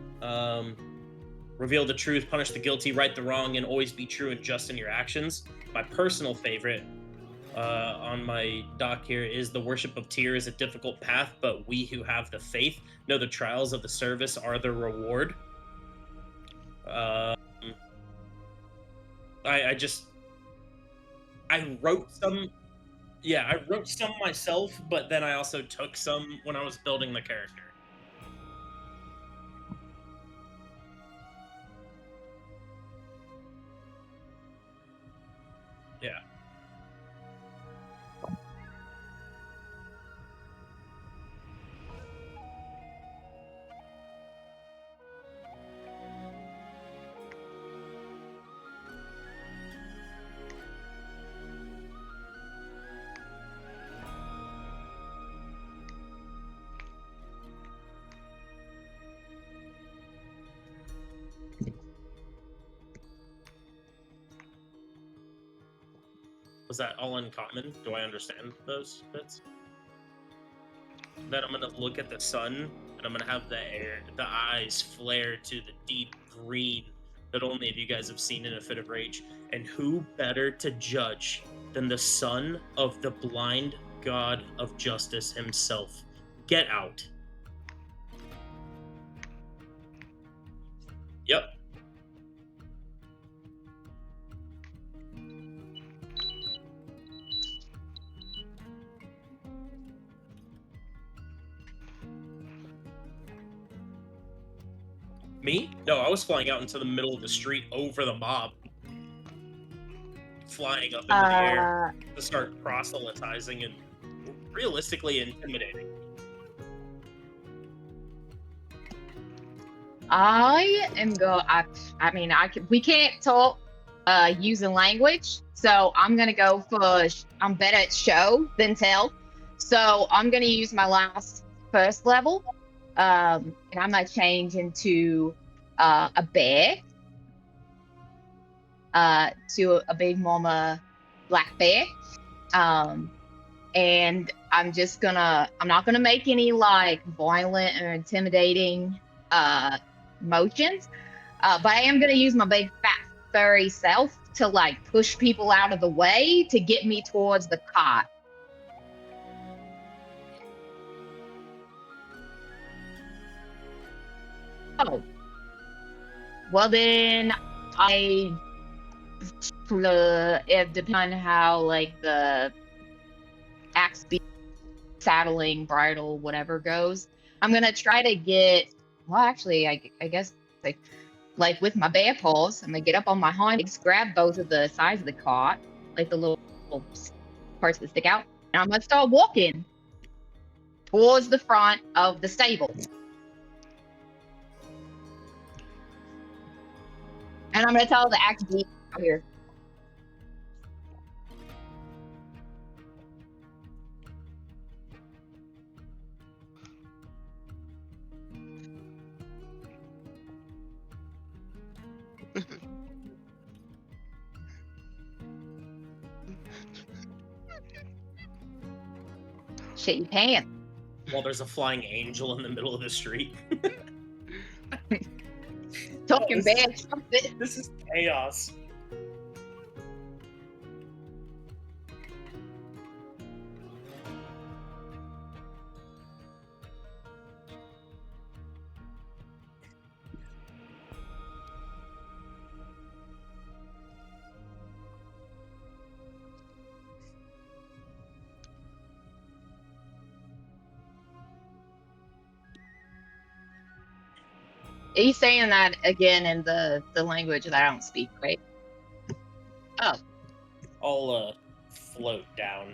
Reveal the truth, punish the guilty, right the wrong, and always be true and just in your actions. My personal favorite on my doc here is the worship of Tyr is a difficult path, but we who have the faith know the trials of the service are the reward. I wrote some. Yeah, I wrote some myself, but then I also took some when I was building the character. Yeah. Was that all in common? Do I understand those bits? Then I'm gonna look at the sun, and I'm gonna have the eyes flare to the deep green that only of you guys have seen in a fit of rage. And who better to judge than the son of the blind god of justice himself? Get out. Yep. Me? No, I was flying out into the middle of the street over the mob. Flying up into the air to start proselytizing and realistically intimidating. We can't talk using language, so I'm gonna go for, I'm better at show than tell. So I'm gonna use my first level. And I'm gonna change into a bear, to a big mama black bear, and I'm not gonna make any violent or intimidating motions, but I am gonna use my big fat furry self to push people out of the way to get me towards the cart. Oh, well then, it depends on how the axe be saddling, bridle, whatever goes, I'm gonna try to get. Well, actually, I guess like with my bare paws, I'm gonna get up on my hind legs, grab both of the sides of the cart, like the little parts that stick out, and I'm gonna start walking towards the front of the stable. And I'm gonna tell the axe beat out here. Shit your pants. While there's a flying angel in the middle of the street. Talking this bad something. This is chaos. Are you saying that again in the language that I don't speak, right? Oh. I'll float down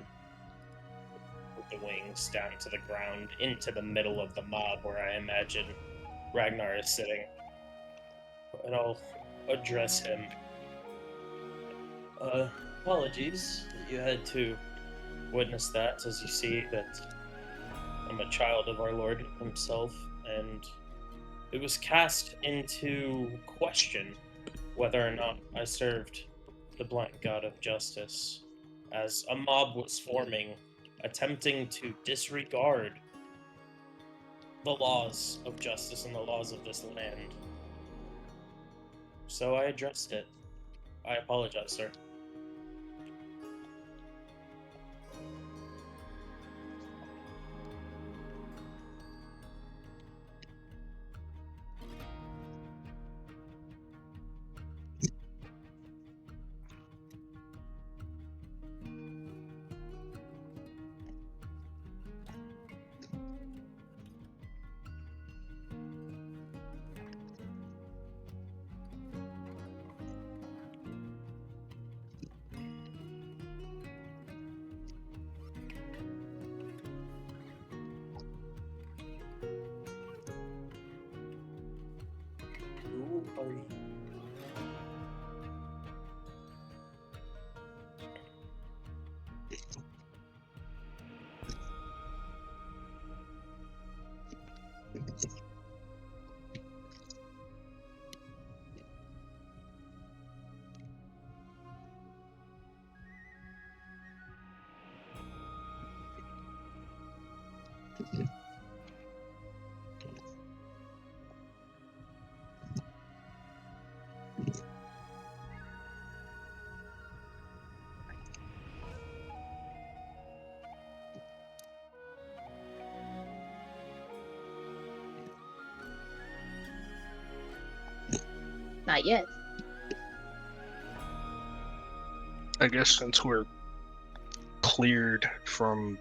with the wings down to the ground into the middle of the mob where I imagine Ragnar is sitting. And I'll address him. Apologies that you had to witness that, as you see that I'm a child of our Lord himself, and it was cast into question whether or not I served the blind god of justice, as a mob was forming, attempting to disregard the laws of justice and the laws of this land. So I addressed it. I apologize, sir. Who are you? Not yet. I guess since we're cleared from,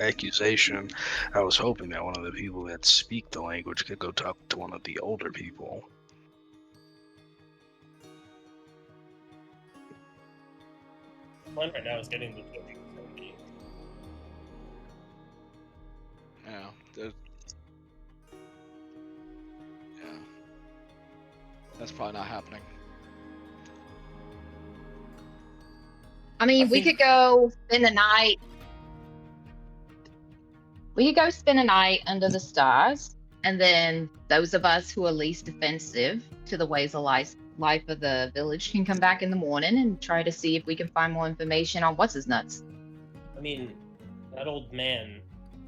accusation, I was hoping that one of the people that speak the language could go talk to one of the older people. Mine right now is getting the joking trophy. Yeah. Yeah. That's probably not happening. I mean, I we think- could go spend the night. We could go spend a night under the stars, and then those of us who are least offensive to the ways of life of the village can come back in the morning and try to see if we can find more information on what's his nuts. I mean, that old man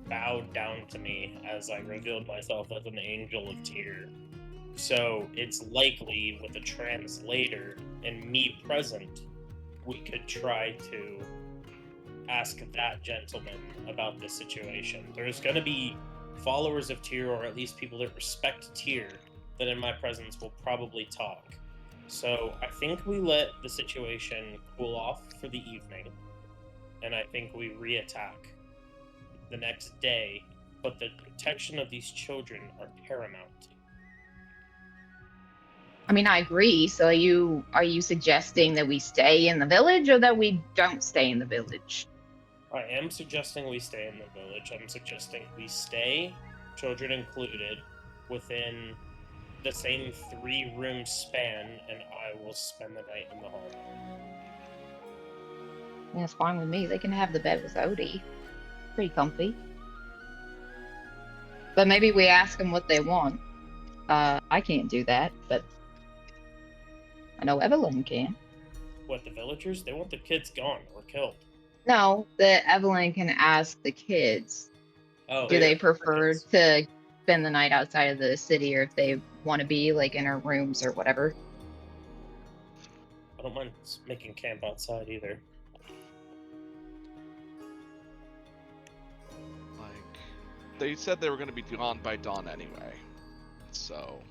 bowed down to me as I revealed myself as an angel of Tyr. So it's likely with a translator and me present, we could try to ask that gentleman about this situation. There's going to be followers of Tyr, or at least people that respect Tyr, that in my presence will probably talk. So I think we let the situation cool off for the evening, and I think we re-attack. the next day, but the protection of these children are paramount. I mean, I agree. So are you suggesting that we stay in the village or that we don't stay in the village? I am suggesting we stay in the village. I'm suggesting we stay, children included, within the same 3-room span, and I will spend the night in the hall. Yeah, it's fine with me. They can have the bed with Odie. Pretty comfy. But maybe we ask them what they want. I can't do that, but I know Evelyn can. What, the villagers? They want the kids gone or killed. No, the Evelyn can ask the kids. Oh, Do they prefer kids. to spend the night outside of the city, or if they want to be like in our rooms or whatever? I don't mind making camp outside either. Like, they said they were going to be gone by dawn anyway, so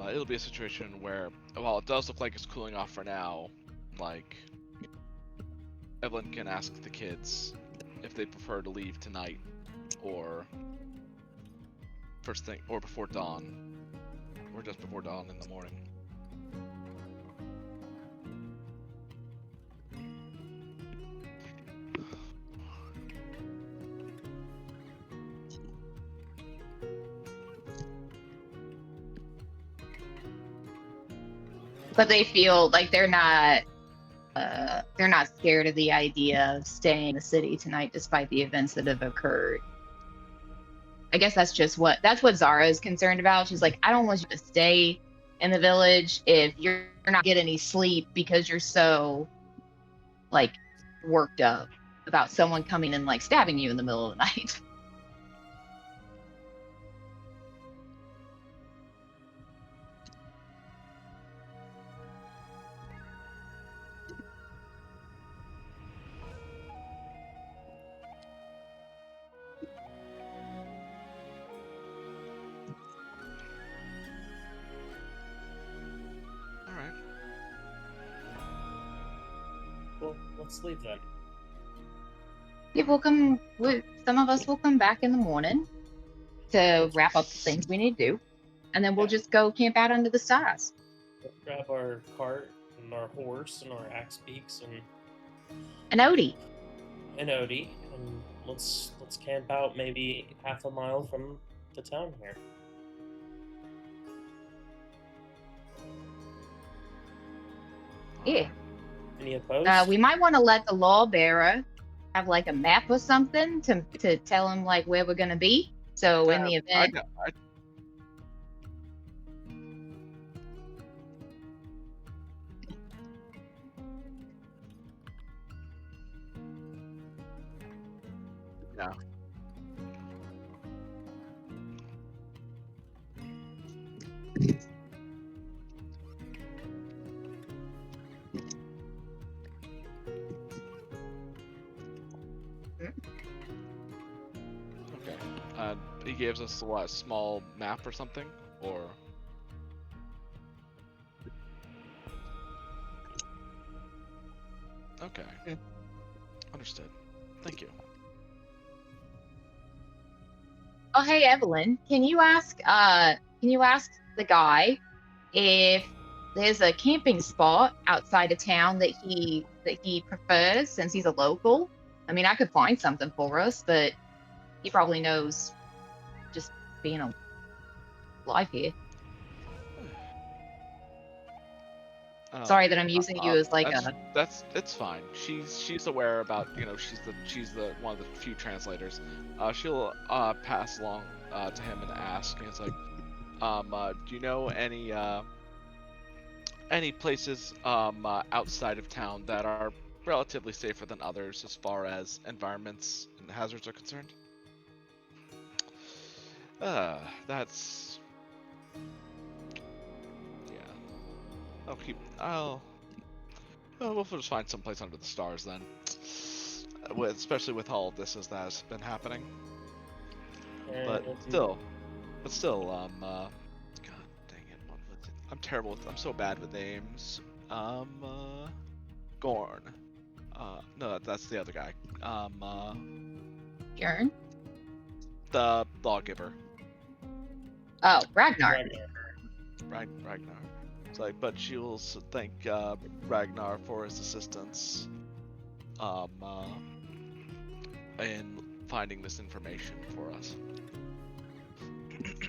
it'll be a situation where, while it does look like it's cooling off for now, like, Evelyn can ask the kids if they prefer to leave tonight or first thing, or before dawn, or just before dawn in the morning. But they feel like they're not scared of the idea of staying in the city tonight despite the events that have occurred. I guess that's what Zara is concerned about. She's like, I don't want you to stay in the village if you're not getting any sleep because you're so like worked up about someone coming and like stabbing you in the middle of the night. Alright. Well, let's leave then. Yeah, some of us will come back in the morning to wrap up the things we need to do, and then we'll just go camp out under the stars. Let's grab our cart and our horse and our axe beaks And Odie. and Odie, and let's camp out maybe half a mile from the town here. Yeah. Any opposed? We might want to let the law bearer have like a map or something to tell him like where we're gonna be. So in the event, Yeah. Okay. He gives us a small map or something, or okay. Yeah. Understood. Thank you. oh hey Evelyn, can you ask the guy if there's a camping spot outside of town that he prefers since he's a local? I mean, I could find something for us, but he probably knows just being alive here. Sorry that I'm using you as like it's fine. She's aware about, she's the one of the few translators. She'll pass along to him and ask, and it's like, do you know any places outside of town that are relatively safer than others as far as environments and hazards are concerned? That's we'll just find someplace under the stars then. Especially with all of this as that has been happening. But still, God dang it, I'm terrible I'm so bad with names. Gorn. No, that's the other guy. Bjorn? The lawgiver, Oh, Ragnar. Ragnar. It's like, but she will thank Ragnar for his assistance, in finding this information for us.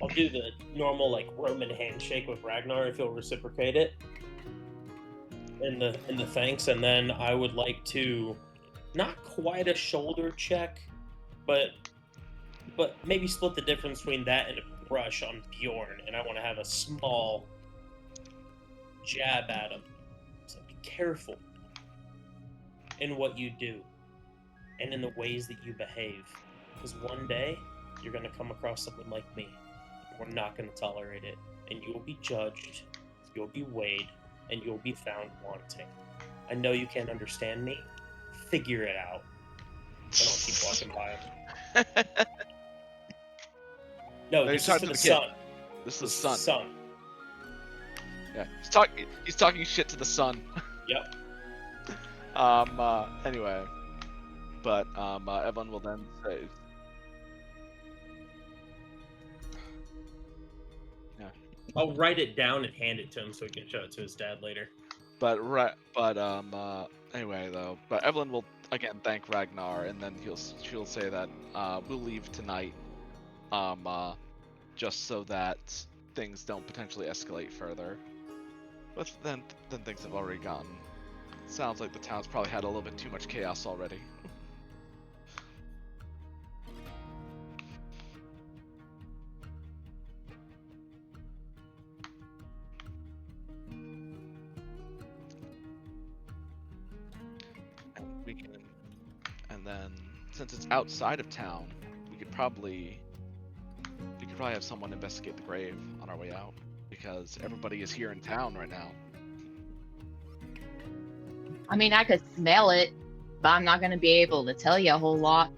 I'll do the normal like Roman handshake with Ragnar if he'll reciprocate it. In the thanks, and then I would like to, not quite a shoulder check, but maybe split the difference between that and a brush on Bjorn, and I want to have a small jab at him. So be careful in what you do and in the ways that you behave, because one day you're going to come across someone like me. We're not going to tolerate it, and you will be judged, you'll be weighed, and you'll be found wanting. I know you can't understand me. Figure it out. And I'll keep walking by him. No, this is for the sun. This is the sun. Sun. Yeah, he's talking shit to the sun. Yep. Anyway, but Evelyn will then say, yeah. I'll write it down and hand it to him so he can show it to his dad later. Anyway though, but Evelyn will again thank Ragnar, and then she'll say that we'll leave tonight, just so that things don't potentially escalate further. But then things have already gotten. Sounds like the town's probably had a little bit too much chaos already. And then since it's outside of town, we could probably have someone investigate the grave on our way out, because everybody is here in town right now. I mean, I could smell it, but I'm not going to be able to tell you a whole lot.